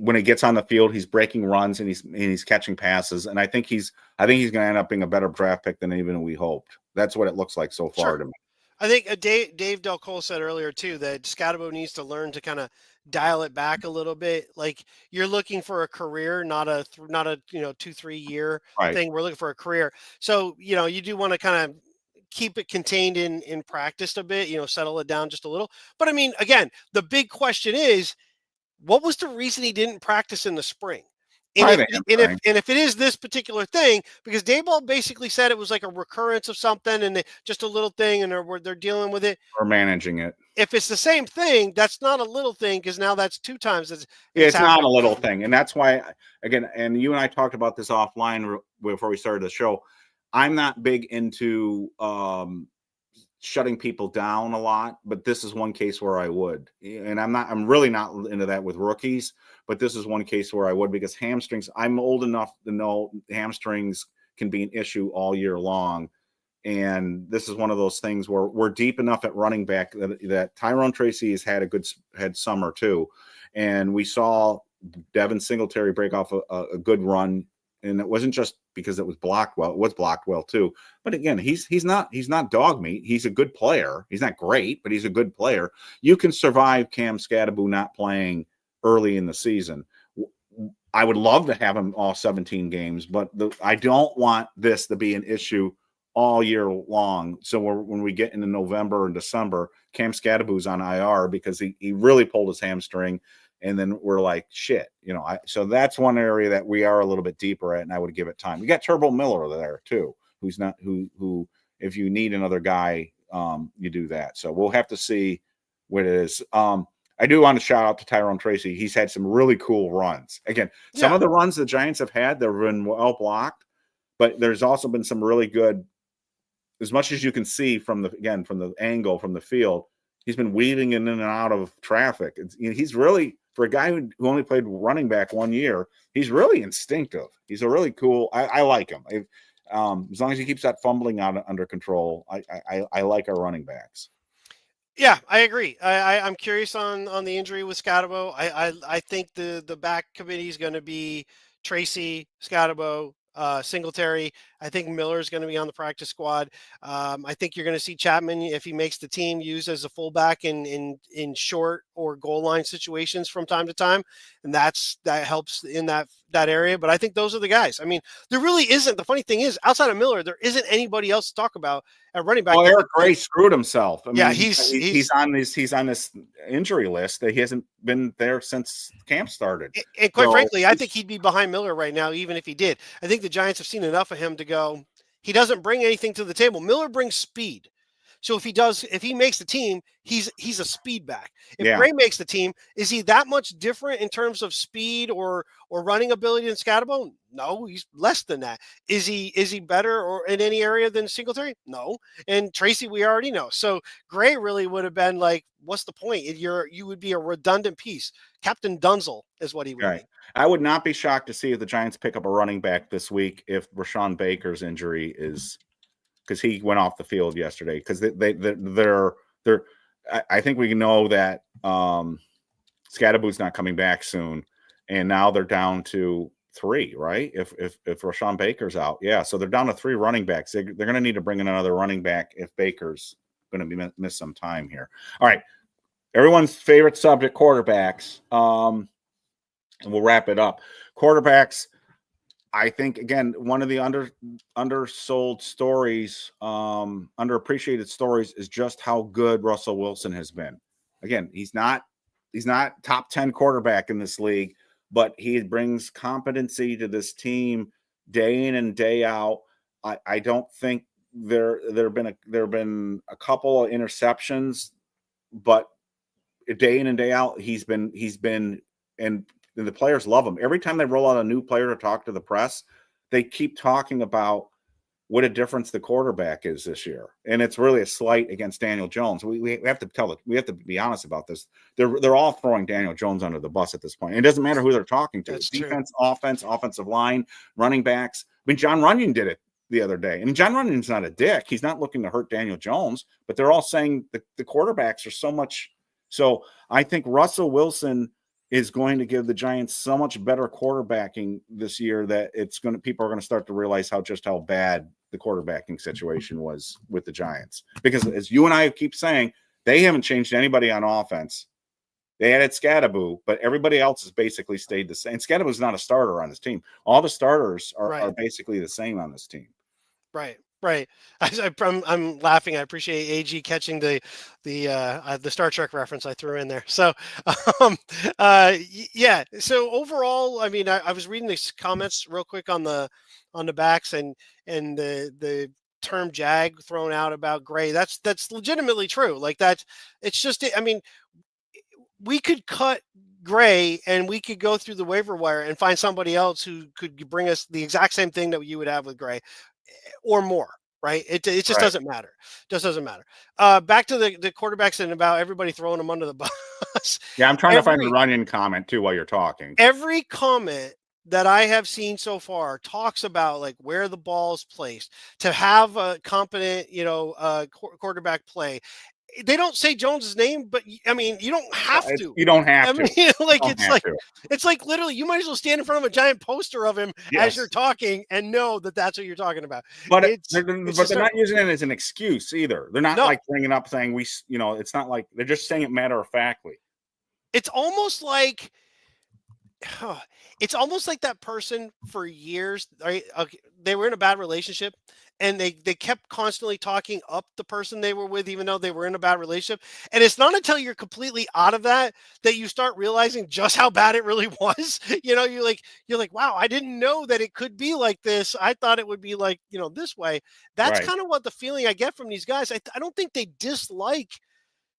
Speaker 2: when he gets on the field, he's breaking runs and he's catching passes. And I think he's going to end up being a better draft pick than even we hoped. That's what it looks like so far to me.
Speaker 1: I think Dave Del Cole said earlier too that Scadaboo needs to learn to kind of dial it back a little bit. Like, you're looking for a career, not a 2-3 year thing. We're looking for a career. So you do want to kind of keep it contained in practice a bit. Settle it down just a little. But I mean, again, the big question is, what was the reason he didn't practice in the spring? And if it is this particular thing, because Dayball basically said it was like a recurrence of something and just a little thing, and they're dealing with it
Speaker 2: or managing it.
Speaker 1: If it's the same thing, that's not a little thing, because now that's 2 times.
Speaker 2: It's not a little thing, and that's why, again, and you and I talked about this offline before we started the show. I'm not big into shutting people down a lot, but this is one case where I would, and I'm really not into that with rookies, but this is one case where I would, because hamstrings, I'm old enough to know hamstrings can be an issue all year long. And this is one of those things where we're deep enough at running back that Tyrone Tracy has had summer too. And we saw Devin Singletary break off a good run. And it wasn't just because it was blocked well. It was blocked well too. But again, he's not dog meat. He's a good player. He's not great, but he's a good player. You can survive Cam Scadaboo not playing early in the season. I would love to have him all 17 games, but I don't want this to be an issue all year long. So when we get into November and December, Cam Scadaboo's on IR because he really pulled his hamstring. And then we're like, shit, so that's one area that we are a little bit deeper at, and I would give it time. We got Turbo Miller there too, who if you need another guy, you do that. So we'll have to see what it is. I do want to shout out to Tyrone Tracy. He's had some really cool runs. Again, some of the runs the Giants have had, they've been well blocked, but there's also been some really good, as much as you can see from the angle, from the field, he's been weaving in and out of traffic. He's really, for a guy who only played running back 1 year, he's really instinctive. He's a really cool. I like him. As long as he keeps that fumbling under control, I like our running backs.
Speaker 1: Yeah, I agree. I'm curious on the injury with Scadaboo. I think the back committee is going to be Tracy, Scadaboo, Singletary. I think Miller's going to be on the practice squad. I think you're going to see Chapman, if he makes the team, used as a fullback in short or goal line situations from time to time, and that helps in that area. But I think those are the guys. I mean, there really isn't. The funny thing is, outside of Miller, there isn't anybody else to talk about at running back.
Speaker 2: Well, Eric Gray screwed himself. I mean, he's on this injury list that he hasn't been there since camp started.
Speaker 1: And quite frankly, I think he'd be behind Miller right now, even if he did. I think the Giants have seen enough of him to go, he doesn't bring anything to the table. Miller brings speed. So if he makes the team, he's a speed back. If Gray makes the team, is he that much different in terms of speed or running ability than Scatterbo? No, he's less than that. Is he better or in any area than Singletary? No. And Tracy, we already know. So Gray really would have been like, what's the point? You would be a redundant piece. Captain Dunzel is what he would be.
Speaker 2: I would not be shocked to see if the Giants pick up a running back this week if Rashawn Baker's injury is, because he went off the field yesterday. Because they're I think we know that Scatterbo's not coming back soon, and now they're down to 3, right? If Rashawn Baker's out, so they're down to 3 running backs. They're going to need to bring in another running back if Baker's going to be miss some time here. All right, everyone's favorite subject, quarterbacks. And we'll wrap it up. Quarterbacks. I think, again, one of the undersold stories, underappreciated stories is just how good Russell Wilson has been. Again, he's not top 10 quarterback in this league, but he brings competency to this team day in and day out. I don't think there have been a couple of interceptions, but day in and day out, he's been and the players love him. Every time they roll out a new player to talk to the press, they keep talking about what a difference the quarterback is this year. And it's really a slight against Daniel Jones. We have to we have to be honest about this. They're all throwing Daniel Jones under the bus at this point. It doesn't matter who they're talking to.
Speaker 1: That's
Speaker 2: defense,
Speaker 1: true.
Speaker 2: Offense, offensive line, running backs. I mean, John Runyon did it the other day. And John Runyon's not a dick. He's not looking to hurt Daniel Jones, but they're all saying the quarterbacks are so much. So I think Russell Wilson is going to give the Giants so much better quarterbacking this year that people are going to start to realize how bad the quarterbacking situation was with the Giants. Because as you and I keep saying, they haven't changed anybody on offense. They added Scatterbo, but everybody else has basically stayed the same. Scatterbo's not a starter on this team. All the starters are basically the same on this team.
Speaker 1: Right. I'm laughing. I appreciate AG catching the Star Trek reference I threw in there. So, yeah. So overall, I mean, I was reading these comments real quick on the backs and the term jag thrown out about Gray. That's legitimately true. Like that. It's just. I mean, we could cut Gray and we could go through the waiver wire and find somebody else who could bring us the exact same thing that you would have with Gray. Or more, right? It just doesn't matter. Just doesn't matter. Back to the quarterbacks and about everybody throwing them under the bus.
Speaker 2: Yeah, I'm trying to find the Runyon comment too while you're talking.
Speaker 1: Every comment that I have seen so far talks about like where the ball's placed to have a competent, quarterback play. They don't say Jones's name, but I mean, you don't have to.
Speaker 2: You don't have to.
Speaker 1: It's like literally, you might as well stand in front of a giant poster of him as you're talking and know that that's what you're talking about.
Speaker 2: But they're not using it as an excuse either. They're not like bringing up saying it's not like they're just saying it matter of factly.
Speaker 1: It's almost like. It's almost like that person for years, right? They were in a bad relationship and they kept constantly talking up the person they were with, even though they were in a bad relationship. And it's not until you're completely out of that you start realizing just how bad it really was. You're like, wow, I didn't know that it could be like this. I thought it would be like, this way. That's kind of what the feeling I get from these guys. I don't think they dislike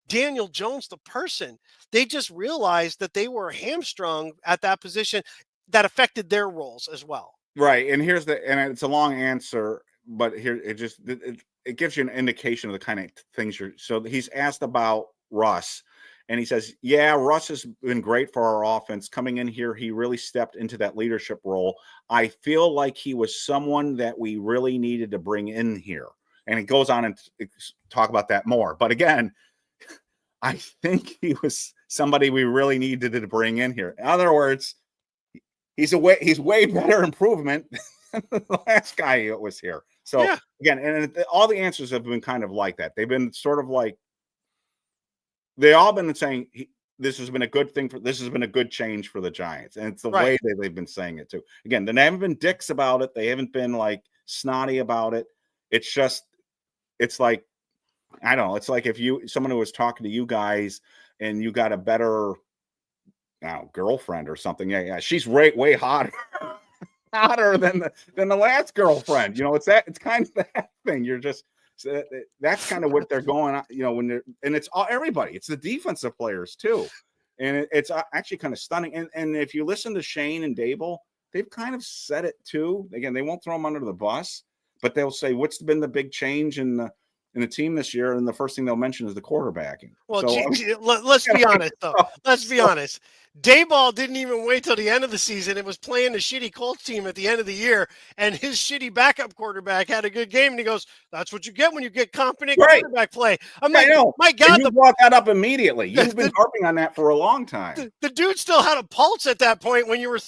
Speaker 1: Daniel Jones, the person. They just realized that they were hamstrung at that position that affected their roles as well.
Speaker 2: Right. And and it's a long answer, but here it gives you an indication of the kind of things so he's asked about Russ and he says, yeah, Russ has been great for our offense. Coming in here, he really stepped into that leadership role. I feel like he was someone that we really needed to bring in here. And it goes on and talk about that more. But again, I think he was somebody we really needed to bring in here. In other words, he's way better improvement the last guy was here. So
Speaker 1: Yeah.
Speaker 2: again, and all the answers have been kind of like that. They've been sort of like they all been saying this has been a good thing this has been a good change for the Giants, and it's the
Speaker 1: Right.
Speaker 2: way that they've been saying it too. Again, they haven't been dicks about it. They haven't been like snotty about it. It's just, it's like, I don't know. It's like if someone who was talking to you guys and you got a better girlfriend or something. Yeah, she's way hotter. Hotter than the last girlfriend. You know, it's kind of that thing. You're just that's kind of what they're going on, you know, when they're, and it's all everybody, it's the defensive players too. And it's actually kind of stunning. And if you listen to Shane and Dable, they've kind of said it too. Again, they won't throw them under the bus, but they'll say, what's been the big change in the team this year? And the first thing they'll mention is the quarterbacking.
Speaker 1: Well,
Speaker 2: So
Speaker 1: let's be honest, though. Let's be honest. Dayball didn't even wait till the end of the season. It was playing the shitty Colts team at the end of the year, and his shitty backup quarterback had a good game, and he goes, "That's what you get when you get competent quarterback play." I'm like, my God,
Speaker 2: and you brought that up immediately. You've been harping on that for a long time.
Speaker 1: The dude still had a pulse at that point when you were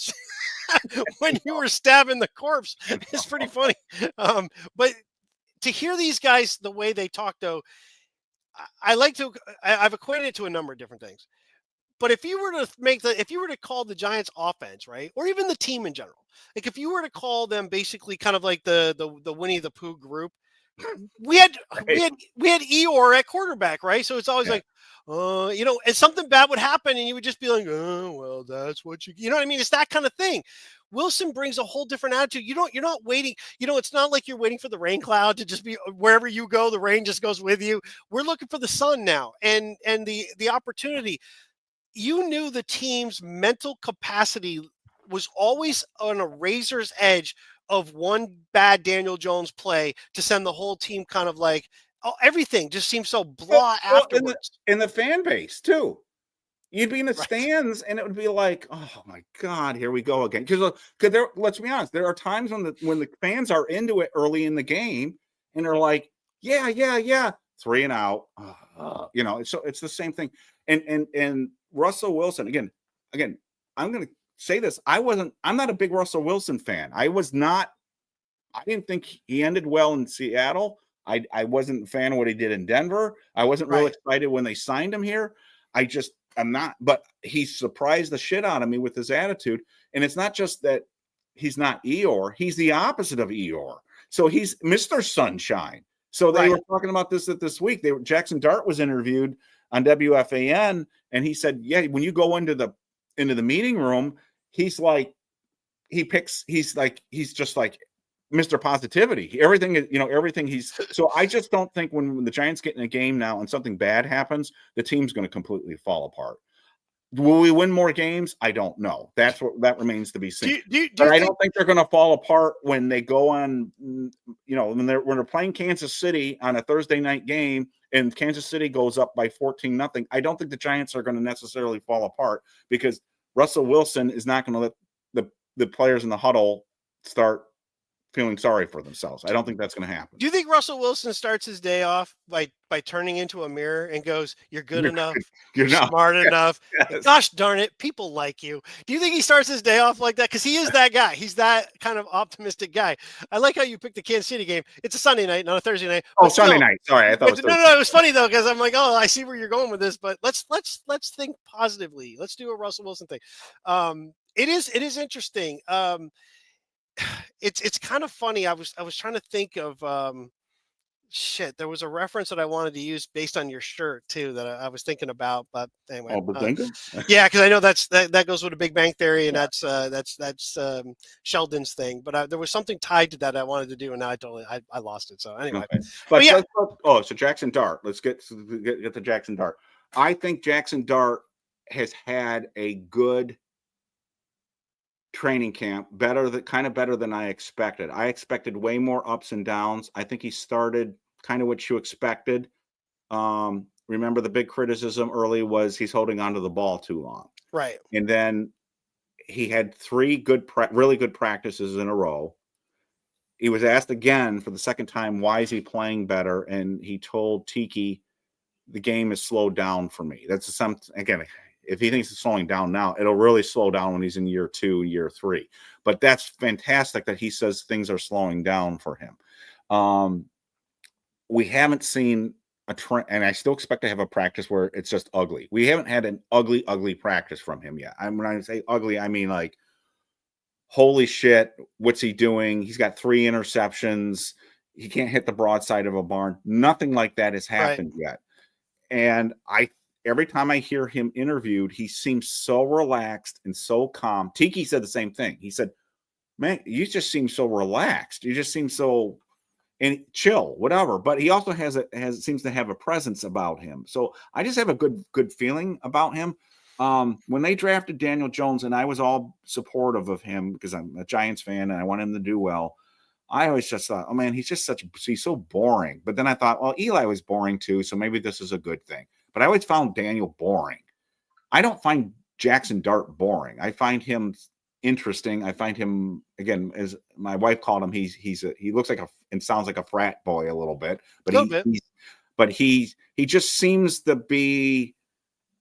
Speaker 1: when you were stabbing the corpse. It's pretty funny. But to hear these guys the way they talk, though, I've equated it to a number of different things. But if you were to call the Giants offense, right, or even the team in general, like if you were to call them basically kind of like the Winnie the Pooh group, we had Eeyore at quarterback, right? So it's always like, you know, and something bad would happen, and you would just be like, oh, well, that's what you know what I mean? It's that kind of thing. Wilson brings a whole different attitude. You're not waiting. You know, it's not like you're waiting for the rain cloud to just be wherever you go, the rain just goes with you. We're looking for the sun now, and the opportunity. You knew the team's mental capacity was always on a razor's edge of one bad Daniel Jones play to send the whole team kind of like, oh, everyking just seems so blah afterwards.
Speaker 2: In the fan base too. You'd be in the stands and it would be like, oh my God, here we go again. Because let's be honest, there are times when the fans are into it early in the game and they're like, yeah, 3 and out. You know, so it's the same thing. And Russell Wilson, again, I'm going to say this. I'm not a big Russell Wilson fan. I didn't think he ended well in Seattle. I wasn't a fan of what he did in Denver. I wasn't real excited when they signed him here. I'm not, but he surprised the shit out of me with his attitude. And it's not just that he's not Eeyore, he's the opposite of Eeyore. So he's Mr. Sunshine. So they were talking about this week. Jackson Dart was interviewed on WFAN, and he said, yeah, when you go into the meeting room, he's just like Mr. Positivity. Everything is, everything so I just don't think when the Giants get in a game now and something bad happens, the team's going to completely fall apart. Will we win more games? I don't know. That remains to be seen. But I don't think they're going to fall apart when they go on, when they're playing Kansas City on a Thursday night game and Kansas City goes up by 14-0. I don't think the Giants are going to necessarily fall apart because Russell Wilson is not going to let the players in the huddle start feeling sorry for themselves. I don't think that's going to happen.
Speaker 1: Do you think Russell Wilson starts his day off by turning into a mirror and goes, "You're good enough, you're smart enough. Yes. Gosh darn it, people like you." Do you think he starts his day off like that? Because he is that guy. He's that kind of optimistic guy. I like how you picked the Kansas City game. It's a Sunday night, not a Thursday night.
Speaker 2: Oh, Sunday night. Sorry, I thought it was
Speaker 1: no. It was funny though because I'm like, oh, I see where you're going with this. But let's think positively. Let's do a Russell Wilson thing. It is interesting. It's kind of funny. I was trying to think of there was a reference that I wanted to use based on your shirt too that I was thinking about, but anyway. Yeah, because I know that goes with a Big Bang Theory, and that's Sheldon's thing. But there was something tied to that I wanted to do, and now I lost it. So anyway,
Speaker 2: but yeah. So Jackson Dart. Let's get to Jackson Dart. I think Jackson Dart has had a good training camp, better than I expected. I expected way more ups and downs. I think he started kind of what you expected. Remember the big criticism early was he's holding onto the ball too long.
Speaker 1: Right.
Speaker 2: And then he had 3 really good practices in a row. He was asked again for the second time, why is he playing better? And he told Tiki, the game is slowed down for me. That's again, If he thinks it's slowing down now, it'll really slow down when he's in year 2, year 3. But that's fantastic that he says things are slowing down for him. We haven't seen a trend, and I still expect to have a practice where it's just ugly. We haven't had an ugly practice from him yet. When I say ugly, I mean like, holy shit, what's he doing? He's got 3 interceptions. He can't hit the broadside of a barn. Nothing like that has happened yet. And every time I hear him interviewed, he seems so relaxed and so calm. Tiki said the same thing. He said, man, you just seem so relaxed. You just seem so chill, whatever. But he also seems to have a presence about him. So I just have a good feeling about him. When they drafted Daniel Jones, and I was all supportive of him because I'm a Giants fan and I want him to do well, I always just thought, oh man, he's so boring. But then I thought, well, Eli was boring too, so maybe this is a good thing. But I always found Daniel boring. I don't find Jackson Dart boring. I find him interesting. I find him, again, as my wife called him, he looks like and sounds like a frat boy a little bit, but he just seems to be,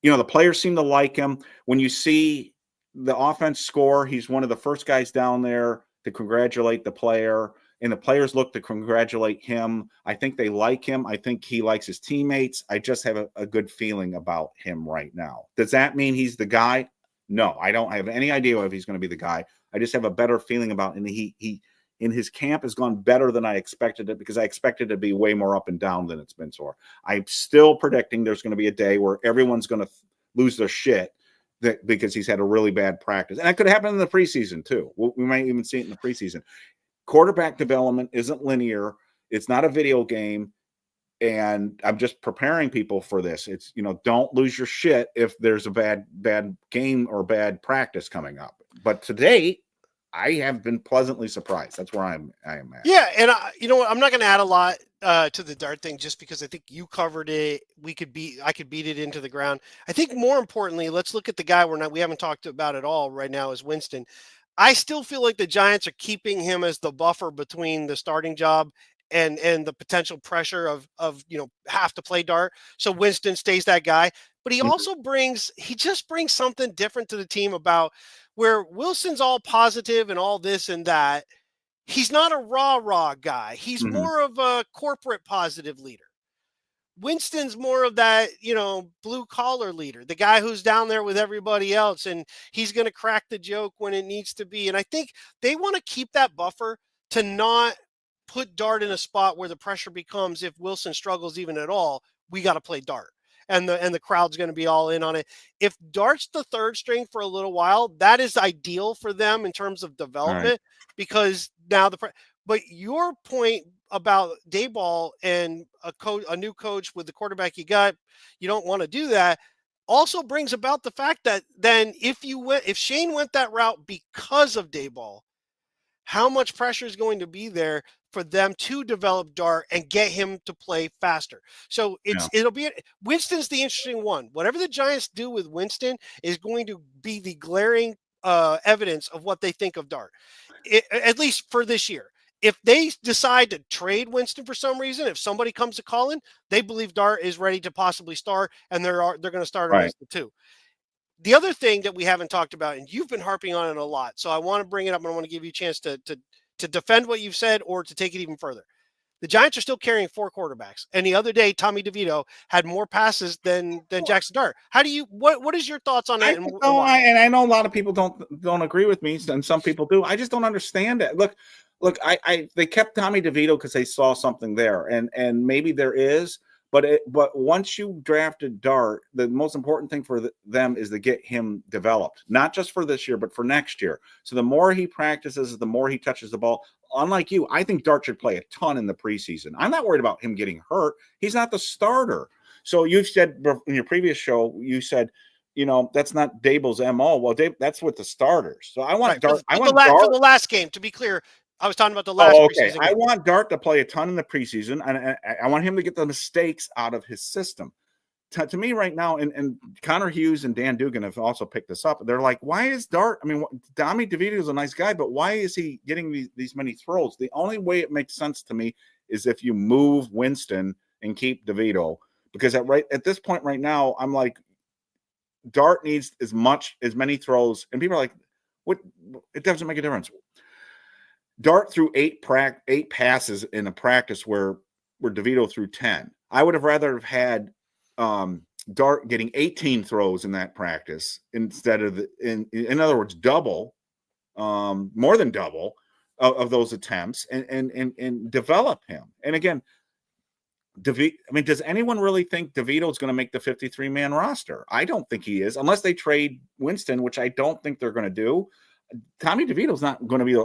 Speaker 2: the players seem to like him. When you see the offense score, he's one of the first guys down there to congratulate the player, and the players look to congratulate him. I think they like him. I think he likes his teammates. I just have a good feeling about him right now. Does that mean he's the guy? No, I don't have any idea if he's going to be the guy. I just have a better feeling about him. He in his camp has gone better than I expected it, because I expected it to be way more up and down than it's been so far. I'm still predicting there's going to be a day where everyone's going to lose their shit because he's had a really bad practice. And that could happen in the preseason too. We might even see it in the preseason. Quarterback development isn't linear. It's not a video game. And I'm just preparing people for this. It's, don't lose your shit if there's a bad game or bad practice coming up. But to date, I have been pleasantly surprised. That's where I am at.
Speaker 1: Yeah, and you know what? I'm not going to add a lot to the Dart thing, just because I think you covered it. I could beat it into the ground. I think more importantly, let's look at the guy we haven't talked about at all right now, is Winston. I still feel like the Giants are keeping him as the buffer between the starting job and the potential pressure of have to play Dart. So Winston stays that guy, but he also brings something different to the team, about where Wilson's all positive and all this and that. He's not a rah-rah guy. He's more of a corporate positive leader. Winston's more of that, blue collar leader, the guy who's down there with everybody else, and he's going to crack the joke when it needs to be. And I think they want to keep that buffer to not put Dart in a spot where the pressure becomes, if Wilson struggles even at all, we got to play Dart. And the crowd's going to be all in on it. If Dart's the third string for a little while, that is ideal for them in terms of development, because now but your point about Dayball and a new coach with the quarterback you don't want to do that, also brings about the fact that then if Shane went that route because of Dayball, how much pressure is going to be there for them to develop Dart and get him to play faster? So Winston's the interesting one. Whatever the Giants do with Winston is going to be the glaring evidence of what they think of Dart, at least for this year. If they decide to trade Winston for some reason, if somebody comes to call in, they believe Dart is ready to possibly start, and they're going to start him as the 2. The other thing that we haven't talked about, and you've been harping on it a lot, so I want to bring it up, and I want to give you a chance to defend what you've said or to take it even further. The Giants are still carrying 4 quarterbacks, and the other day, Tommy DeVito had more passes than Jackson Dart. What is your thoughts on that?
Speaker 2: I know a lot of people don't agree with me, and some people do. I just don't understand it. Look, they kept Tommy DeVito because they saw something there, and maybe there is. But once you drafted Dart, the most important thing for them is to get him developed, not just for this year, but for next year. So the more he practices, the more he touches the ball. Unlike you, I think Dart should play a ton in the preseason. I'm not worried about him getting hurt. He's not the starter. So you said in your previous show, you said, that's not Daboll's MO. Well, that's with the starters. So I want Dart.
Speaker 1: For the last game, to be clear, I was talking about the last preseason game.
Speaker 2: I want Dart to play a ton in the preseason, and I want him to get the mistakes out of his system. To me right now, and Connor Hughes and Dan Dugan have also picked this up. They're like, why is Dart? I mean, Tommy DeVito is a nice guy, but why is he getting these many throws? The only way it makes sense to me is if you move Winston and keep DeVito, because at this point right now, I'm like, Dart needs as many throws, and people are like, "What? It doesn't make a difference." Dart threw eight passes in a practice where DeVito threw 10. I would have rather have had Dart getting 18 throws in that practice instead of in other words, double, more than double of those attempts, and develop him. And again, does anyone really think DeVito is going to make the 53-man roster? I don't think he is, unless they trade Winston, which I don't think they're going to do. Tommy DeVito's not going to be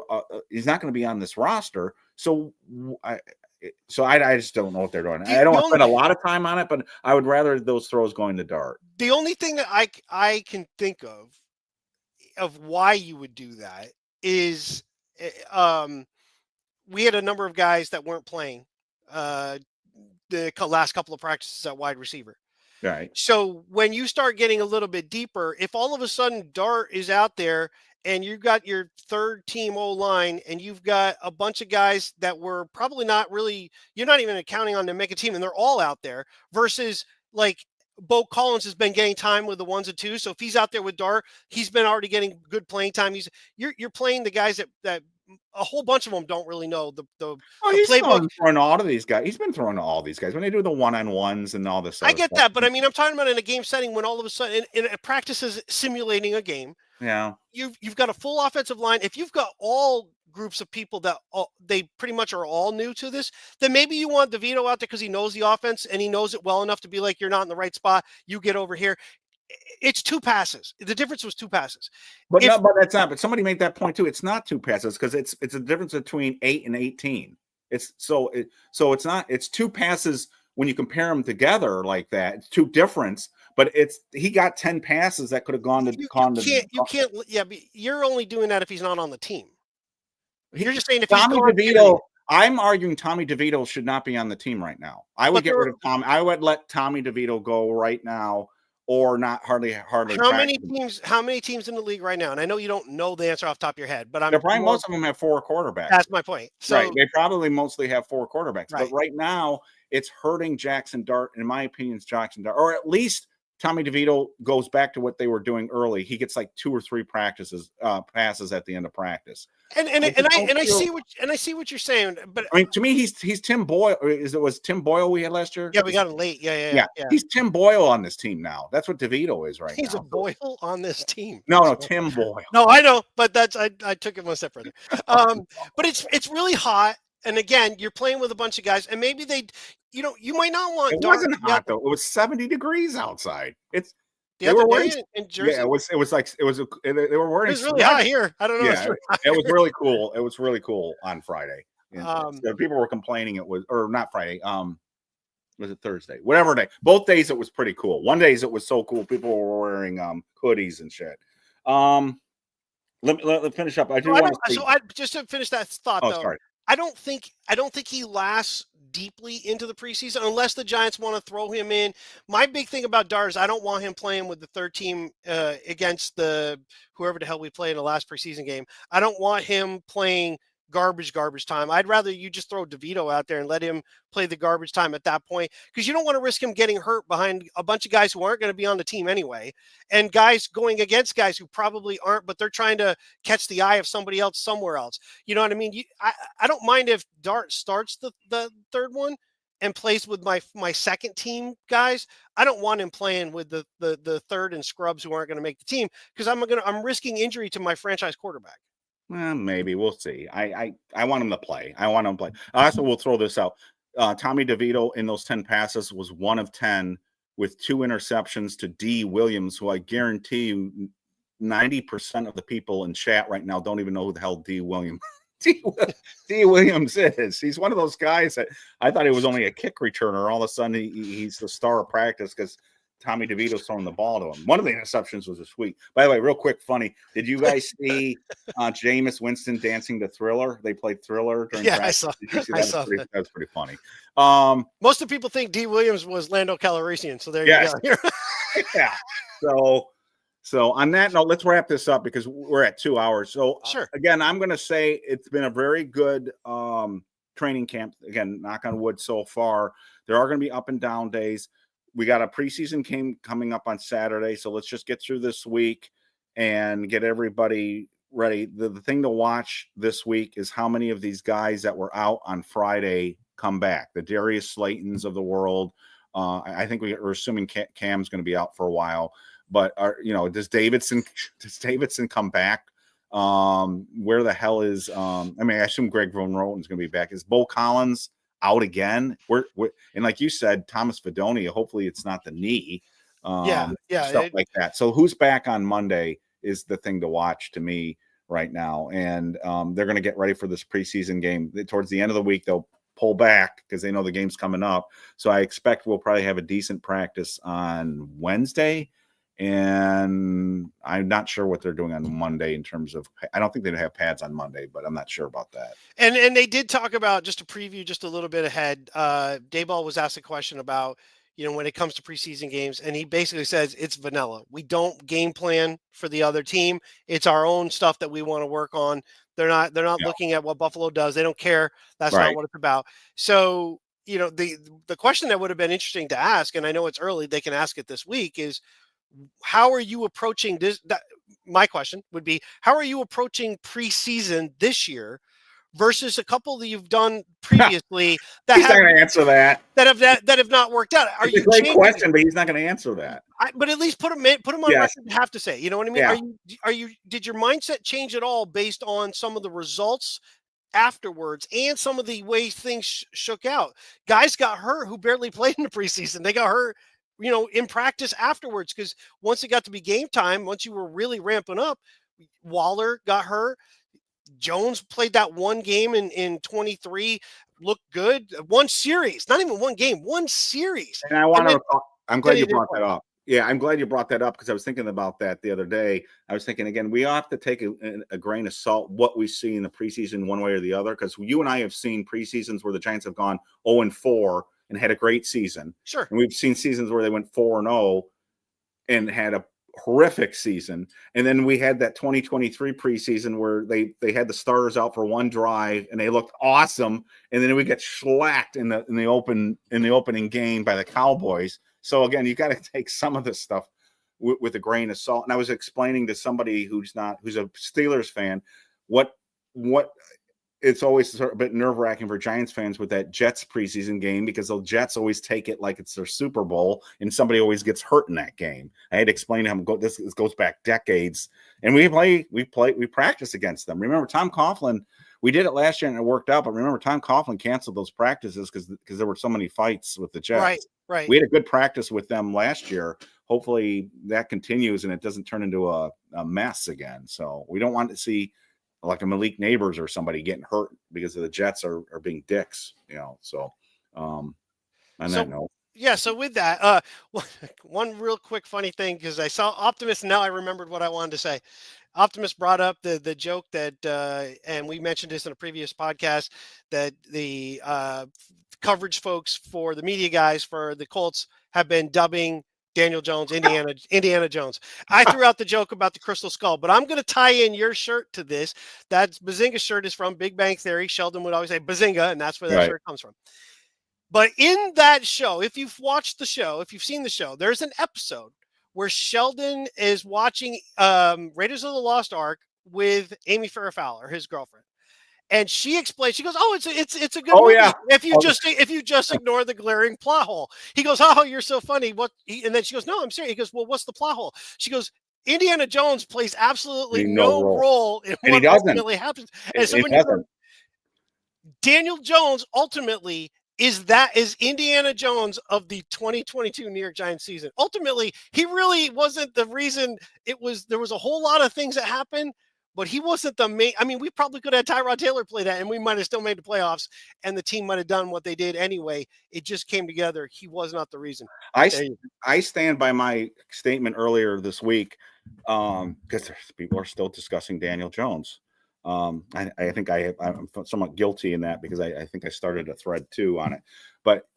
Speaker 2: he's not going to be on this roster. So I just don't know what they're doing. I don't want to spend a lot of time on it, but I would rather those throws going to Dart.
Speaker 1: The only thing that I can think of why you would do that is we had a number of guys that weren't playing the last couple of practices at wide receiver.
Speaker 2: Right.
Speaker 1: So when you start getting a little bit deeper, if all of a sudden Dart is out there and you've got your third team O-line and you've got a bunch of guys that were probably not really, you're not even counting on to make a team, and they're all out there, versus like Bo Collins has been getting time with the ones and twos. So if he's out there with Dart, he's been already getting good playing time. You're playing the guys that a whole bunch of them don't really know the
Speaker 2: he's
Speaker 1: playbook.
Speaker 2: Throwing all of these guys. He's been throwing to all these guys when they do the one-on-ones and all this.
Speaker 1: I get that, but I mean, I'm talking about in a game setting when all of a sudden in a practice is simulating a game.
Speaker 2: Yeah,
Speaker 1: you've got a full offensive line. If you've got all groups of people that they pretty much are all new to this, then maybe you want DeVito out there because he knows the offense and he knows it well enough to be like, you're not in the right spot. You get over here. It's 2 passes. The difference was 2 passes.
Speaker 2: But that's not. But somebody made that point too. It's not 2 passes because it's a difference between 8 and 18. It's it's not. It's 2 passes when you compare them together like that. It's 2 difference. But he got 10 passes that could have gone to. You
Speaker 1: can't. Yeah, but you're only doing that if he's not on the team. You're just saying if
Speaker 2: Tommy DeVito. I'm arguing Tommy DeVito should not be on the team right now. I would get rid of Tom. I would let Tommy DeVito go right now. Or not hardly. How many
Speaker 1: teams in the league right now? And I know you don't know the answer off the top of your head, but
Speaker 2: most of them have 4 quarterbacks.
Speaker 1: That's my point. So,
Speaker 2: right, they probably mostly have 4 quarterbacks.
Speaker 1: Right.
Speaker 2: But right now, it's hurting Jackson Dart. In my opinion, it's Jackson Dart, or at least Tommy DeVito goes back to what they were doing early. He gets like 2 or 3 passes at the end of practice.
Speaker 1: And I see what you're saying, but
Speaker 2: I mean, to me, he's Tim Boyle. Was Tim Boyle we had last year?
Speaker 1: Yeah, we got him late. Yeah.
Speaker 2: He's Tim Boyle on this team now. That's what DeVito is right now.
Speaker 1: He's a Boyle on this team.
Speaker 2: No, Tim Boyle.
Speaker 1: No, I know, but I took it one step further. But it's really hot, and again, you're playing with a bunch of guys, and maybe you might not want.
Speaker 2: It wasn't hot though. It was 70 degrees outside.
Speaker 1: They were wearing in Jersey.
Speaker 2: Yeah, they were wearing.
Speaker 1: It was really hot here. I don't know.
Speaker 2: Yeah, it was really cool. It was really cool on Friday. So people were complaining it was, or not Friday. Was it Thursday? Whatever day. Both days it was pretty cool. One days it was so cool. People were wearing hoodies and shit. Let finish up.
Speaker 1: Just to finish that thought though.
Speaker 2: Sorry.
Speaker 1: I don't think he lasts deeply into the preseason unless the Giants want to throw him in. My big thing about Dart is I don't want him playing with the third team against whoever the hell we played in the last preseason game. I don't want him playing garbage time. I'd rather you just throw DeVito out there and let him play the garbage time at that point, because you don't want to risk him getting hurt behind a bunch of guys who aren't going to be on the team anyway, and guys going against guys who probably aren't, but they're trying to catch the eye of somebody else somewhere else. You know what I mean? I don't mind if Dart starts the third one and plays with my second team guys. I don't want him playing with the third and scrubs who aren't going to make the team, because I'm risking injury to my franchise quarterback.
Speaker 2: Maybe we'll see. I want him to play. I want him to play. Also, we'll throw this out. Tommy DeVito in those 10 passes was 1 of 10 with 2 interceptions to D. Williams, who I guarantee you 90% of the people in chat right now don't even know who the hell D. Williams is. He's one of those guys that I thought he was only a kick returner. All of a sudden, he's the star of practice because Tommy DeVito's throwing the ball to him. One of the interceptions was this week. By the way, real quick, funny. Did you guys see Jameis Winston dancing to Thriller? They played Thriller during practice. I saw that. That was pretty funny.
Speaker 1: Most of the people think D. Williams was Lando Calrissian, so there you go.
Speaker 2: Yeah. So on that note, let's wrap this up because we're at 2 hours. So
Speaker 1: sure.
Speaker 2: Again, I'm going to say it's been a very good training camp. Again, knock on wood so far. There are going to be up and down days. we got a preseason game coming up on Saturday, so let's just get through this week and get everybody ready. The thing to watch this week is how many of these guys that were out on Friday come back. The Darius Slaytons of the world. I think we're assuming Cam's going to be out for a while, but does Davidson come back? Where the hell is I assume Greg Von Roten's going to be back. Is Bo Collins out again? And like you said, Thomas Fidone, hopefully it's not the knee. Stuff like that. So who's back on Monday is the thing to watch to me right now. And they're going to get ready for this preseason game. Towards the end of the week, they'll pull back because they know the game's coming up. So I expect we'll probably have a decent practice on Wednesday. And I'm not sure what they're doing on Monday in terms of, I don't think they have pads on Monday, but I'm not sure about that.
Speaker 1: And they did talk about, just to preview just a little bit ahead, Dayball was asked a question about, when it comes to preseason games, and he basically says it's vanilla. We don't game plan for the other team. It's our own stuff that we want to work on. They're not looking at what Buffalo does. They don't care. That's not what it's about. So, the question that would have been interesting to ask, and I know it's early, they can ask it this week, is how are you approaching this? My question would be, how are you approaching preseason this year versus a couple that you've done previously that
Speaker 2: he's not going to answer that
Speaker 1: have not worked out?
Speaker 2: It's a great question, but he's not going to answer that.
Speaker 1: But at least put him on record to have to say. You know what I mean? Yeah. Did your mindset change at all based on some of the results afterwards and some of the ways things shook out? Guys got hurt who barely played in the preseason. They got hurt, in practice afterwards, because once it got to be game time, once you were really ramping up, Waller got hurt. Jones played that one game in 23, looked good. One series, not even one game, one series.
Speaker 2: And I'm glad you brought that up. Yeah, I'm glad you brought that up because I was thinking about that the other day. I was thinking, again, we have to take a grain of salt what we see in the preseason one way or the other, because you and I have seen preseasons where the Giants have gone 0-4 and had a great season.
Speaker 1: Sure.
Speaker 2: And we've seen seasons where they went 4-0 and had a horrific season. And then we had that 2023 preseason where they had the starters out for one drive and they looked awesome. And then we get shellacked in the opening game by the Cowboys. So again, you got to take some of this stuff with a grain of salt. And I was explaining to somebody who's a Steelers fan, what it's always sort of a bit nerve-wracking for Giants fans with that Jets preseason game, because the Jets always take it like it's their Super Bowl and somebody always gets hurt in that game. I had to explain to him, this goes back decades, and we practice against them. Remember Tom Coughlin? We did it last year and it worked out, but remember Tom Coughlin canceled those practices because there were so many fights with the Jets.
Speaker 1: Right.
Speaker 2: We had a good practice with them last year. Hopefully that continues and it doesn't turn into a mess again. So we don't want to see like a Malik Neighbors or somebody getting hurt because of the Jets are being dicks, So that note.
Speaker 1: Yeah, so with that, one real quick funny thing, because I saw Optimus and now I remembered what I wanted to say. Optimus brought up the joke that, and we mentioned this in a previous podcast, that the coverage folks for the media guys for the Colts have been dubbing Daniel Jones, Indiana Jones. I threw out the joke about the crystal skull, but I'm going to tie in your shirt to this. That Bazinga shirt is from Big Bang Theory. Sheldon would always say Bazinga, and that's where that shirt comes from. But in that show, if you've watched the show, if you've seen the show, there's an episode where Sheldon is watching Raiders of the Lost Ark with Amy Farrah Fowler, his girlfriend. And she explains, she goes, "Oh, it's a good movie.
Speaker 2: Yeah.
Speaker 1: If you just ignore the glaring plot hole." He goes, "Oh, you're so funny." And then she goes, "No, I'm serious." He goes, "Well, what's the plot hole?" She goes, "Indiana Jones plays absolutely no role in what ultimately happens." And so Daniel Jones ultimately is Indiana Jones of the 2022 New York Giants season. Ultimately, he really wasn't the reason. There was a whole lot of things that happened, but he wasn't the main. I mean, we probably could have Tyrod Taylor play that, and we might have still made the playoffs, and the team might have done what they did anyway. It just came together. He was not the reason.
Speaker 2: I stand by my statement earlier this week, because people are still discussing Daniel Jones. I think I'm somewhat guilty in that because I think I started a thread too on it, but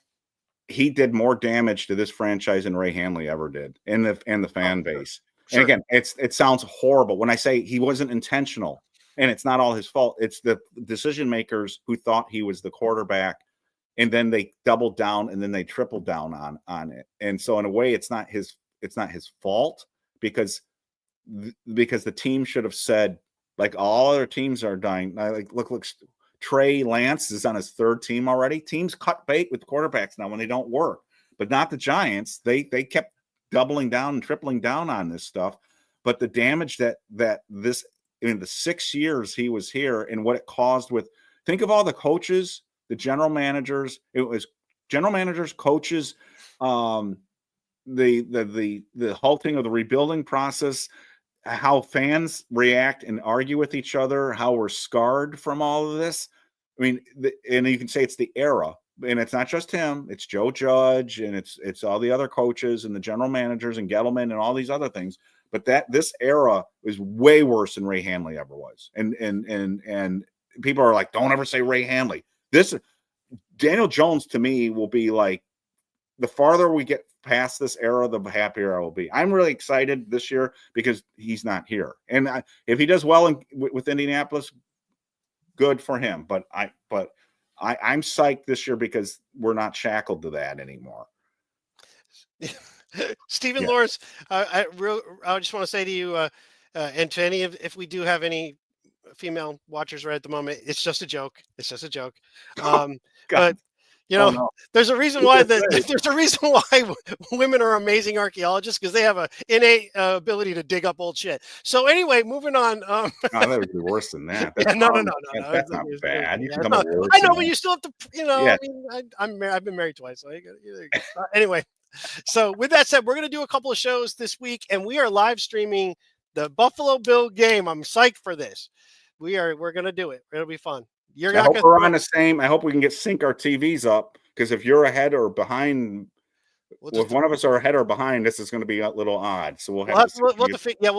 Speaker 2: he did more damage to this franchise than Ray Handley ever did, and the fan base. Sure. And again, it sounds horrible when I say he wasn't intentional, and it's not all his fault. It's the decision makers who thought he was the quarterback and then they doubled down and then they tripled down on it. And so in a way, it's not his fault because the team should have said, like all other teams are dying. Like look, Trey Lance is on his third team already. Teams cut bait with quarterbacks now when they don't work, but not the Giants. They kept doubling down and tripling down on this stuff. But the damage that this in the 6 years he was here and what it caused with, think of all the coaches, the general managers. It was general managers, coaches, the halting of the rebuilding process, how fans react and argue with each other, how we're scarred from all of this. I mean, and you can say it's the era, and it's not just him. It's Joe Judge, and it's all the other coaches and the general managers and Gettleman and all these other things. But this era is way worse than Ray Handley ever was. And people are like, don't ever say Ray Handley. This Daniel Jones to me will be like, the farther we get past this era, the happier I will be. I'm really excited this year because he's not here. And if he does well with Indianapolis, good for him. But I'm psyched this year because we're not shackled to that anymore.
Speaker 1: Stephen Lawrence, I just want to say to you and to any if we do have any female watchers right at the moment, it's just a joke. It's just a joke. But there's a reason why there's a reason why women are amazing archaeologists, because they have an innate ability to dig up old shit. So anyway, moving on.
Speaker 2: That would be worse than that.
Speaker 1: No.
Speaker 2: That's not bad. You can come
Speaker 1: I know, but you still have to. I mean, I've been married twice. So anyway. So with that said, we're going to do a couple of shows this week, and we are live streaming the Buffalo Bill game. I'm psyched for this. We're going to do it. It'll be fun.
Speaker 2: I hope we're on the same. I hope we can sync our TVs up, because if you're ahead or behind, if one of us are ahead or behind, this is going to be a little odd. So we'll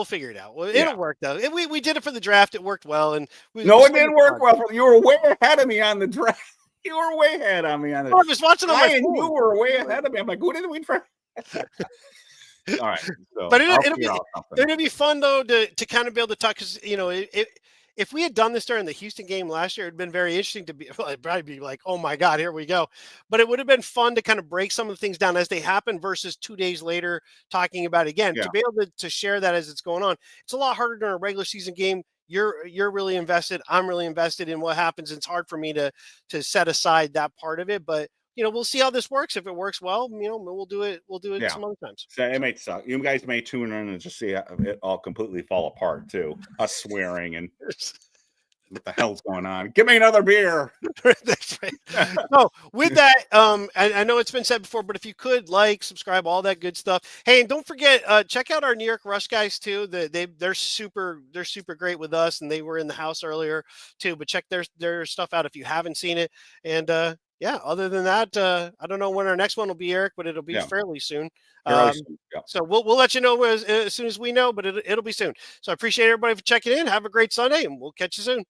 Speaker 1: figure it out. Well, it'll work though. We did it for the draft. It worked well, and
Speaker 2: it didn't work well. You were way ahead of me on the draft. You were way ahead on me on it.
Speaker 1: I was watching on my phone.
Speaker 2: You were way ahead of me. I'm like, who did we try? All right,
Speaker 1: but it'll be fun though to kind of be able to talk, because if we had done this during the Houston game last year, it'd been very interesting to be. Well, it'd probably be like, oh my God, here we go. But it would have been fun to kind of break some of the things down as they happen versus 2 days later talking about it again. To be able to share that as it's going on, it's a lot harder during a regular season game. You're really invested. I'm really invested in what happens. It's hard for me to set aside that part of it, but we'll see how this works. If it works well, we'll do it. We'll do it some other times.
Speaker 2: So it may suck. You guys may tune in and just see it all completely fall apart too. Us swearing and what the hell's going on? Give me another beer.
Speaker 1: That's right. So with that, I know it's been said before, but if you could subscribe, all that good stuff. Hey, and don't forget, check out our New York Rush guys too. They're super great with us, and they were in the house earlier too. But check their stuff out if you haven't seen it. And other than that, I don't know when our next one will be, Eric, but it'll be fairly soon. So we'll let you know as soon as we know, but it'll be soon. So I appreciate everybody for checking in. Have a great Sunday, and we'll catch you soon.